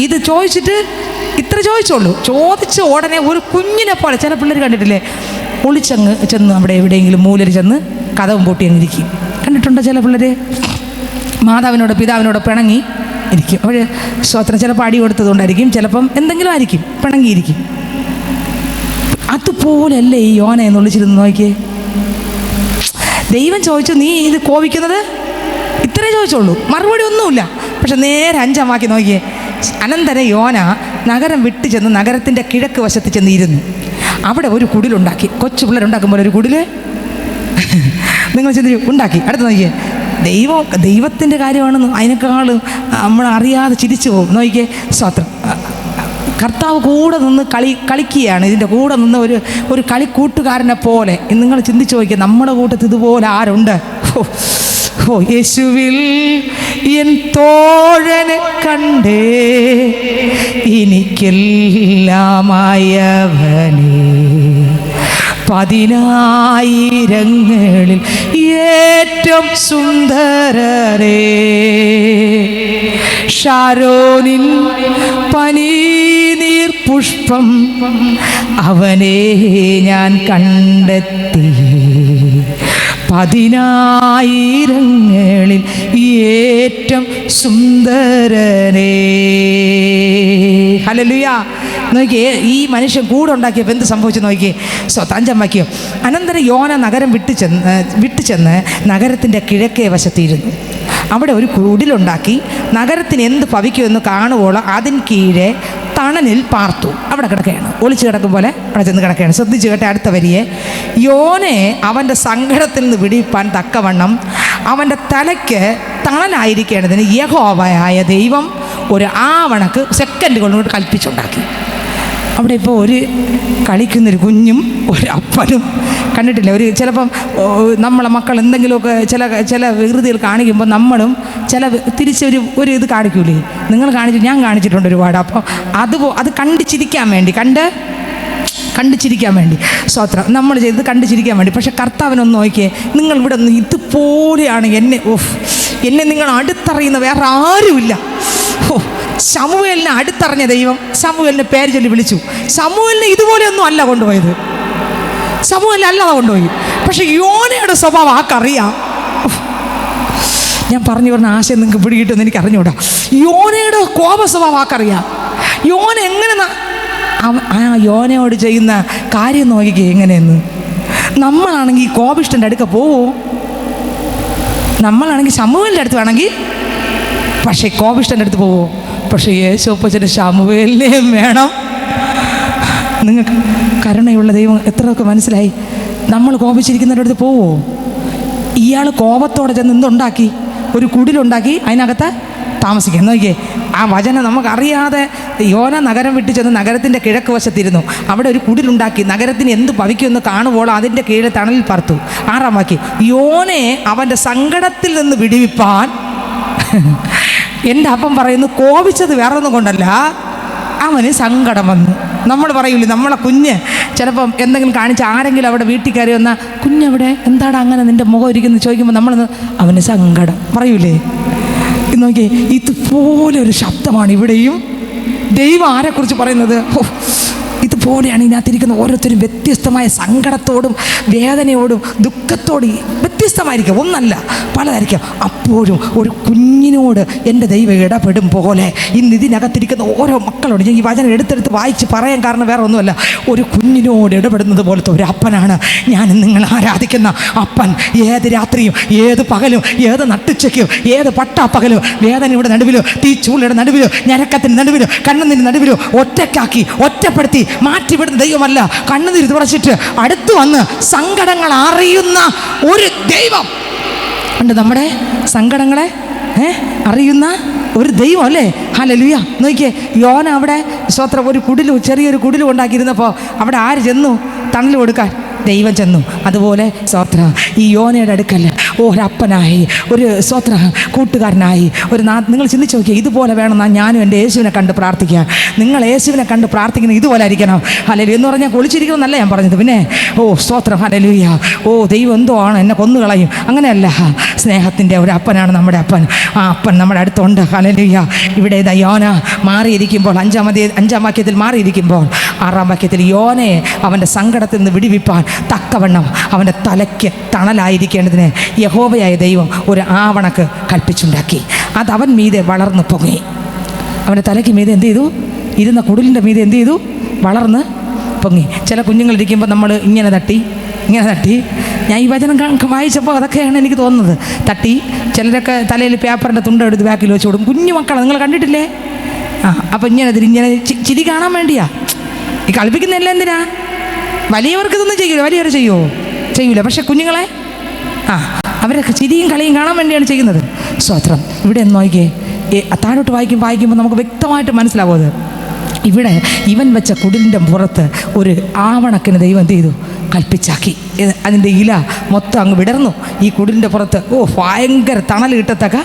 ഇത് ചോദിച്ചിട്ട് ഇത്ര ചോദിച്ചോളൂ. ചോദിച്ച ഉടനെ ഒരു കുഞ്ഞിനെ പോലെ, ചില പിള്ളേർ കണ്ടിട്ടില്ലേ, ഒളിച്ചങ്ങ് ചെന്ന് അവിടെ എവിടെയെങ്കിലും മൂലയിൽ ചെന്ന് കതവും പൂട്ടി അങ്ങ് ഇരിക്കും. കണ്ടിട്ടുണ്ടോ ചില പിള്ളേർ മാതാവിനോട് പിതാവിനോട് പിണങ്ങി ഇരിക്കും. അവർ സ്വത്രം ചിലപ്പോൾ അടി കൊടുത്തതുകൊണ്ടായിരിക്കും, ചിലപ്പം എന്തെങ്കിലും ആയിരിക്കും, പിണങ്ങിയിരിക്കും. അതുപോലെയല്ലേ ഈ യോന എന്ന് വിളിച്ചിരുന്ന് നോക്കിയേ. ദൈവം ചോദിച്ചു, നീ ഇത് കോപിക്കുന്നത്? ഇത്രേ ചോദിച്ചോളൂ, മറുപടി ഒന്നുമില്ല. പക്ഷെ നേരെ 5-ാം വാക്യം നോക്കിയേ. അനന്തരം യോന നഗരം വിട്ടു ചെന്ന് നഗരത്തിൻ്റെ കിഴക്ക് വശത്ത് ചെന്ന് ഇരുന്നു. അവിടെ ഒരു കുടിലുണ്ടാക്കി. കൊച്ചു പിള്ളേരുണ്ടാക്കുമ്പോൾ ഒരു കുടില് നിങ്ങൾ ചിന്തിച്ചു ഉണ്ടാക്കി. അടുത്ത് നോക്കിയേ, ദൈവത്തിൻ്റെ കാര്യമാണെന്ന് അതിനേക്കാളും നമ്മൾ അറിയാതെ ചിരിച്ചു പോകും. നോക്കിയേ, സ്തോത്രം. കർത്താവ് കൂടെ നിന്ന് കളിക്കുകയാണ്. ഇതിൻ്റെ കൂടെ നിന്ന് ഒരു കളിക്കൂട്ടുകാരനെ പോലെ. നിങ്ങൾ ചിന്തിച്ചു നോക്കിയാൽ നമ്മുടെ കൂട്ടത്തിൽ ഇതുപോലെ ആരുണ്ട്? ഓ യേശുവിൽ എൻ തോഴനെ കണ്ടേ എനിക്കെല്ലാമായവനേ, 10,000ങ്ങളിൽ ഏറ്റവും സുന്ദരരേ, ഷാരോനിൻ പനിനീർ പുഷ്പം അവനെ ഞാൻ കണ്ടെത്തി, 10,000ങ്ങളിൽ ഏറ്റവും സുന്ദരനേ. ഹല്ലേലൂയ. നോക്കിയേ, ഈ മനുഷ്യൻ കൂടെ ഉണ്ടാക്കിയപ്പോൾ എന്ത് സംഭവിച്ചു നോക്കിയേ. 5-ാം വാക്യം. അനന്തരം യോന നഗരം വിട്ടു ചെന്ന് നഗരത്തിൻ്റെ കിഴക്കേ വശത്തിരുന്നു. അവിടെ ഒരു കുടിലുണ്ടാക്കി നഗരത്തിന് എന്ത് ഭവിക്കുമെന്ന് കാണുവോളം അതിന് കീഴെ തണലിൽ പാർത്തു. അവിടെ കിടക്കുകയാണ്, ഒളിച്ചു കിടക്കും പോലെ അവിടെ ചെന്ന് കിടക്കുകയാണ്. ശ്രദ്ധിച്ചു കേട്ടെ അടുത്ത വരിയെ. യോനെ അവൻ്റെ സങ്കടത്തിൽ നിന്ന് വിടിപ്പാൻ തക്കവണ്ണം അവൻ്റെ തലയ്ക്ക് തണലായിരിക്കേണ്ടതിന് യഹോവയായ ദൈവം ഒരു ആവണക്ക് സെക്കൻഡുകൾ കൊണ്ട് കൽപ്പിച്ചുണ്ടാക്കി. അവിടെ ഇപ്പോൾ ഒരു കളിക്കുന്നൊരു കുഞ്ഞും ഒരു അപ്പനും കണ്ടിട്ടില്ല. ചിലപ്പം നമ്മളെ മക്കൾ എന്തെങ്കിലുമൊക്കെ ചില വികൃതികൾ കാണിക്കുമ്പോൾ നമ്മളും തിരിച്ചൊരു ഇത് കാണിക്കൂലേ? നിങ്ങൾ ഞാൻ കാണിച്ചിട്ടുണ്ട് ഒരുപാട്. അപ്പോൾ അത് കണ്ടിച്ചിരിക്കാൻ വേണ്ടി സ്തോത്രം നമ്മൾ ചെയ്തത് കണ്ടിച്ചിരിക്കാൻ വേണ്ടി. പക്ഷെ കർത്താവിനൊന്ന് നോക്കിയേ, നിങ്ങൾ ഇവിടെ നിന്ന് ഇതുപോലെയാണ് എന്നെ നിങ്ങൾ അടുത്തറിയുന്ന വേറെ ആരുമില്ല. ശമൂവേലിനെ അടുത്തറിഞ്ഞ ദൈവം ശമൂവേലിനെ പേര് ചൊല്ലി വിളിച്ചു. ശമൂവേലിനെ ഇതുപോലെയൊന്നും അല്ല കൊണ്ടുപോയത്, ശമൂവേലിനെ അല്ലാതെ കൊണ്ടുപോയി. പക്ഷെ യോനയുടെ സ്വഭാവം ആർക്കറിയാം? ഞാൻ പറഞ്ഞു പറഞ്ഞ ആശയം നിങ്ങൾക്ക് പിടികിട്ടുമെന്ന് എനിക്ക് അറിഞ്ഞൂടാ. യോനയുടെ കോപ സ്വഭാവം ആർക്കറിയാം? യോന എങ്ങനെ ആ യോനയോട് ചെയ്യുന്ന കാര്യം നോക്കിക്കേ എങ്ങനെയെന്ന്. നമ്മളാണെങ്കിൽ കോപിഷ്ടൻ്റെ അടുക്ക പോവോ? നമ്മളാണെങ്കിൽ ശമൂവേലിൻ്റെ അടുത്ത് വേണമെങ്കിൽ, പക്ഷേ കോപിഷ്ടൻ്റെ അടുത്ത് പോവോ? പക്ഷേ യേശുപ്പച്ചന് ശമൂവേലിനെയും വേണം. നിങ്ങൾക്ക് കരുണയുള്ള ദൈവം എത്രയൊക്കെ മനസ്സിലായി. നമ്മൾ കോപിച്ചിരിക്കുന്നവരുടെ അടുത്ത് പോവോ? ഇയാൾ കോപത്തോടെ ചെന്ന് എന്തുണ്ടാക്കി? ഒരു കുടിലുണ്ടാക്കി അതിനകത്ത് താമസിക്കുക. നോക്കിയേ, ആ വചനം നമുക്കറിയാതെ യോന നഗരം വിട്ടു ചെന്ന് നഗരത്തിൻ്റെ കിഴക്ക് വശത്തിരുന്നു. അവിടെ ഒരു കുടിലുണ്ടാക്കി നഗരത്തിന് എന്ത് ഭവിക്കുമെന്ന് കാണുവോളം അതിൻ്റെ കീഴെ തണലിൽ പാർത്തു. 6-ാം വാക്യം. യോനയെ അവൻ്റെ സങ്കടത്തിൽ നിന്ന് വിടുവിപ്പാൻ എൻ്റെ അപ്പം പറയുന്നു, കോപിച്ചത് വേറൊന്നും കൊണ്ടല്ല, അവന് സങ്കടം വന്നു. നമ്മൾ പറയൂലേ, നമ്മളെ കുഞ്ഞ് ചിലപ്പം എന്തെങ്കിലും കാണിച്ച് ആരെങ്കിലും അവിടെ വീട്ടിൽ കയറി വന്നാൽ കുഞ്ഞവിടെ എന്താടാ അങ്ങനെ നിൻ്റെ മുഖം ഇരിക്കുന്നു ചോദിക്കുമ്പോൾ നമ്മളൊന്ന് അവന് സങ്കടം പറയൂലേ. നോക്കിയേ, ഇതുപോലെ ഒരു ശബ്ദമാണ് ഇവിടെയും ദൈവം ആരെക്കുറിച്ച് പറയുന്നത്. ഇതുപോലെയാണ് ഇതിനകത്തിരിക്കുന്ന ഓരോരുത്തരും വ്യത്യസ്തമായ സങ്കടത്തോടും വേദനയോടും ദുഃഖത്തോടും വ്യത്യസ്തമായിരിക്കും, ഒന്നല്ല പലതായിരിക്കും. അപ്പോഴും ഒരു കുഞ്ഞിനോട് എൻ്റെ ദൈവം ഇടപെടും പോലെ ഇന്ന് ഇതിനകത്തിരിക്കുന്ന ഓരോ മക്കളോട് ഈ വചനം എടുത്തെടുത്ത് വായിച്ച് പറയാൻ കാരണം വേറെ ഒന്നുമല്ല, ഒരു കുഞ്ഞിനോട് ഇടപെടുന്നത് പോലത്തെ ഒരു അപ്പനാണ് ഞാൻ നിങ്ങൾ ആരാധിക്കുന്ന അപ്പൻ. ഏത് രാത്രിയും ഏത് പകലും ഏത് നട്ടുച്ചയ്ക്കും ഏത് പട്ടാപ്പകലും വേദനയുടെ നടുവിലോ തീച്ചൂളയുടെ നടുവിലോ ഞരക്കത്തിൻ്റെ നടുവിലോ കണ്ണുനീരിൻ്റെ നടുവിലോ ഒറ്റക്കാക്കി ഒറ്റപ്പെടുത്തി മാറ്റിവിടുന്ന ദൈവമല്ല. കണ്ണുനീര് തുടച്ചിട്ട് അടുത്തു വന്ന് സങ്കടങ്ങൾ അറിയുന്ന ഒരു ദൈവം ഉണ്ട്. നമ്മുടെ സങ്കടങ്ങളെ അറിയുന്ന ഒരു ദൈവം അല്ലേ. ഹല്ലേലൂയ. നോക്കിയേ, യോന അവിടെ സ്തോത്രം ചെറിയൊരു കുടിലും ഉണ്ടാക്കിയിരുന്നപ്പോൾ അവിടെ ആര് ചെന്നു? തണൽ കൊടുക്കാൻ ദൈവം ചെന്നു. അതുപോലെ സ്തോത്രം ഈ യോനയുടെ അടുക്കല്ല ഒരപ്പനായി, ഒരു സ്വത്ര കൂട്ടുകാരനായി, നിങ്ങൾ ചിന്തിച്ച് നോക്കിയാൽ ഇതുപോലെ വേണമെന്നാണ് ഞാനും എൻ്റെ യേശുവിനെ കണ്ട് പ്രാർത്ഥിക്കുക. നിങ്ങൾ യേശുവിനെ കണ്ട് പ്രാർത്ഥിക്കുന്നത് ഇതുപോലെ ആയിരിക്കണം. ഹല്ലേലൂയ എന്ന് പറഞ്ഞാൽ കുളിച്ചിരിക്കണമെന്നല്ല ഞാൻ പറഞ്ഞത്. പിന്നെ സ്തോത്രം, ഹല്ലേലൂയ. ദൈവം എന്തോ ആണ്, എന്നെ കൊന്നുകളയും, അങ്ങനെയല്ല. സ്നേഹത്തിൻ്റെ ഒരു അപ്പനാണ് നമ്മുടെ അപ്പൻ. ആ അപ്പൻ നമ്മുടെ അടുത്തുണ്ട്. ഹല്ലേലൂയ. ഇവിടെ യോന മാറിയിരിക്കുമ്പോൾ, അഞ്ചാം വാക്യത്തിൽ മാറിയിരിക്കുമ്പോൾ 6-ാം വാക്യത്തിൽ യോനയെ അവൻ്റെ സങ്കടത്തിൽ നിന്ന് വിടിവിപ്പാൻ തക്കവണ്ണം അവൻ്റെ തലയ്ക്ക് തണലായിരിക്കേണ്ടതിന് യഹോവയായ ദൈവം ഒരു ആവണക്ക് കൽപ്പിച്ചുണ്ടാക്കി. അത് അവൻ മീതെ വളർന്നു പൊങ്ങി. അവൻ്റെ തലയ്ക്ക് മീതെ എന്ത് ചെയ്തു? ഇരുന്ന കുടിലിൻ്റെ മീതെ എന്ത് ചെയ്തു? വളർന്ന് പൊങ്ങി. ചില കുഞ്ഞുങ്ങളിരിക്കുമ്പോൾ നമ്മൾ ഇങ്ങനെ തട്ടി ഞാൻ ഈ വചനം വായിച്ചപ്പോൾ അതൊക്കെയാണ് എനിക്ക് തോന്നുന്നത്. തട്ടി, ചിലരൊക്കെ തലയിൽ പേപ്പറിൻ്റെ തുണ്ടെടുത്ത് ബാക്കിൽ വെച്ച് കൊടുക്കും. കുഞ്ഞു മക്കളെ നിങ്ങൾ കണ്ടിട്ടില്ലേ? അപ്പം ഇങ്ങനെ ചിരി കാണാൻ വേണ്ടിയാ ഈ കളിപ്പിക്കുന്നതല്ല. എന്തിനാ? വലിയവർക്ക് ഇതൊന്നും ചെയ്യൂല. വലിയവർ ചെയ്യൂല. പക്ഷെ കുഞ്ഞുങ്ങളെ അവരൊക്കെ ചിരിയും കളിയും കാണാൻ വേണ്ടിയാണ് ചെയ്യുന്നത്. സ്തോത്രം. ഇവിടെ ഒന്ന് നോക്കിയേ, താഴോട്ട് വായിക്കുമ്പോൾ നമുക്ക് വ്യക്തമായിട്ട് മനസ്സിലാവും. അത് ഇവിടെ ഇവൻ വെച്ച കുടിലിൻ്റെ പുറത്ത് ഒരു ആവണക്കിന് ദൈവം എന്ത് ചെയ്തു? കൽപ്പിച്ചാക്കി. അതിൻ്റെ ഇല മൊത്തം അങ്ങ് വിടർന്നു. ഈ കുടിലിൻ്റെ പുറത്ത് ഭയങ്കര തണൽ കിട്ടത്തക്ക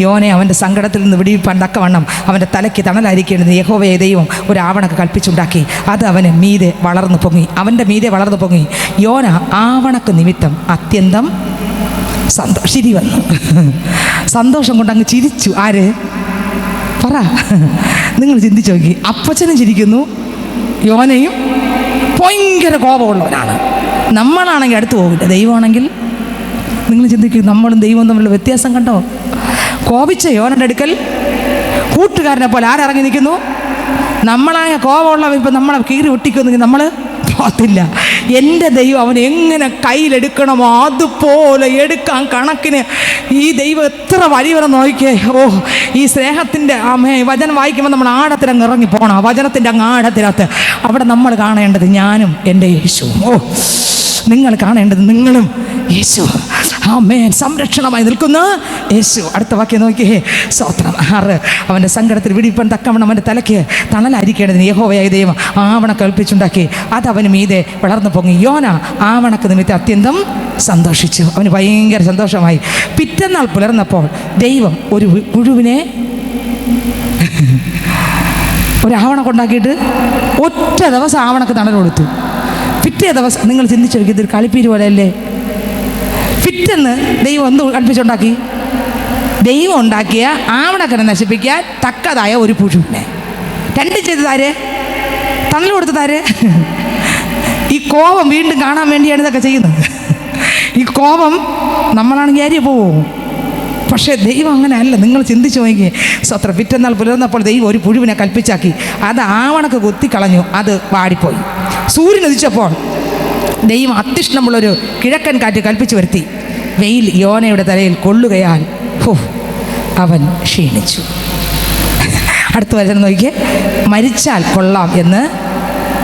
യോനെ അവൻ്റെ സങ്കടത്തിൽ നിന്ന് വിടിവിപ്പാൻ തക്കവണ്ണം അവൻ്റെ തലയ്ക്ക് തണലായിരിക്കേണ്ടത് യഹോവയെ ദൈവം ഒരു ആവണക്ക് കൽപ്പിച്ചുണ്ടാക്കി. അത് അവന് മീതെ വളർന്നു പൊങ്ങി. അവൻ്റെ മീതെ വളർന്നു പൊങ്ങി. യോന ആവണക്ക് നിമിത്തം അത്യന്തം ചിരി വന്നു. സന്തോഷം കൊണ്ട് അങ്ങ് ചിരിച്ചു. ആര്? പറ. നിങ്ങൾ ചിന്തിച്ചു നോക്കി. അപ്പച്ചനും ചിരിക്കുന്നു, യോനയും ഭയങ്കര കോപമുള്ളവനാണ്. നമ്മളാണെങ്കിൽ അടുത്ത് പോകില്ല. ദൈവമാണെങ്കിൽ നിങ്ങൾ ചിന്തിക്കും, നമ്മളും ദൈവവും തമ്മിലുള്ള വ്യത്യാസം കണ്ടോ? കോപിച്ച യോനയുടെ അടുക്കൽ കൂട്ടുകാരനെ പോലെ ആരിറങ്ങി നിൽക്കുന്നു? നമ്മളായ കോപമുള്ളവർ ഇപ്പം നമ്മളെ കീറി ഒട്ടിക്കുന്നെങ്കിൽ നമ്മൾ പോകത്തില്ല. എൻ്റെ ദൈവം അവൻ എങ്ങനെ കയ്യിലെടുക്കണമോ അതുപോലെ എടുക്കാൻ കണക്കിന് ഈ ദൈവം എത്ര വലിയവരെ നോക്കിയേ. ഈ സ്നേഹത്തിൻ്റെ വചനം വായിക്കുമ്പോൾ നമ്മൾ ആഴത്തിലങ്ങ് ഇറങ്ങി പോകണം. വചനത്തിൻ്റെ അങ്ങ് ആഴത്തിനകത്ത് അവിടെ നമ്മൾ കാണേണ്ടത് ഞാനും എൻ്റെ യേശുവും. നിങ്ങൾ കാണേണ്ടത് നിങ്ങളും യേശു. ആമേൻ. സംരക്ഷണമായി നിൽക്കുന്ന യേശു. അടുത്ത വാക്യം നോക്കിയേ. സ്തോത്രം. 6 അവൻ്റെ സങ്കടത്തിൽ വിടിപ്പാൻ തക്കവണ്ണം അവൻ്റെ തലയ്ക്ക് തണലായിരിക്കേണ്ടതിന് യഹോവയായ ദൈവം ആവണക്ക് കൽപ്പിച്ചുണ്ടാക്കി. അത് അവന് മീതെ വളർന്നു പൊങ്ങി. യോന ആവണക്ക് നിമിത്തം അത്യന്തം സന്തോഷിച്ചു. അവന് ഭയങ്കര സന്തോഷമായി. പിറ്റന്നാൾ പുലർന്നപ്പോൾ ദൈവം ഒരു പുഴുവിനെ ഒരാവണക്ക് ഉണ്ടാക്കിയിട്ട് ഒറ്റ ദിവസം ആവണക്ക് തണൽ കൊടുത്തു. പിറ്റേ ദിവസം നിങ്ങൾ ചിന്തിച്ചു നോക്കി, ഇതൊരു കളിപ്പീര് പോലെയല്ലേ? പിറ്റെന്ന് ദൈവം എന്ത് കൽപ്പിച്ചുണ്ടാക്കി? ദൈവം ഉണ്ടാക്കിയ ആവണക്കനെ നശിപ്പിക്കാൻ തക്കതായ ഒരു പുഴുവിനെ. രണ്ട് ചെയ്തതാര്? തണൽ കൊടുത്തതാര്? ഈ കോപം വീണ്ടും കാണാൻ വേണ്ടിയാണ് ഇതൊക്കെ ചെയ്യുന്നത്. ഈ കോപം നമ്മളാണെങ്കിൽ ആര്യ പോവും. പക്ഷേ ദൈവം അങ്ങനെ അല്ല. നിങ്ങൾ ചിന്തിച്ചു നോക്കി. സ്വത്ര പിറ്റന്നാൾ പുലർന്നപ്പോൾ ദൈവം ഒരു പുഴുവിനെ കൽപ്പിച്ചാക്കി. അത് ആവണക്ക് കുത്തിക്കളഞ്ഞു. അത് വാടിപ്പോയി. സൂര്യൻ ഉദിച്ചപ്പോൾ ദൈവം അത്യുഷ്ണമുള്ളൊരു കിഴക്കൻ കാറ്റ് കൽപ്പിച്ചു വരുത്തി. വെയിൽ യോനയുടെ തലയിൽ കൊള്ളുകയാൽ അവൻ ക്ഷീണിച്ചു. അടുത്ത വചനം നോക്കിയേ. മരിച്ചാൽ കൊള്ളാം എന്ന്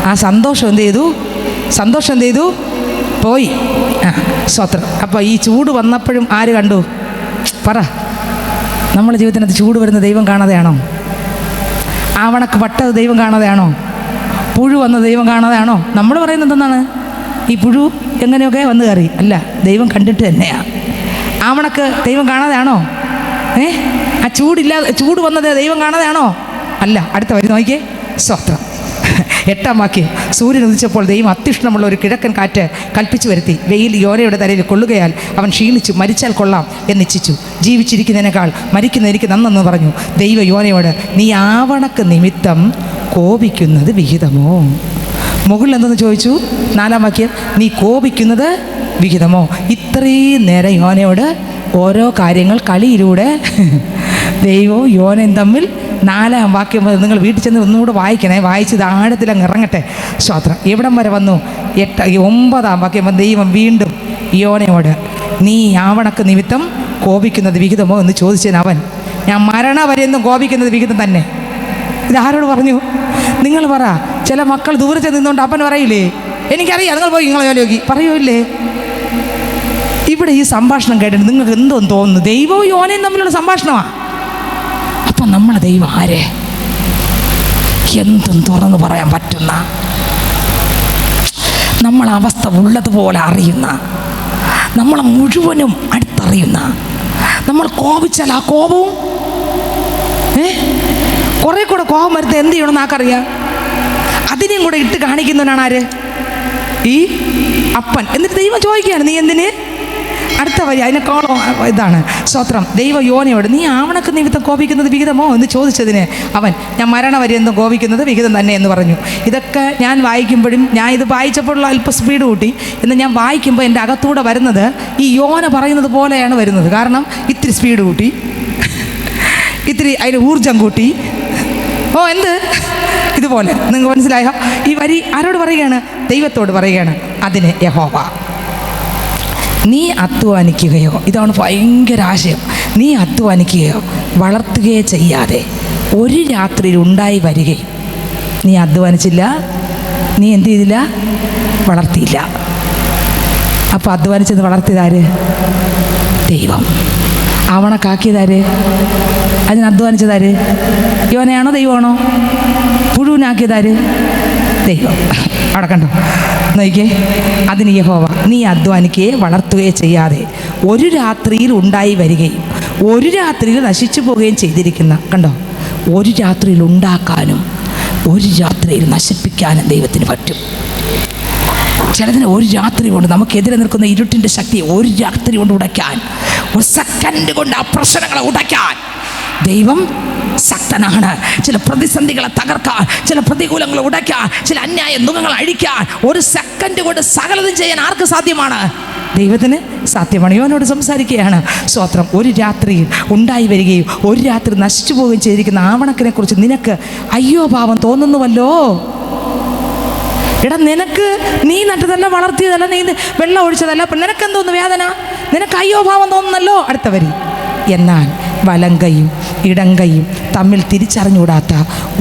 ആ സന്തോഷം എന്ത് ചെയ്തു? പോയി. സ്വത്രം. അപ്പോൾ ഈ ചൂട് വന്നപ്പോഴും ആര് കണ്ടു? പറ. നമ്മുടെ ജീവിതത്തിനകത്ത് ചൂട് വരുന്ന ദൈവം കാണാതെയാണോ? ആവണക്ക് പട്ടത് ദൈവം കാണാതെയാണോ? പുഴു വന്ന ദൈവം കാണാതെയാണോ? നമ്മൾ പറയുന്നത് എന്താണ്? ഈ പുഴു എങ്ങനെയൊക്കെ വന്ന് കയറി. അല്ല, ദൈവം കണ്ടിട്ട് തന്നെയാണ്. ആവണക്ക് ദൈവം കാണാതെയാണോ? ആ ചൂട് വന്നത് ദൈവം കാണാതെയാണോ? അല്ല. അടുത്ത വരി നോക്കിയേ. സ്തോത്രം. 8-ാം വാക്യം. സൂര്യൻ ഉദിച്ചപ്പോൾ ദൈവം അത്യുഷ്ണമുള്ള ഒരു കിഴക്കൻ കാറ്റ് കൽപ്പിച്ചു വരുത്തി. വെയിൽ യോനയുടെ തലയിൽ കൊള്ളുകയാൽ അവൻ ക്ഷീണിച്ചു. മരിച്ചാൽ കൊള്ളാം എന്നിച്ഛിച്ചു. ജീവിച്ചിരിക്കുന്നതിനേക്കാൾ മരിക്കുന്ന എനിക്ക് നന്നെന്ന് പറഞ്ഞു. ദൈവം യോനയോട്, നീ ആവണക്ക് നിമിത്തം കോപിക്കുന്നത് വിഹിതമോ? മുകളിൽ എന്തെന്ന് ചോദിച്ചു? 4-ാം വാക്യം. നീ കോപിക്കുന്നത് വിഹിതമോ? ഇത്രയും നേരം യോനയോട് ഓരോ കാര്യങ്ങൾ കളിയിലൂടെ ദൈവവും യോനയും തമ്മിൽ 4-ാം വാക്യം നിങ്ങൾ വീട്ടിൽ ചെന്ന് ഒന്നുകൂടെ വായിക്കണേ. വായിച്ചത് ആഴത്തിലങ്ങ് ഇറങ്ങട്ടെ. സ്തോത്രം. എവിടം വരെ വന്നു? 9-ാം വാക്യം. ദൈവം വീണ്ടും യോനയോട്, നീ ആവണക്ക് നിമിത്തം കോപിക്കുന്നത് വിഹിതമോ എന്ന് ചോദിച്ചതിന് അവൻ, ഞാൻ മരണവരെയൊന്നും കോപിക്കുന്നത് വിഹിതം തന്നെ. ഇതാരോട് പറഞ്ഞു? നിങ്ങൾ പറ. ചില മക്കൾ ദൂരത്ത് നിന്നുകൊണ്ട് അപ്പൻ പറയില്ലേ, എനിക്കറിയാം, നിങ്ങൾ പോയി നിങ്ങളെ ജോലി നോക്കി പറയൂല്ലേ? ഇവിടെ ഈ സംഭാഷണം കേട്ടിട്ട് നിങ്ങൾക്ക് എന്തോന്ന് തോന്നുന്നു? ദൈവവും യോനയും തമ്മിലുള്ള സംഭാഷണമാണ്. അപ്പം നമ്മളെ ദൈവം ആരെ? എന്തും തുറന്നു പറയാൻ പറ്റുന്ന, നമ്മളെ അവസ്ഥ ഉള്ളതുപോലെ അറിയുന്ന, നമ്മളെ മുഴുവനും അടുത്തറിയുന്ന, നമ്മൾ കോപിച്ചാൽ ആ കോപവും കുറെ കൂടെ കോപം വരുന്നത് എന്ത് ചെയ്യണമെന്ന് ആർക്കറിയാം? അതിനെയും കൂടെ ഇട്ട് കാണിക്കുന്നവനാണ് ആര്? ഈ അപ്പൻ. എന്നിട്ട് ദൈവം ചോദിക്കുകയാണ്, നീ എന്തിന്? അടുത്ത വരി അതിനേക്കാളും ഇതാണ്. സ്തോത്രം. ദൈവം യോനയോട്, നീ ആവണക്ക് നിമിത്തം കോപിക്കുന്നത് വിഹിതമോ എന്ന് ചോദിച്ചതിന് അവൻ, ഞാൻ മരണപര്യന്തം കോപിക്കുന്നത് വിഹിതം തന്നെ എന്ന് പറഞ്ഞു. ഇതൊക്കെ ഞാൻ വായിക്കുമ്പോഴും, ഞാൻ ഇത് വായിച്ചപ്പോഴുള്ള അല്പം സ്പീഡ് കൂട്ടി, എന്ന് ഞാൻ വായിക്കുമ്പോൾ എൻ്റെ അകത്തൂടെ വരുന്നത് ഈ യോന പറയുന്നത് പോലെയാണ് വരുന്നത്. കാരണം ഇത്തിരി സ്പീഡ് കൂട്ടി, ഇത്തിരി അതിന് ഊർജം കൂട്ടി. എന്ത് ഇതുപോലെ നിങ്ങൾക്ക് മനസ്സിലായോ? ഈ വരി ആരോട് പറയുകയാണ്? ദൈവത്തോട് പറയുകയാണ്. അതിന് യഹോവ, നീ അധ്വാനിക്കുകയോ, ഇതാണ് ഭയങ്കര ആശയം, നീ അധ്വാനിക്കുകയോ വളർത്തുകയോ ചെയ്യാതെ ഒരു രാത്രിയിൽ ഉണ്ടായി വരികയും, നീ അധ്വാനിച്ചില്ല, നീ എന്ത് ചെയ്തില്ല? വളർത്തിയില്ല. അപ്പോൾ അധ്വാനിച്ചത് വളർത്തിയതാര്? ദൈവം. ആവണക്കാക്കിയതാര്? അതിന് അധ്വാനിച്ചതാര്? യോനയാണോ ദൈവമാണോ? മുഴുവനാക്കിയതാര്? ദൈവം. അവിടെ കണ്ടോ, നോക്കിയേ. അതിന് യഹോവ, നീ അധ്വാനിക്കുകയോ വളർത്തുകയോ ചെയ്യാതെ ഒരു രാത്രിയിൽ ഉണ്ടായി വരികയും ഒരു രാത്രിയിൽ നശിച്ചു പോവുകയും ചെയ്തിരിക്കുന്ന, കണ്ടോ, ഒരു രാത്രിയിൽ ഉണ്ടാക്കാനും ഒരു രാത്രിയിൽ നശിപ്പിക്കാനും ദൈവത്തിന് പറ്റും. ചിലതിന് ഒരു രാത്രി കൊണ്ട്, നമുക്കെതിരെ നിൽക്കുന്ന ഇരുട്ടിൻ്റെ ശക്തി ഒരു രാത്രി കൊണ്ട് ഉടയ്ക്കാൻ, ഒരു സെക്കൻഡ് കൊണ്ട് ആ പ്രശ്നങ്ങളെ ഉടയ്ക്കാൻ ദൈവം ശക്തനാണ്. ചില പ്രതിസന്ധികളെ തകർക്കാൻ, ചില പ്രതികൂലങ്ങളെ ഉടയ്ക്കാൻ, ചില അന്യായ നുഖങ്ങൾ അഴിക്കാൻ ഒരു സെക്കൻഡ് കൊണ്ട് സകലതും ചെയ്യാൻ ആർക്ക് സാധ്യമാണ്? ദൈവത്തിന് സാധ്യമാണ്. യോനോട് സംസാരിക്കുകയാണ്. സ്തോത്രം. ഒരു രാത്രിയിൽ ഉണ്ടായി വരികയും ഒരു രാത്രി നശിച്ചു പോവുകയും ചെയ്തിരിക്കുന്ന ആവണക്കിനെ കുറിച്ച് നിനക്ക് അയ്യോ ഭാവം തോന്നുന്നുവല്ലോ. എടാ, നിനക്ക് നീ നട്ടതല്ല, വളർത്തിയതല്ല, നീ വെള്ളം ഒഴിച്ചതല്ല, നിനക്കെന്തോന്ന് വേദന? നിനക്ക് അയ്യോ ഭാവം തോന്നുന്നല്ലോ. അടുത്ത വരി, എന്നാൽ വലങ്കയും ഇടങ്കയും തമ്മിൽ തിരിച്ചറിഞ്ഞുകൂടാത്ത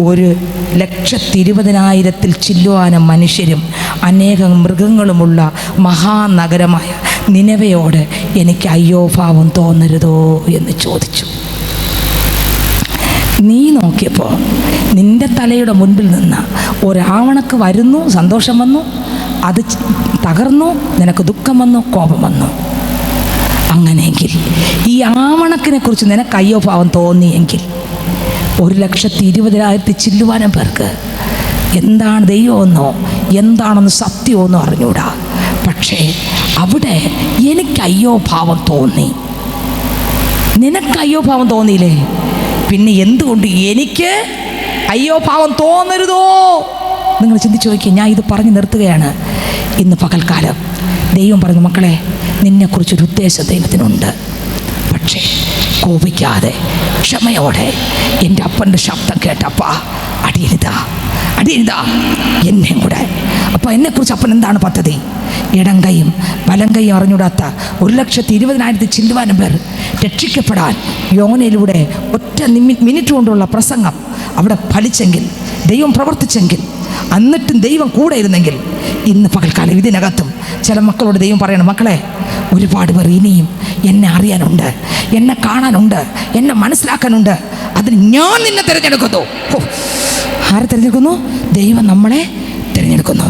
1,20,000 ചില്ലുവാനം മനുഷ്യരും അനേകം മൃഗങ്ങളുമുള്ള മഹാനഗരമായ നിനവയോട് എനിക്ക് അയ്യോ ഭാവം തോന്നരുതോ എന്ന് ചോദിച്ചു. നീ നോക്കിയപ്പോൾ നിൻ്റെ തലയുടെ മുൻപിൽ നിന്ന് ഒരാവണക്ക് വരുന്നു, സന്തോഷം വന്നു, അത് തകർന്നു, നിനക്ക് ദുഃഖം വന്നു, കോപം വന്നു. അങ്ങനെയെങ്കിൽ ഈ ആവണക്കിനെ കുറിച്ച് നിനക്ക് അയ്യോ ഭാവം തോന്നിയെങ്കിൽ 1,20,000 ചില്ലുവാനം പേർക്ക് എന്താണ് ദൈവമെന്നോ എന്താണെന്ന് സത്യമെന്നോ അറിഞ്ഞൂടാ. പക്ഷേ അവിടെ എനിക്ക് അയ്യോ ഭാവം തോന്നി. നിനക്ക് അയ്യോ ഭാവം തോന്നിയില്ലേ? പിന്നെ എന്തുകൊണ്ട് എനിക്ക് അയ്യോ ഭാവം തോന്നരുതോ? നിങ്ങൾ ചിന്തിച്ചു നോക്കിയാൽ, ഞാൻ ഇത് പറഞ്ഞു നിർത്തുകയാണ്. ഇന്ന് പകൽക്കാലം ദൈവം പറഞ്ഞു, മക്കളെ, നിന്നെക്കുറിച്ചൊരു ഉദ്ദേശം ദൈവത്തിനുണ്ട്. പക്ഷേ കോപിക്കാതെ ക്ഷമയോടെ എൻ്റെ അപ്പൻ്റെ ശബ്ദം കേട്ടപ്പാ, അടിയനിതാ എന്നെയും കൂടെ. അപ്പോൾ എന്നെക്കുറിച്ച് അപ്പൻ എന്താണ് പദ്ധതി? ഇടം കൈയും വലം കൈയും അറിഞ്ഞൂടാത്ത 1,20,000 ചില്ലുവാനം പേർ രക്ഷിക്കപ്പെടാൻ യോനയിലൂടെ ഒറ്റ മിനിറ്റ് കൊണ്ടുള്ള പ്രസംഗം അവിടെ ഫലിച്ചെങ്കിൽ, ദൈവം പ്രവർത്തിച്ചെങ്കിൽ, എന്നിട്ടും ദൈവം കൂടെ ഇരുന്നെങ്കിൽ, ഇന്ന് പകൽക്കാലം ഇതിനകത്തും ചില മക്കളോട് ദൈവം പറയണം, മക്കളെ, ഒരുപാട് പേർ ഇനിയും എന്നെ അറിയാനുണ്ട്, എന്നെ കാണാനുണ്ട്, എന്നെ മനസ്സിലാക്കാനുണ്ട്. അതിന് ഞാൻ നിന്നെ തിരഞ്ഞെടുക്കുന്നു. ആരെ തിരഞ്ഞെടുക്കുന്നു? ദൈവം നമ്മളെ തിരഞ്ഞെടുക്കുന്നു.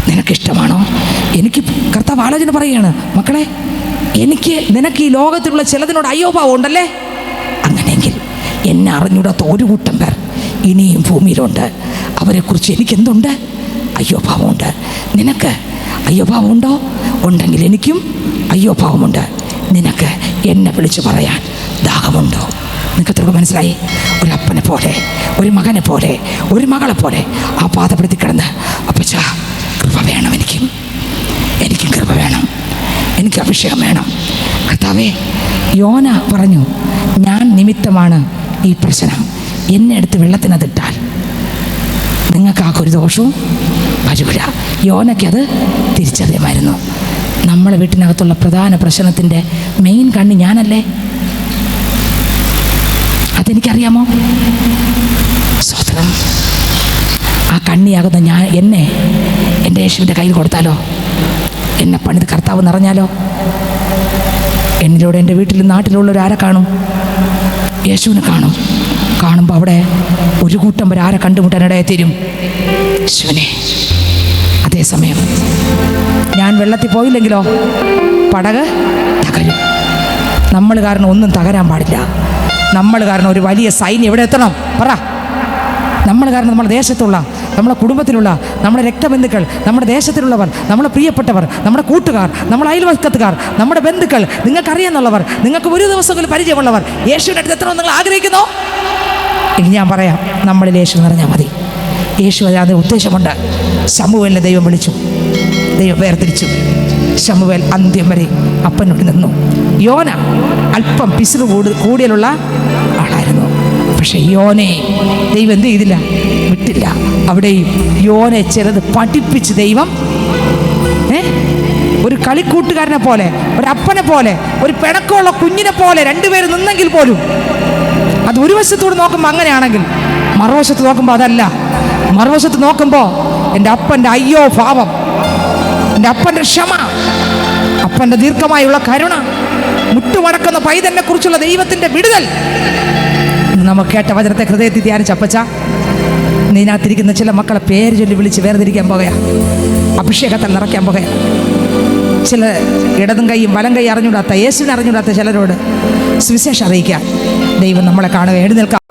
നിനക്കിഷ്ടമാണോ? എനിക്ക് കർത്താവ് ആലോചന പറയുകയാണ്, മക്കളെ, നിനക്ക് ഈ ലോകത്തിലുള്ള ചിലതിനോട് അയ്യോ ഭാവം ഉണ്ടല്ലേ? അങ്ങനെയെങ്കിൽ എന്നെ അറിഞ്ഞൂടാത്ത ഒരു കൂട്ടം പേർ ഇനിയും ഭൂമിയിലുണ്ട്. അവരെക്കുറിച്ച് എനിക്കെന്തുണ്ട്? അയ്യോ ഭാവമുണ്ട്. നിനക്ക് അയ്യോ ഭാവമുണ്ടോ? ഉണ്ടെങ്കിൽ എനിക്കും അയ്യോ ഭാവമുണ്ട്. നിനക്ക് എന്നെ വിളിച്ചു പറയാൻ ദാഹമുണ്ടോ? നിങ്ങൾക്ക് എത്ര മനസ്സിലായി? ഒരപ്പനെ പോലെ, ഒരു മകനെ പോലെ, ഒരു മകളെ പോലെ ആ പാദപ്പെടുത്തി കിടന്ന്, അപ്പച്ചാ, കൃപ വേണം, എനിക്കും കൃപ വേണം, എനിക്ക് അഭിഷേകം വേണം. കർത്താവേ, യോന പറഞ്ഞു, ഞാൻ നിമിത്തമാണ് ഈ പ്രശ്നം, എന്നെ എടുത്ത് വെള്ളത്തിനകത്തിട്ടാൽ നിങ്ങൾക്ക് ഒരു ദോഷവും വരില്ല. യോനയ്ക്കത് തിരിച്ചറിയാമായിരുന്നു. നമ്മളെ വീട്ടിനകത്തുള്ള പ്രധാന പ്രശ്നത്തിൻ്റെ മെയിൻ കണ്ണി ഞാനല്ലേ? അതെനിക്കറിയാമോ? സ്വതന്ത്രം. ആ കണ്ണിയാകുന്ന എന്നെ എൻ്റെ യേശുവിൻ്റെ കയ്യിൽ കൊടുത്താലോ? എന്നെ പണിത് കർത്താവ് നിറഞ്ഞാലോ? എന്നിലൂടെ എൻ്റെ വീട്ടിലും നാട്ടിലുള്ളവരാരെ കാണും? യേശുവിനെ കാണുമ്പോൾ അവിടെ ഒരു കൂട്ടം പേര് ആരെ കണ്ടുമുട്ടാനിടയെ തീരും? യേശുവിനെ. അതേസമയം ഞാൻ വെള്ളത്തിൽ പോയില്ലെങ്കിലോ പടക് തകരും. നമ്മൾ കാരണം ഒന്നും തകരാൻ പാടില്ല. നമ്മൾ കാരണം ഒരു വലിയ സൈന്യം എവിടെ എത്തണം പറ. നമ്മൾ കാരണം നമ്മുടെ ദേശത്തുള്ള, നമ്മുടെ കുടുംബത്തിലുള്ള, നമ്മുടെ രക്തബന്ധുക്കൾ, നമ്മുടെ ദേശത്തിലുള്ളവർ, നമ്മുടെ പ്രിയപ്പെട്ടവർ, നമ്മുടെ കൂട്ടുകാർ, നമ്മുടെ അയൽവക്കത്തുകാർ, നമ്മുടെ ബന്ധുക്കൾ, നിങ്ങൾക്കറിയാമെന്നുള്ളവർ, നിങ്ങൾക്ക് ഒരു ദിവസങ്ങളിൽ പരിചയമുള്ളവർ യേശുവിൻ്റെ അടുത്ത് എത്തണമെന്ന് നിങ്ങൾ ആഗ്രഹിക്കുന്നോ? ഇനി ഞാൻ പറയാം, നമ്മളിൽ യേശു നിറഞ്ഞാൽ മതി. യേശു അതിന് ഉദ്ദേശമുണ്ട്. ശമൂവേലിനെ ദൈവം വിളിച്ചു, ദൈവം വേർതിരിച്ചു. ശമൂവേൽ അന്ത്യം വരെ അപ്പനോട് നിന്നു. യോന അല്പം പിശുറ് കൂടിയുള്ള ആളായിരുന്നു. പക്ഷെ യോനെ ദൈവം എന്ത് ചെയ്തില്ല? വിട്ടില്ല. അവിടെയും യോനെ ചിലത് പഠിപ്പിച്ച് ദൈവം ഒരു കളിക്കൂട്ടുകാരനെ പോലെ, ഒരു അപ്പനെ പോലെ, ഒരു പിണക്കമുള്ള കുഞ്ഞിനെ പോലെ രണ്ടുപേരും നിന്നെങ്കിൽ പോലും, അത് ഒരു വശത്തോട് നോക്കുമ്പോൾ അങ്ങനെയാണെങ്കിൽ മറുവശത്ത് നോക്കുമ്പോൾ അതല്ല. മറുവശത്ത് നോക്കുമ്പോൾ എൻ്റെ അപ്പൻ്റെ അയ്യോ ഭാവം, എൻ്റെ അപ്പൻ്റെ ക്ഷമ, അപ്പൻ്റെ ദീർഘമായുള്ള കരുണ, മുട്ടുമടക്കുന്ന പൈതലിനെ കുറിച്ചുള്ള ദൈവത്തിൻ്റെ വിടുതൽ. നമുക്ക് കേട്ട വചനത്തെ ഹൃദയത്തിൽ ധ്യാനിച്ച അപ്പച്ച, നീനകത്തിരിക്കുന്ന ചില മക്കളെ പേര് ചൊല്ലി വിളിച്ച് വേർതിരിക്കാൻ പോകുകയാണ്, അഭിഷേകത്തിൽ നിറയ്ക്കാൻ പോകുകയാണ്. ചില ഇടതും കൈയും വലം കൈ അറിഞ്ഞൂടാത്ത, യേശുവിനെ അറിഞ്ഞൂടാത്ത ചിലരോട് സുവിശേഷം അറിയിക്കാൻ ദൈവം നമ്മളെ കാണുക. എഴുന്നേൽക്കാം.